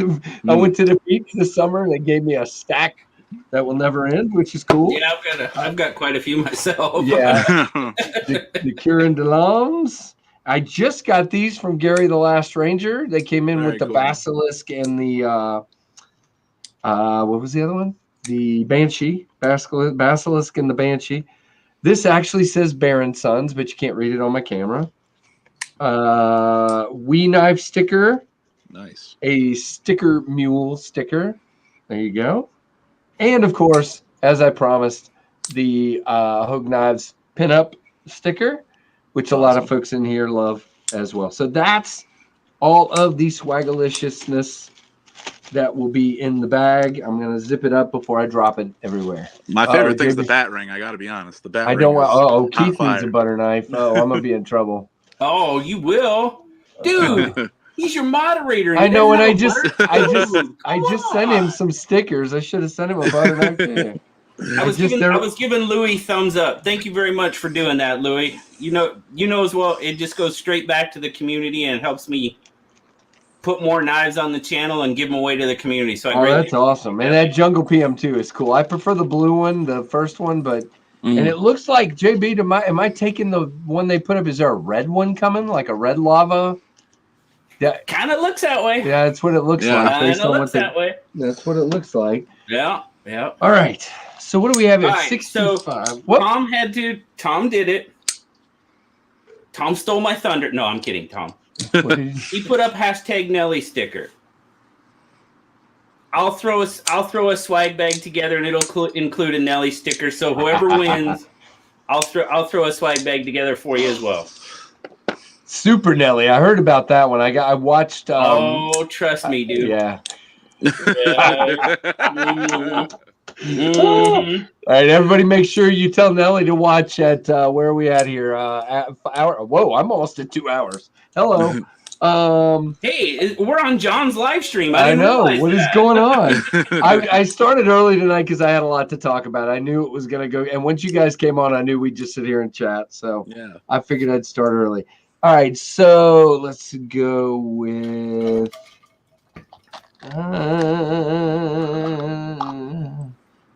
I went to the beach this summer and they gave me a stack that will never end, which is cool. Yeah, I've got quite a few myself. Yeah, the Kerans de Lams. I just got these from Gary the Last Ranger. They came in with the Basilisk and the what was the other one? The Banshee, Basilisk and the Banshee. This actually says Baron Sons, but you can't read it on my camera. We Knife sticker. Nice. A sticker mule sticker. There you go. And of course, as I promised, the Hogue Knives pinup sticker, which a lot of folks in here love as well. So that's all of the swagaliciousness that will be in the bag. I'm going to zip it up before I drop it everywhere. My favorite thing's the bat ring. I got to be honest. The bat ring. I don't want. Oh, Keith fire. needs a butter knife. Oh, I'm going to be in trouble. Oh, you will, dude. He's your moderator. I know, and I just sent him some stickers. I should have sent him a butter knife too. I was giving Louis thumbs up. Thank you very much for doing that, Louis. You know as well. It just goes straight back to the community and helps me put more knives on the channel and give them away to the community. So that's awesome. And that Jungle PM2 is cool. I prefer the blue one, the first one, but and it looks like JB. Am I taking the one they put up? Is there a red one coming, like a red lava? Yeah, kind of looks that way. Yeah, that's what it looks like. Based on looks that way. That's what it looks like. Yeah. All right. So what do we have at 65? So Tom did it. Tom stole my thunder. No, I'm kidding, Tom. He put up #Nelly sticker. I'll throw a swag bag together and it'll include a Nelly sticker. So whoever wins, I'll throw a swag bag together for you as well. Super Nelly. I heard about that one. I watched. Trust me, dude. Yeah. All right, everybody, make sure you tell Nelly to watch at where are we at here? Whoa, I'm almost at 2 hours. Hello. Hey, we're on John's live stream. I know. What is going on? I started early tonight because I had a lot to talk about. I knew it was going to go. And once you guys came on, I knew we'd just sit here and chat. So yeah, I figured I'd start early. All right, so let's go with.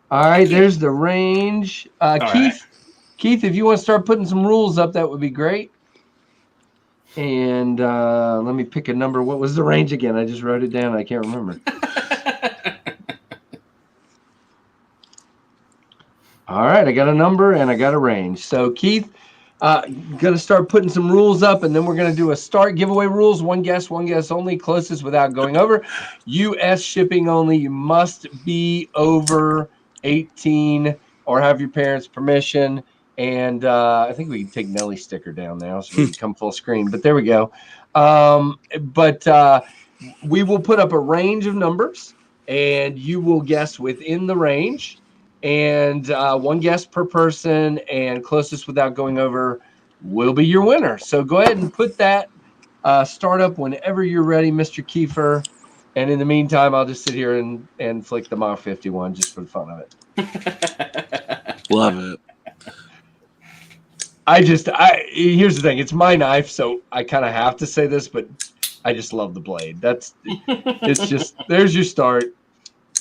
All right, there's the range. Keith, if you want to start putting some rules up, that would be great. And let me pick a number. What was the range again? I just wrote it down. I can't remember. All right, I got a number and I got a range. So Keith, going to start putting some rules up, and then we're going to do a start giveaway rules. One guess only, closest without going over. U.S. shipping only. You must be over 18 or have your parents' permission. And I think we can take Nelly's sticker down now so we can come full screen. But there we go. But we will put up a range of numbers, and you will guess within the range. And one guess per person, and closest without going over will be your winner. So go ahead and put that start up whenever you're ready, Mr. Kiefer. And in the meantime, I'll just sit here and flick the Mach 51 just for the fun of it. Love it. Here's the thing. It's my knife, so I kind of have to say this, but I just love the blade. It's just, there's your start.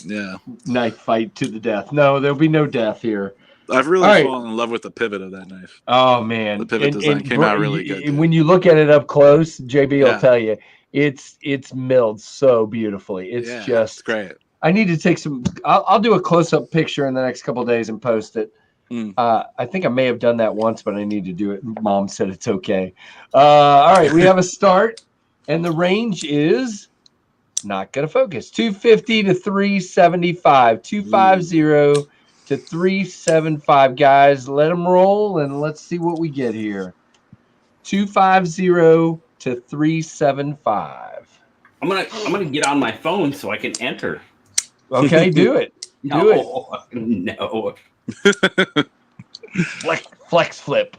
Yeah. Knife fight to the death. No, there'll be no death here. I've really fallen in love with the pivot of that knife. Oh, man. The pivot design came out really good. When you look at it up close, JB will tell you, it's milled so beautifully. It's just great. I need to take some. I'll do a close-up picture in the next couple of days and post it. I think I may have done that once, but I need to do it. Mom said it's okay. All right, we have a start, and the range is not going to focus. 250 to 375. 250 to 375, guys. Let them roll, and let's see what we get here. 250 to 375. I'm gonna get on my phone so I can enter. Okay, do it. No. Flex flip.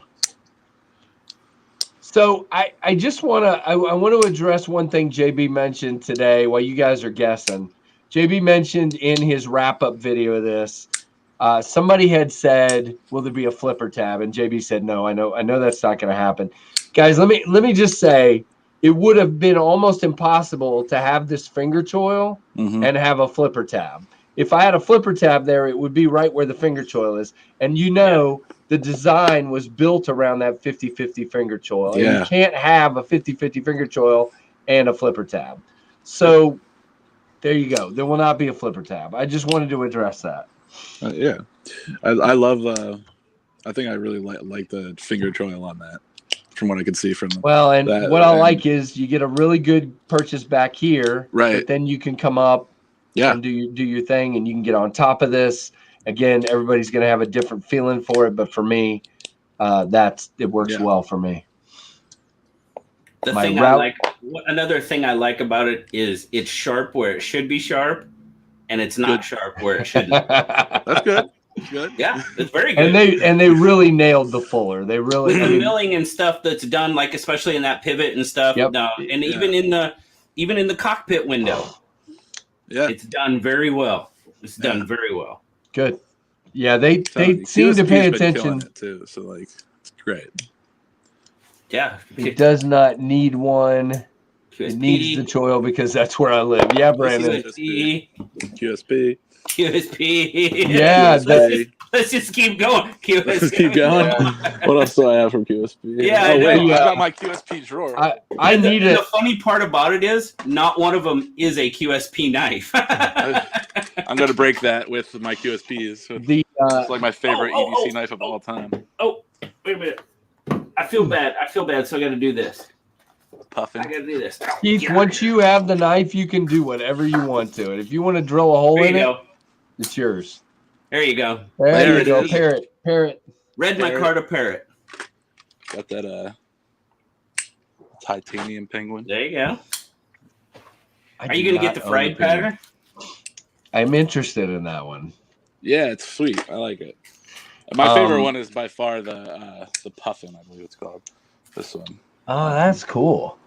So I just want to address one thing JB mentioned today while you guys are guessing. JB mentioned in his wrap-up video of this, somebody had said, will there be a flipper tab? And JB said, no, I know that's not going to happen. Guys, let me just say, it would have been almost impossible to have this finger choil and have a flipper tab. If I had a flipper tab there, it would be right where the finger choil is. And the design was built around that 50-50 finger choil. Yeah. And you can't have a 50-50 finger choil and a flipper tab. So there you go. There will not be a flipper tab. I just wanted to address that. Yeah. I love I think I really like the finger choil on that, from what I could see from them. Well, and what I like is you get a really good purchase back here, right? But then you can come up, and do your thing, and you can get on top of this. Again, everybody's going to have a different feeling for it, but for me, it works well for me. Another thing I like about it is it's sharp where it should be sharp, and it's not sharp where it shouldn't. That's good. Good. Yeah, it's very good. And they really nailed the fuller. They really the milling and stuff that's done, like especially in that pivot and stuff. Yep. No, and even in the cockpit window, it's done very well. It's done very well. Good. Yeah, they seem to pay attention too. So like, it's great. Yeah, it does not need one. QSP. It needs the choil because that's where I live. Yeah, Brandon. QSP. Yeah, let's just keep going. QSP. Let's keep going. What else do I have from QSP? Yeah, I got my QSP drawer. I need it. The funny part about it is not one of them is a QSP knife. I'm gonna break that with my QSPs. It's like my favorite EDC knife of all time. Oh, wait a minute. I feel bad, so I got to do this. Puffing. I got to do this. Keith, once you have the knife, you can do whatever you want to it. If you want to drill a hole in it, it's yours. There you go. There you go. Parrot. Read my card a parrot. Got that titanium penguin. There you go. Are you going to get the fried pattern? I'm interested in that one. Yeah, it's sweet. I like it. My favorite one is by far the puffin, I believe it's called. This one. Oh, that's cool.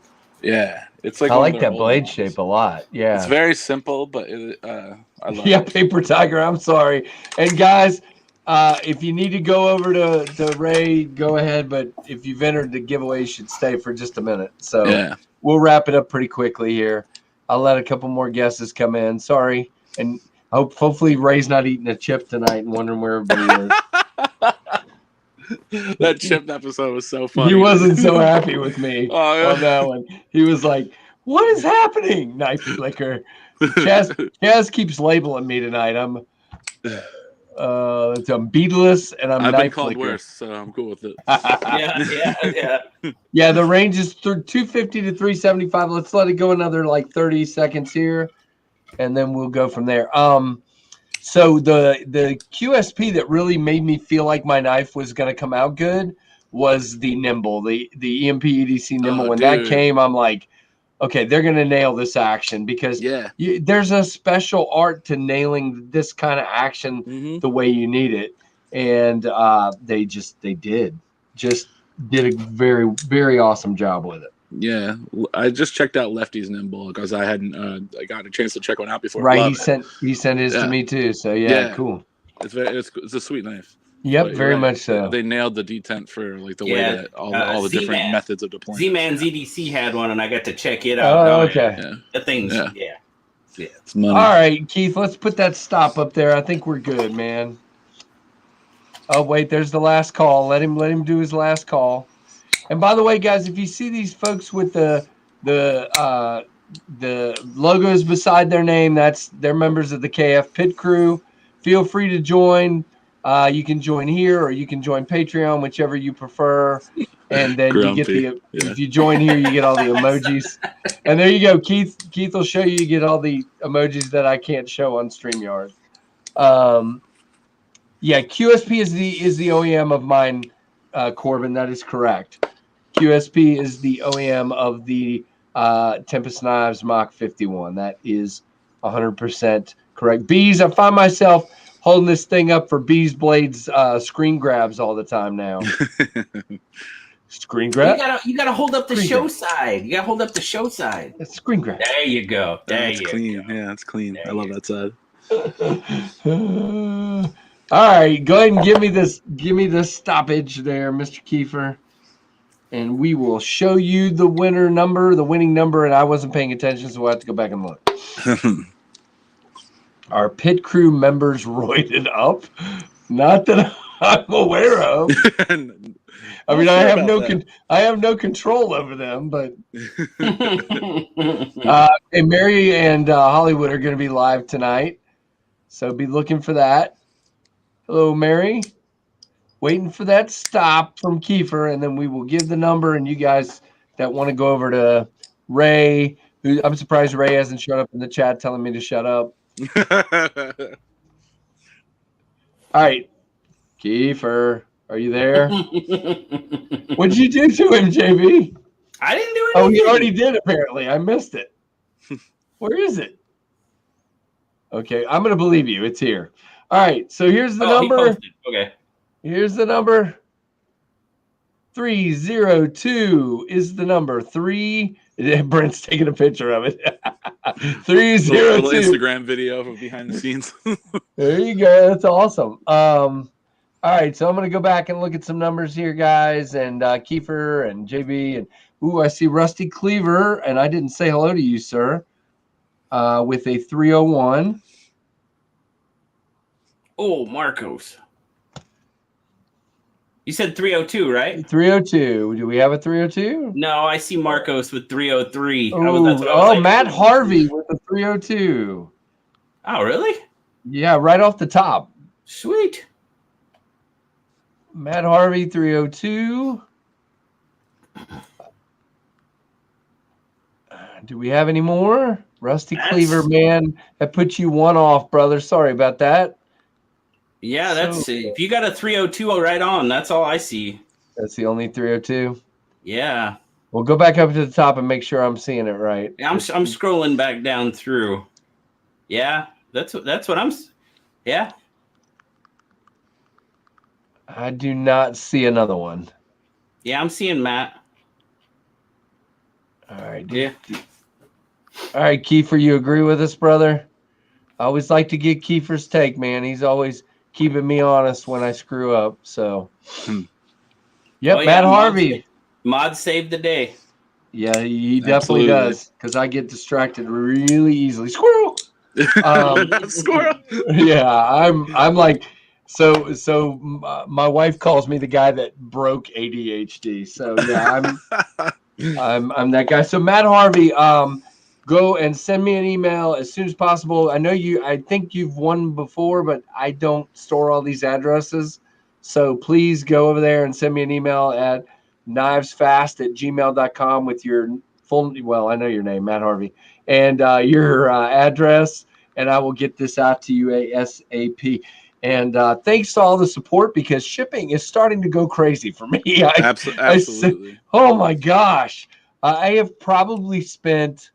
Yeah, it's like I like that blade shape a lot. Yeah, it's very simple, but I love it. Paper Tiger. I'm sorry. And guys, if you need to go over to Ray, go ahead. But if you've entered the giveaway, you should stay for just a minute. So we'll wrap it up pretty quickly here. I'll let a couple more guesses come in. Sorry, and hopefully Ray's not eating a chip tonight and wondering where everybody is. That chip episode was so funny. He wasn't so happy with me on that one. He was like, "What is happening?" Knife flicker. Chaz keeps labeling me tonight. I'm beadless and I'm I've knife been called flicker. worse, so I'm cool with it. Yeah, the range is 250 to 375. Let's let it go another like 30 seconds here, and then we'll go from there. So the QSP that really made me feel like my knife was going to come out good was the Nimble, the EMP EDC Nimble. When that came, I'm like, okay, they're going to nail this action because there's a special art to nailing this kind of action the way you need it. And they did a very, very awesome job with it. Yeah, I just checked out Lefty's Nimble because I hadn't I got a chance to check one out before. Right, he sent his to me too. So cool. It's a sweet knife. Yep, very much so. They nailed the detent for like the way that all the different methods of deployment. Z-Man's EDC had one, and I got to check it out. Oh, okay. The thing's it's money. All right, Keith, let's put that stop up there. I think we're good, man. Oh wait, there's the last call. Let him do his last call. And by the way, guys, if you see these folks with the logos beside their name, they're members of the KF Pit Crew. Feel free to join. You can join here or you can join Patreon, whichever you prefer. And then you get if you join here, you get all the emojis. And there you go. Keith will show you. You get all the emojis that I can't show on StreamYard. QSP is the OEM of mine, Corbin. That is correct. QSP is the OEM of the Tempest Knives Mach 51. That is 100% correct. Bees, I find myself holding this thing up for Bees Blades screen grabs all the time now. Screen grab? You gotta hold up the show side. You gotta hold up the show side. It's screen grab. There you go. That's clean. Yeah, it's clean. I love that side. All right, go ahead and give me the stoppage there, Mr. Kiefer. And we will show you the winning number, and I wasn't paying attention, so we'll have to go back and look. Our pit crew members roided up? Not that I'm aware of. I mean, I have no control over them, but and Mary and Hollywood are going to be live tonight, so be looking for that. Hello, Mary. waiting for that stop from Kiefer, and then we will give the number. And you guys that want to go over to Ray, who I'm surprised Ray hasn't showed up in the chat telling me to shut up. All right, Kiefer, are you there? What did you do to him, JB? I didn't do anything. Oh, he already did, apparently. I missed it. Where is it? Okay, I'm going to believe you. It's here. All right, so here's the number. Okay. Here's the number. 302 is the number. Brent's taking a picture of it. 302. Little Instagram video from behind the scenes. There you go. That's awesome. All right, so I'm going to go back and look at some numbers here, guys, and Kiefer and JB. And ooh, I see Rusty Cleaver, and I didn't say hello to you, sir, with a 301. Oh, Marcos. You said 302, right? 302. Do we have a 302? No, I see Marcos with 303. Matt Harvey with a 302. Oh, really? Yeah, right off the top. Sweet. Matt Harvey, 302. Do we have any more? Rusty Cleaver, man. That puts you one off, brother. Sorry about that. Yeah, that's if you got a 302 right on, that's all I see. That's the only 302. Yeah. We'll go back up to the top and make sure I'm seeing it right. Yeah, I'm scrolling back down through. Yeah, that's what I'm. Yeah. I do not see another one. Yeah, I'm seeing Matt. All right. Yeah. All right, Kiefer, you agree with us, brother? I always like to get Kiefer's take, man. He's always keeping me honest when I screw up. So, yep, Matt Harvey. Mod saved the day. Yeah, he definitely does, because I get distracted really easily. Squirrel. Squirrel. Yeah, I'm like, so my wife calls me the guy that broke ADHD. So yeah, I'm that guy. So Matt Harvey, go and send me an email as soon as possible. I think you've won before, but I don't store all these addresses. So please go over there and send me an email at knivesfast@gmail.com with your I know your name, Matt Harvey, and your address, and I will get this out to you ASAP. And thanks to all the support, because shipping is starting to go crazy for me. Absolutely. Oh my gosh. I have probably spent,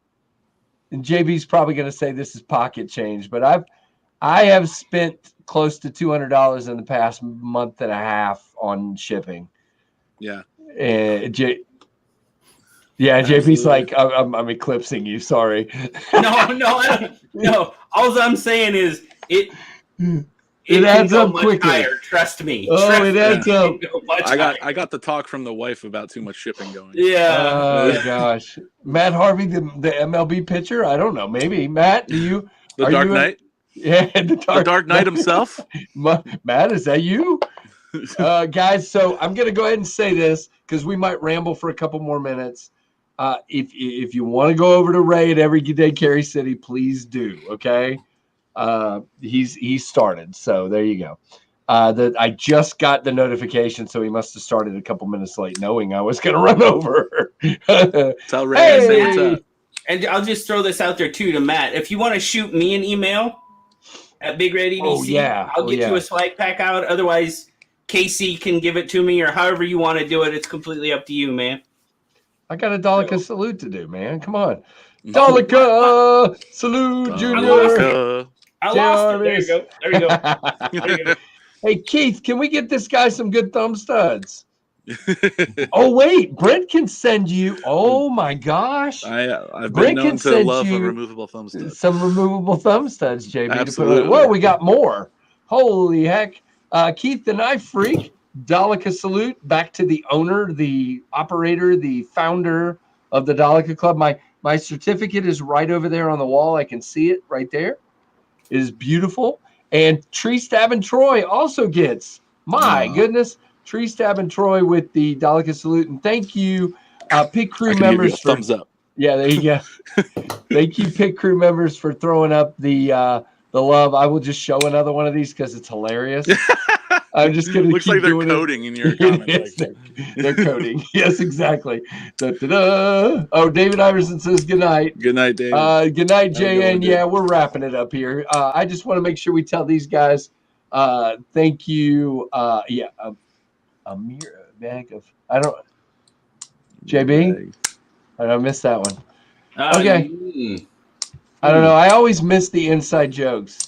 and JB's probably going to say this is pocket change, but I have spent close to $200 in the past month and a half on shipping. Yeah. JB's like, I'm eclipsing you. Sorry. No, I don't. No, all I'm saying is it adds up quickly. Higher, trust me. It adds up. I got the talk from the wife about too much shipping going. Yeah. Oh gosh. Matt Harvey, the MLB pitcher. I don't know. Maybe Matt. The Dark Knight. Yeah, the Dark Knight himself. Matt, is that you? Guys, so I'm gonna go ahead and say this because we might ramble for a couple more minutes. If you want to go over to Ray at Everyday Carry City, please do. Okay. He's started, so there you go. I just got the notification, so he must have started a couple minutes late, knowing I was going to run over. Tell Ray, say what's up. And I'll just throw this out there too to Matt. If you want to shoot me an email at BigRedEDC, I'll get you a swag pack out. Otherwise, Casey can give it to me, or however you want to do it. It's completely up to you, man. I got a Dalika salute to do, man. Come on. Dalika salute, Junior. I lost it. There you go. Hey, Keith, can we get this guy some good thumb studs? Oh, wait. Brent can send you. Oh, my gosh. I've been known to love a removable thumb studs. Some removable thumb studs, JB. Absolutely. Whoa, we got more. Holy heck. Keith, the Knife Freak, Dalika salute back to the owner, the operator, the founder of the Dalika Club. My certificate is right over there on the wall. I can see it right there. It is beautiful. And Tree Stab and Troy also gets, goodness, Tree Stab and Troy with the Dalika salute. And thank you, Pit Crew members. For thumbs up. Yeah, there you go. Thank you, Pit Crew members, for throwing up the love. I will just show another one of these because it's hilarious. I'm just going to Looks keep like they're doing coding in your comment section. They're coding. Yes, exactly. Da-da-da. Oh, David Iverson says good night. Good night, David. Good night, Have a good JN. one, Yeah, we're wrapping it up here. I just want to make sure we tell these guys thank you. A mere bag of JB. I missed that one. Okay. I don't know. I always miss the inside jokes.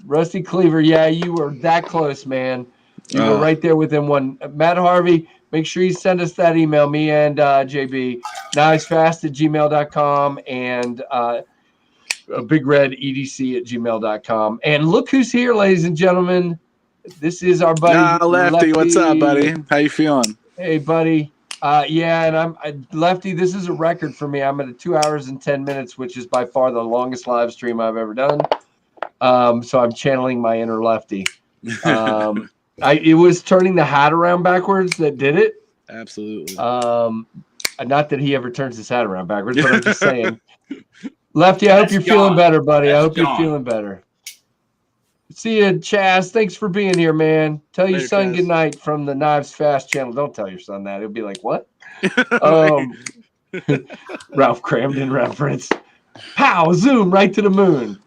Rusty Cleaver, yeah, you were that close, man. You were right there within one. Matt Harvey, make sure you send us that email, me and JB, KnivesFAST@gmail.com and BigRedEDC@gmail.com. And look who's here, ladies and gentlemen. This is our buddy Lefty. What's up, buddy? How you feeling? Hey, buddy. And I'm Lefty. This is a record for me. I'm at 2 hours and 10 minutes, which is by far the longest live stream I've ever done. So I'm channeling my inner Lefty. It was turning the hat around backwards that did it. Absolutely. Not that he ever turns his hat around backwards, but I'm just saying. Lefty, I hope you're feeling better, buddy. I hope you're feeling better. See you, Chaz. Thanks for being here, man. Tell your son good night from the KnivesFAST channel. Don't tell your son that. He'll be like, what? Ralph Cramden reference. Pow, zoom right to the moon.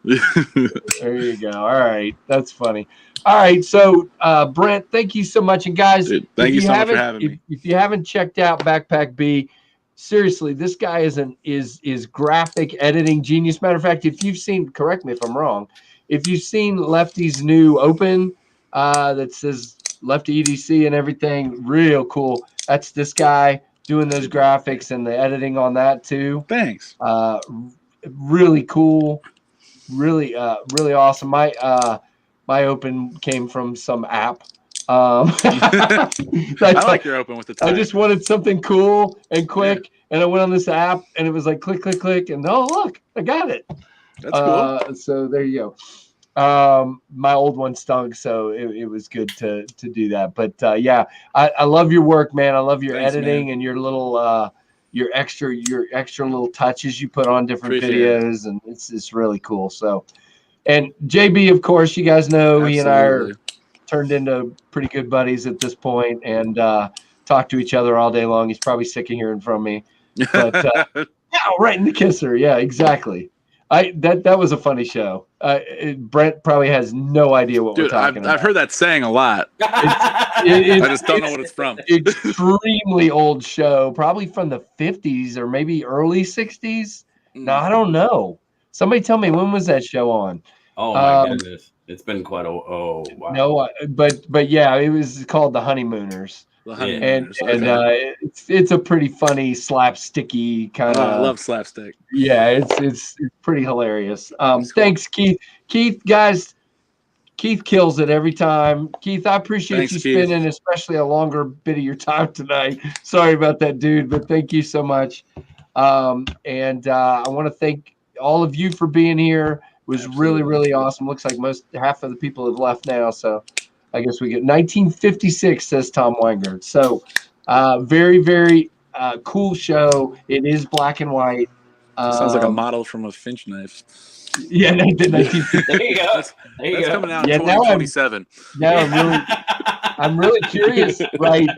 There you go. All right. That's funny. All right. So, Brent, thank you so much. And guys, dude, thank you so much for having me. If you haven't checked out BakPakB, seriously, this guy is graphic editing genius. Matter of fact, if you've seen, correct me if I'm wrong, if you've seen Lefty's new open that says Lefty EDC and everything, real cool. That's this guy doing those graphics and the editing on that too. Thanks. Really cool. Really awesome. My open came from some app. I like your open with the time. I just wanted something cool and quick, and I went on this app, and it was like click, click, click, and oh look, I got it. That's cool. So there you go. My old one stunk, so it was good to do that. But yeah, I love your work, man. I love your editing and your little your extra little touches you put on different videos, and it's really cool. So, and JB, of course, you guys know he and I are turned into pretty good buddies at this point, and talk to each other all day long. He's probably sick of hearing from me, but right in the kisser. Yeah, exactly. That was a funny show. Brent probably has no idea what we're talking about. I've heard that saying a lot. I just don't know what it's from. Extremely old show, probably from the 50s or maybe early 60s. No, I don't know. Somebody tell me, when was that show on? Oh my goodness, it's been quite a wow. No, but yeah, it was called The Honeymooners. And it's a pretty funny slapsticky kind of. I love slapstick. Yeah, it's pretty hilarious. Thanks, Keith. Keith, guys, Keith kills it every time. Keith, I appreciate you spending especially a longer bit of your time tonight. Sorry about that, dude, but thank you so much. And I want to thank all of you for being here. It was really, really awesome. Looks like half of the people have left now, so. I guess we get 1956, says Tom Weingart. So very, very cool show. It is black and white. Sounds like a model from a Finch knife. Yeah, 1950. There you go. That's coming out in 2027. Now I'm really curious, right?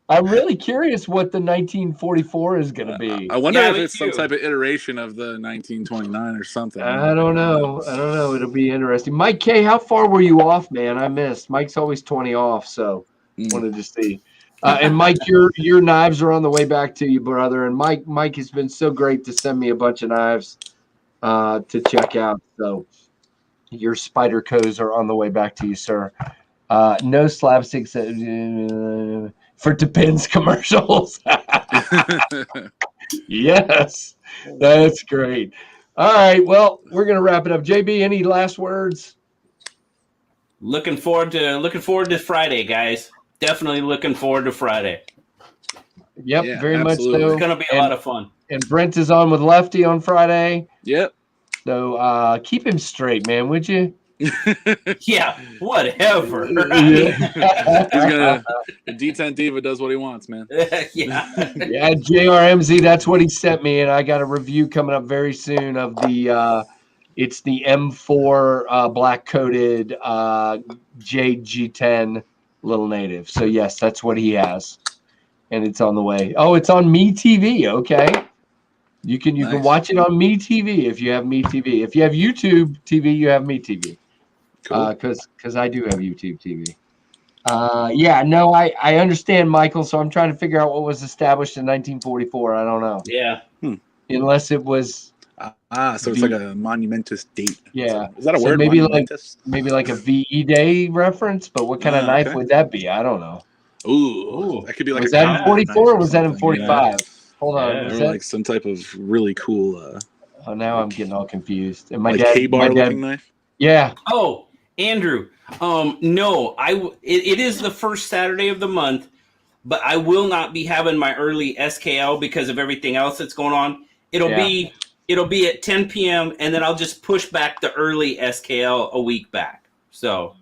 I'm really curious what the 1944 is going to be. I wonder if it's some type of iteration of the 1929 or something. I don't know. It'll be interesting. Mike K, how far were you off, man? I missed. Mike's always 20 off, so wanted to see. And Mike, your knives are on the way back to you, brother. And Mike has been so great to send me a bunch of knives to check out. So your Spider Co's are on the way back to you, sir. No slapsticks for Depends commercials. Yes, that's great. All right, well, we're gonna wrap it up. JB, any last words? Looking forward to Friday, guys. Definitely looking forward to Friday. Yep, very much so. It's gonna be a lot of fun. And Brent is on with Lefty on Friday. Yep. So keep him straight, man, would you? Yeah, whatever. He's gonna D10 Diva does what he wants, man. Yeah, JRMZ, that's what he sent me, and I got a review coming up very soon of the It's the M4 black coated JG10 little native. So yes, that's what he has, and it's on the way. Oh, it's on Me TV. Okay, you can watch it on Me TV if you have Me TV. If you have YouTube TV, you have Me TV. Cool. Because I do have YouTube TV. Yeah, no, I understand, Michael. So I'm trying to figure out what was established in 1944. I don't know. Yeah. Unless it was. So it's like a monumentous date. Yeah. Is that a word? Maybe like a VE Day reference, but what kind of knife would that be? I don't know. Ooh. That could be like was that in 44 or was that in 45? Yeah. Hold on. Or like some type of really cool. Oh, now I'm getting all confused. And my like dad, K-bar looking knife. Yeah. Oh, Andrew. No, it is the first Saturday of the month, but I will not be having my early SKL because of everything else that's going on. It'll be at 10 p.m. and then I'll just push back the early SKL a week back. So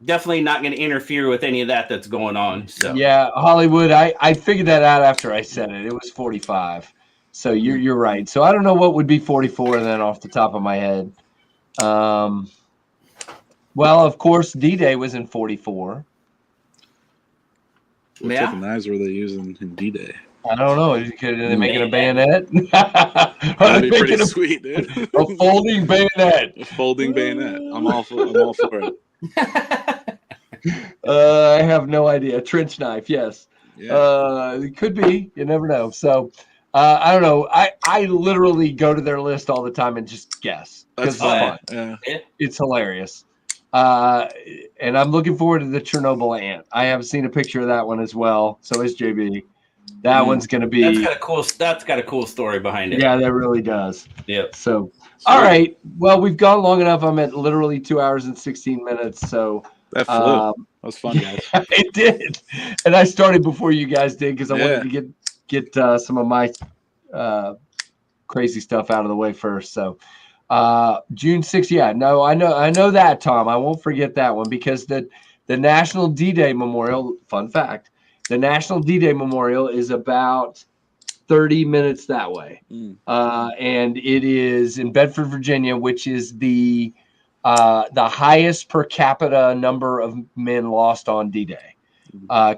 definitely not going to interfere with any of that's going on. So yeah, Hollywood. I figured that out after I said it. It was 45. So you're right. So I don't know what would be 44 then off the top of my head. Well, of course, D-Day was in 44. What type of knives were they using in D-Day? I don't know. Are they making a bayonet? That'd be pretty sweet, dude. A folding bayonet. A folding bayonet. I'm all for it. I have no idea. Trench knife, yes. Yeah. It could be. You never know. So, I don't know. I literally go to their list all the time and just guess. That's fun. Yeah. It's hilarious. And I'm looking forward to the Chernobyl ant. I have seen a picture of that one as well. So is JB. That one's going to be. That's got a cool story behind it. Yeah, that really does. Yeah. So, all right. Well, we've gone long enough. I'm at literally 2 hours and 16 minutes. So that flew. That was fun, guys. It did, and I started before you guys did because I wanted to get some of my crazy stuff out of the way first. So. June 6th. Yeah, no, I know that, Tom. I won't forget that one because the National D-Day Memorial, fun fact, the National D-Day Memorial is about 30 minutes that way. And it is in Bedford, Virginia, which is the highest per capita number of men lost on D-Day.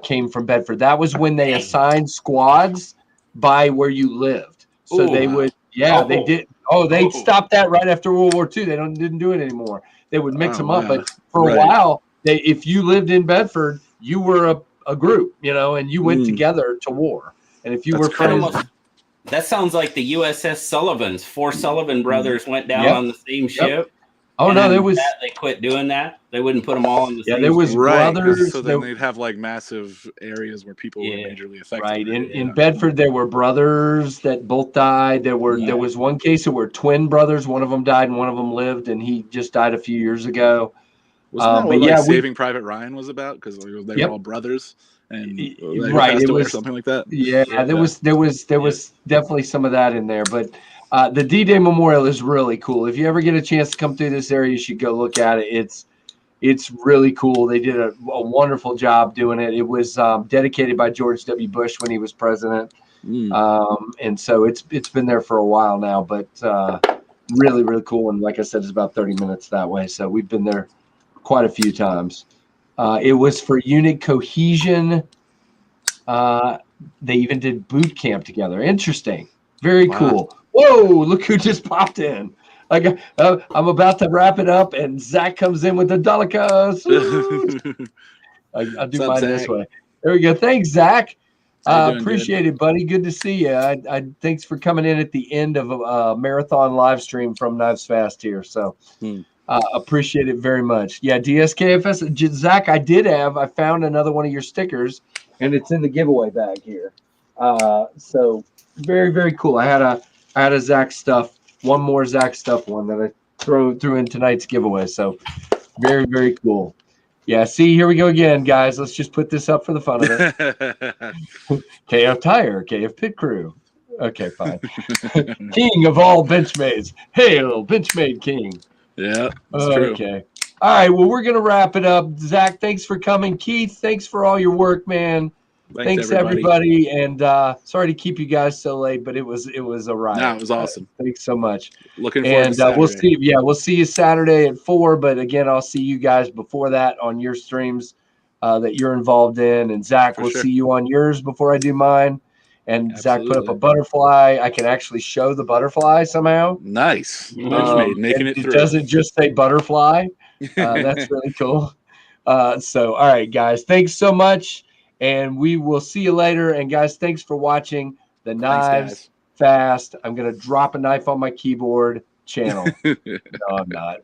Came from Bedford. That was when they assigned squads by where you lived. So they would, they did. Oh, they stopped that right after World War II. They didn't do it anymore. They would mix them up, but for a while, if you lived in Bedford, you were a group, and you went together to war. And if you were friends, that sounds like the USS Sullivan's. 4 Sullivan brothers went down on the same ship. Oh no, there was. They quit doing that. They wouldn't put them all on the same. Yeah, there was brothers. So then they'd have like massive areas where people were majorly affected. Right. In Bedford, there were brothers that both died. There was one case where twin brothers. One of them died and one of them lived, and he just died a few years ago. Wasn't that what Saving Private Ryan was about? Because they were all brothers. And it was something like that. Yeah, there was definitely some of that in there, but. The D-Day Memorial is really cool. If you ever get a chance to come through this area, you should go look at it. It's really cool. They did a wonderful job doing it. It was dedicated by George W. Bush when he was president, and so it's been there for a while now. But really, really cool. And like I said, it's about 30 minutes that way. So we've been there quite a few times. It was for unit cohesion. They even did boot camp together. Interesting. Very cool. Whoa, look who just popped in. I'm about to wrap it up, and Zach comes in with the Delica's. I'll do mine this way. There we go. Thanks, Zach. Appreciate it, buddy. Good to see you. Thanks for coming in at the end of a marathon live stream from KnivesFAST here. So appreciate it very much. Yeah, DSKFS. Zach, I found another one of your stickers, and it's in the giveaway bag here. So very, very cool. I had a Zach stuff, one more Zach stuff one that I threw in tonight's giveaway. So very, very cool. Yeah, see, here we go again, guys. Let's just put this up for the fun of it. KF Tire, KF Pit Crew. Okay, fine. King of all Benchmades. Hail, Benchmade King. Yeah, that's true. Okay. All right, well, we're going to wrap it up. Zach, thanks for coming. Keith, thanks for all your work, man. Thanks everybody. And sorry to keep you guys so late, but it was a ride. No, it was awesome. Thanks so much. Looking forward to Saturday. We'll see you Saturday at 4. But again, I'll see you guys before that on your streams that you're involved in. And Zach, we'll see you on yours before I do mine. And Zach put up a butterfly. I can actually show the butterfly somehow. Nice. Making it through. It doesn't just say butterfly. That's really cool. So, all right, guys, thanks so much. And we will see you later. And guys, thanks for watching the Knives Fast. I'm going to drop a knife on my keyboard channel. No, I'm not.